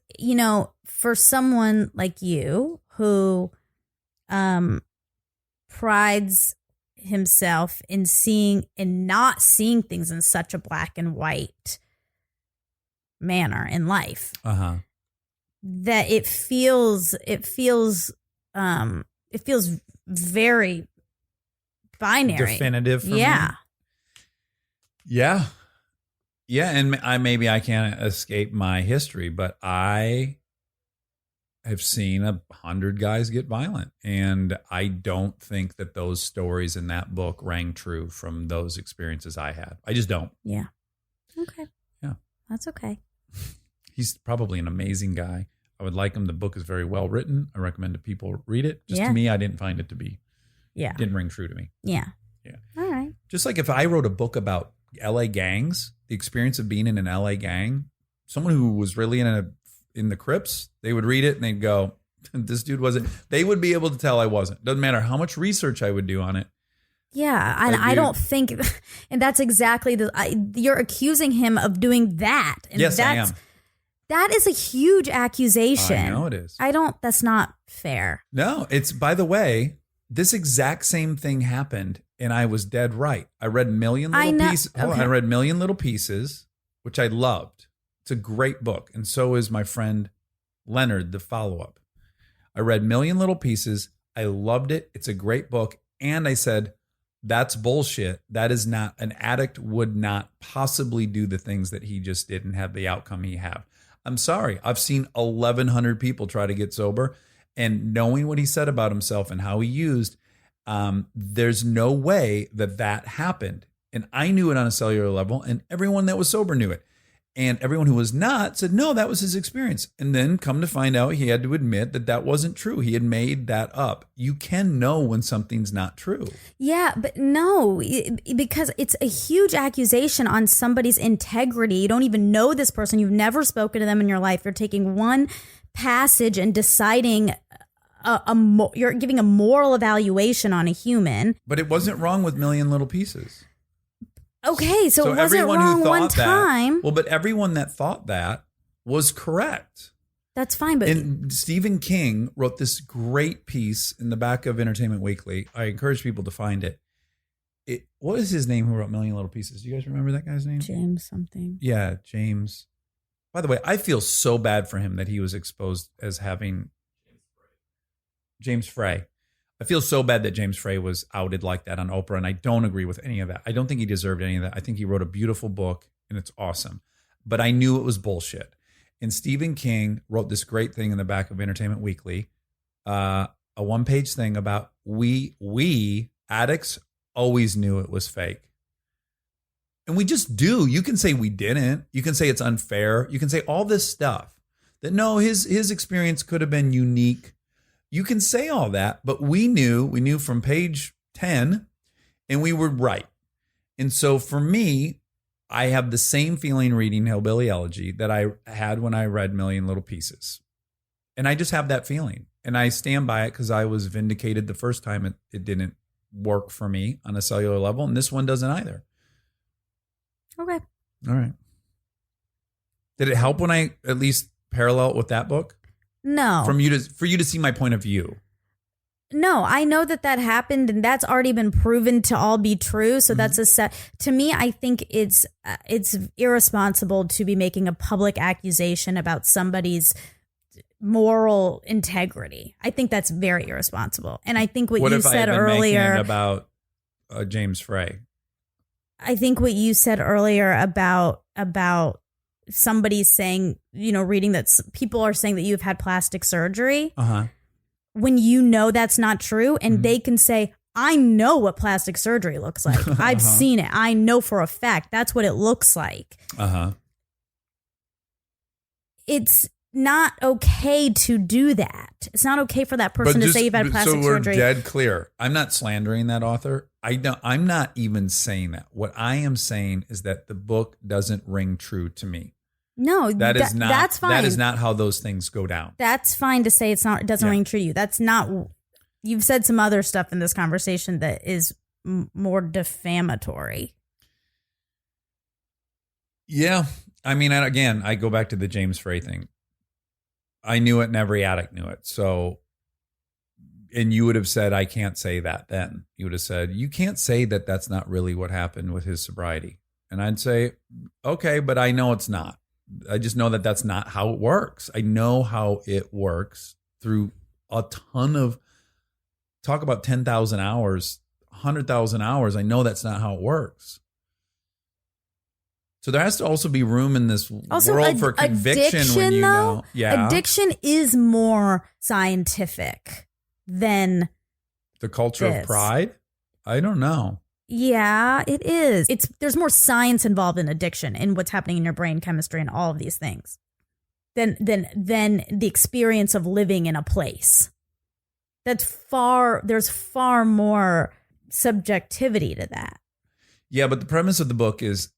for someone like you who prides himself in seeing and not seeing things in such a black and white manner in life, that it feels very binary, definitive. For yeah. Me. Yeah. And maybe I can't escape my history, but I have seen 100 guys get violent. And I don't think that those stories in that book rang true from those experiences I had. I just don't. Yeah. Okay. Yeah. That's okay. He's probably an amazing guy. I would like him. The book is very well written. I recommend that people read it. Just to me, I didn't find it to be. Yeah. Didn't ring true to me. Yeah. Yeah. All right. Just like if I wrote a book about LA gangs, the experience of being in an LA gang, someone who was really in the Crips, they would read it and they'd go, this dude wasn't. They would be able to tell I wasn't. Doesn't matter how much research I would do on it. Yeah, and I don't think, and that's exactly you're accusing him of doing that. And yes, I am. That is a huge accusation. I know it is. That's not fair. No, it's, by the way, this exact same thing happened and I was dead right. I read Million Little Pieces. Okay. I read Million Little Pieces, which I loved. It's a great book. And so is my friend Leonard, the follow-up. I read Million Little Pieces. I loved it. It's a great book. And I said, that's bullshit. That is not, an addict would not possibly do the things that he just did and have the outcome he have. I'm sorry. I've seen 1,100 people try to get sober, and knowing what he said about himself and how he used, there's no way that happened. And I knew it on a cellular level, and everyone that was sober knew it. And everyone who was not said, no, that was his experience. And then come to find out, he had to admit that wasn't true. He had made that up. You can know when something's not true. Yeah, but no, because it's a huge accusation on somebody's integrity. You don't even know this person. You've never spoken to them in your life. You're taking one passage and deciding you're giving a moral evaluation on a human. But it wasn't wrong with Million Little Pieces. Okay, so it wasn't wrong one time. But everyone that thought that was correct. That's fine. But Stephen King wrote this great piece in the back of Entertainment Weekly. I encourage people to find it. What is his name who wrote Million Little Pieces? Do you guys remember that guy's name? James something. Yeah, James. By the way, I feel so bad for him that he was exposed as having... James Frey. I feel so bad that James Frey was outed like that on Oprah, and I don't agree with any of that. I don't think he deserved any of that. I think he wrote a beautiful book, and it's awesome. But I knew it was bullshit. And Stephen King wrote this great thing in the back of Entertainment Weekly, a one-page thing about we addicts always knew it was fake. And we just do. You can say we didn't. You can say it's unfair. You can say all this stuff. That no, his experience could have been unique. You can say all that, but we knew from page 10, and we were right. And so for me, I have the same feeling reading Hillbilly Elegy that I had when I read Million Little Pieces. And I just have that feeling. And I stand by it because I was vindicated the first time it didn't work for me on a cellular level. And this one doesn't either. Okay. All right. Did it help when I at least parallel it with that book? No. For you to see my point of view. No, I know that happened, and that's already been proven to all be true. So that's to me, I think it's irresponsible to be making a public accusation about somebody's moral integrity. I think that's very irresponsible. And I think what you said earlier about James Frey. I think what you said earlier about somebody saying, reading that people are saying that you've had plastic surgery. When you know that's not true, and they can say, I know what plastic surgery looks like. I've seen it. I know for a fact that's what it looks like. It's not okay to do that. It's not okay for that person to say you've had plastic surgery. So we're dead clear. I'm not slandering that author. I'm not even saying that. What I am saying is that the book doesn't ring true to me. No, that's fine. That is not how those things go down. That's fine to say it doesn't ring true to you. That's not. You've said some other stuff in this conversation that is more defamatory. Yeah. I mean, again, I go back to the James Frey thing. I knew it and every addict knew it. So, and you would have said, I can't say that then. You would have said, you can't say that that's not really what happened with his sobriety. And I'd say, okay, but I know it's not. I just know that that's not how it works. I know how it works through a ton of, talk about 10,000 hours, 100,000 hours. I know that's not how it works. So there has to also be room in this world for conviction when you know. Yeah. Addiction is more scientific than the culture of pride. I don't know. Yeah, it is. There's more science involved in addiction and what's happening in your brain chemistry and all of these things than the experience of living in a place. There's far more subjectivity to that. Yeah, but the premise of the book is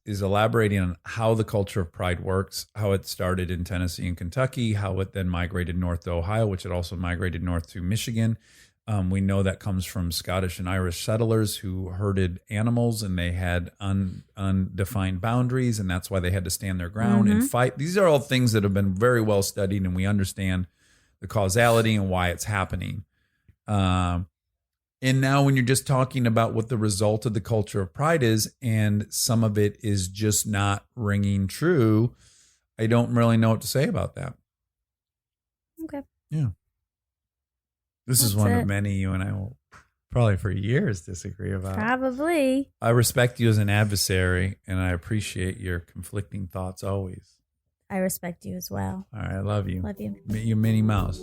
elaborating on how the culture of pride works, how it started in Tennessee and Kentucky, how it then migrated north to Ohio, which it also migrated north to Michigan. We know that comes from Scottish and Irish settlers who herded animals, and they had undefined boundaries, and that's why they had to stand their ground and fight. These are all things that have been very well studied, and we understand the causality and why it's happening. And now when you're just talking about what the result of the culture of pride is, and some of it is just not ringing true, I don't really know what to say about that. Okay. Yeah. This is one of many you and I will probably for years disagree about. Probably. I respect you as an adversary, and I appreciate your conflicting thoughts always. I respect you as well. All right, I love you. Love you. You Minnie Mouse.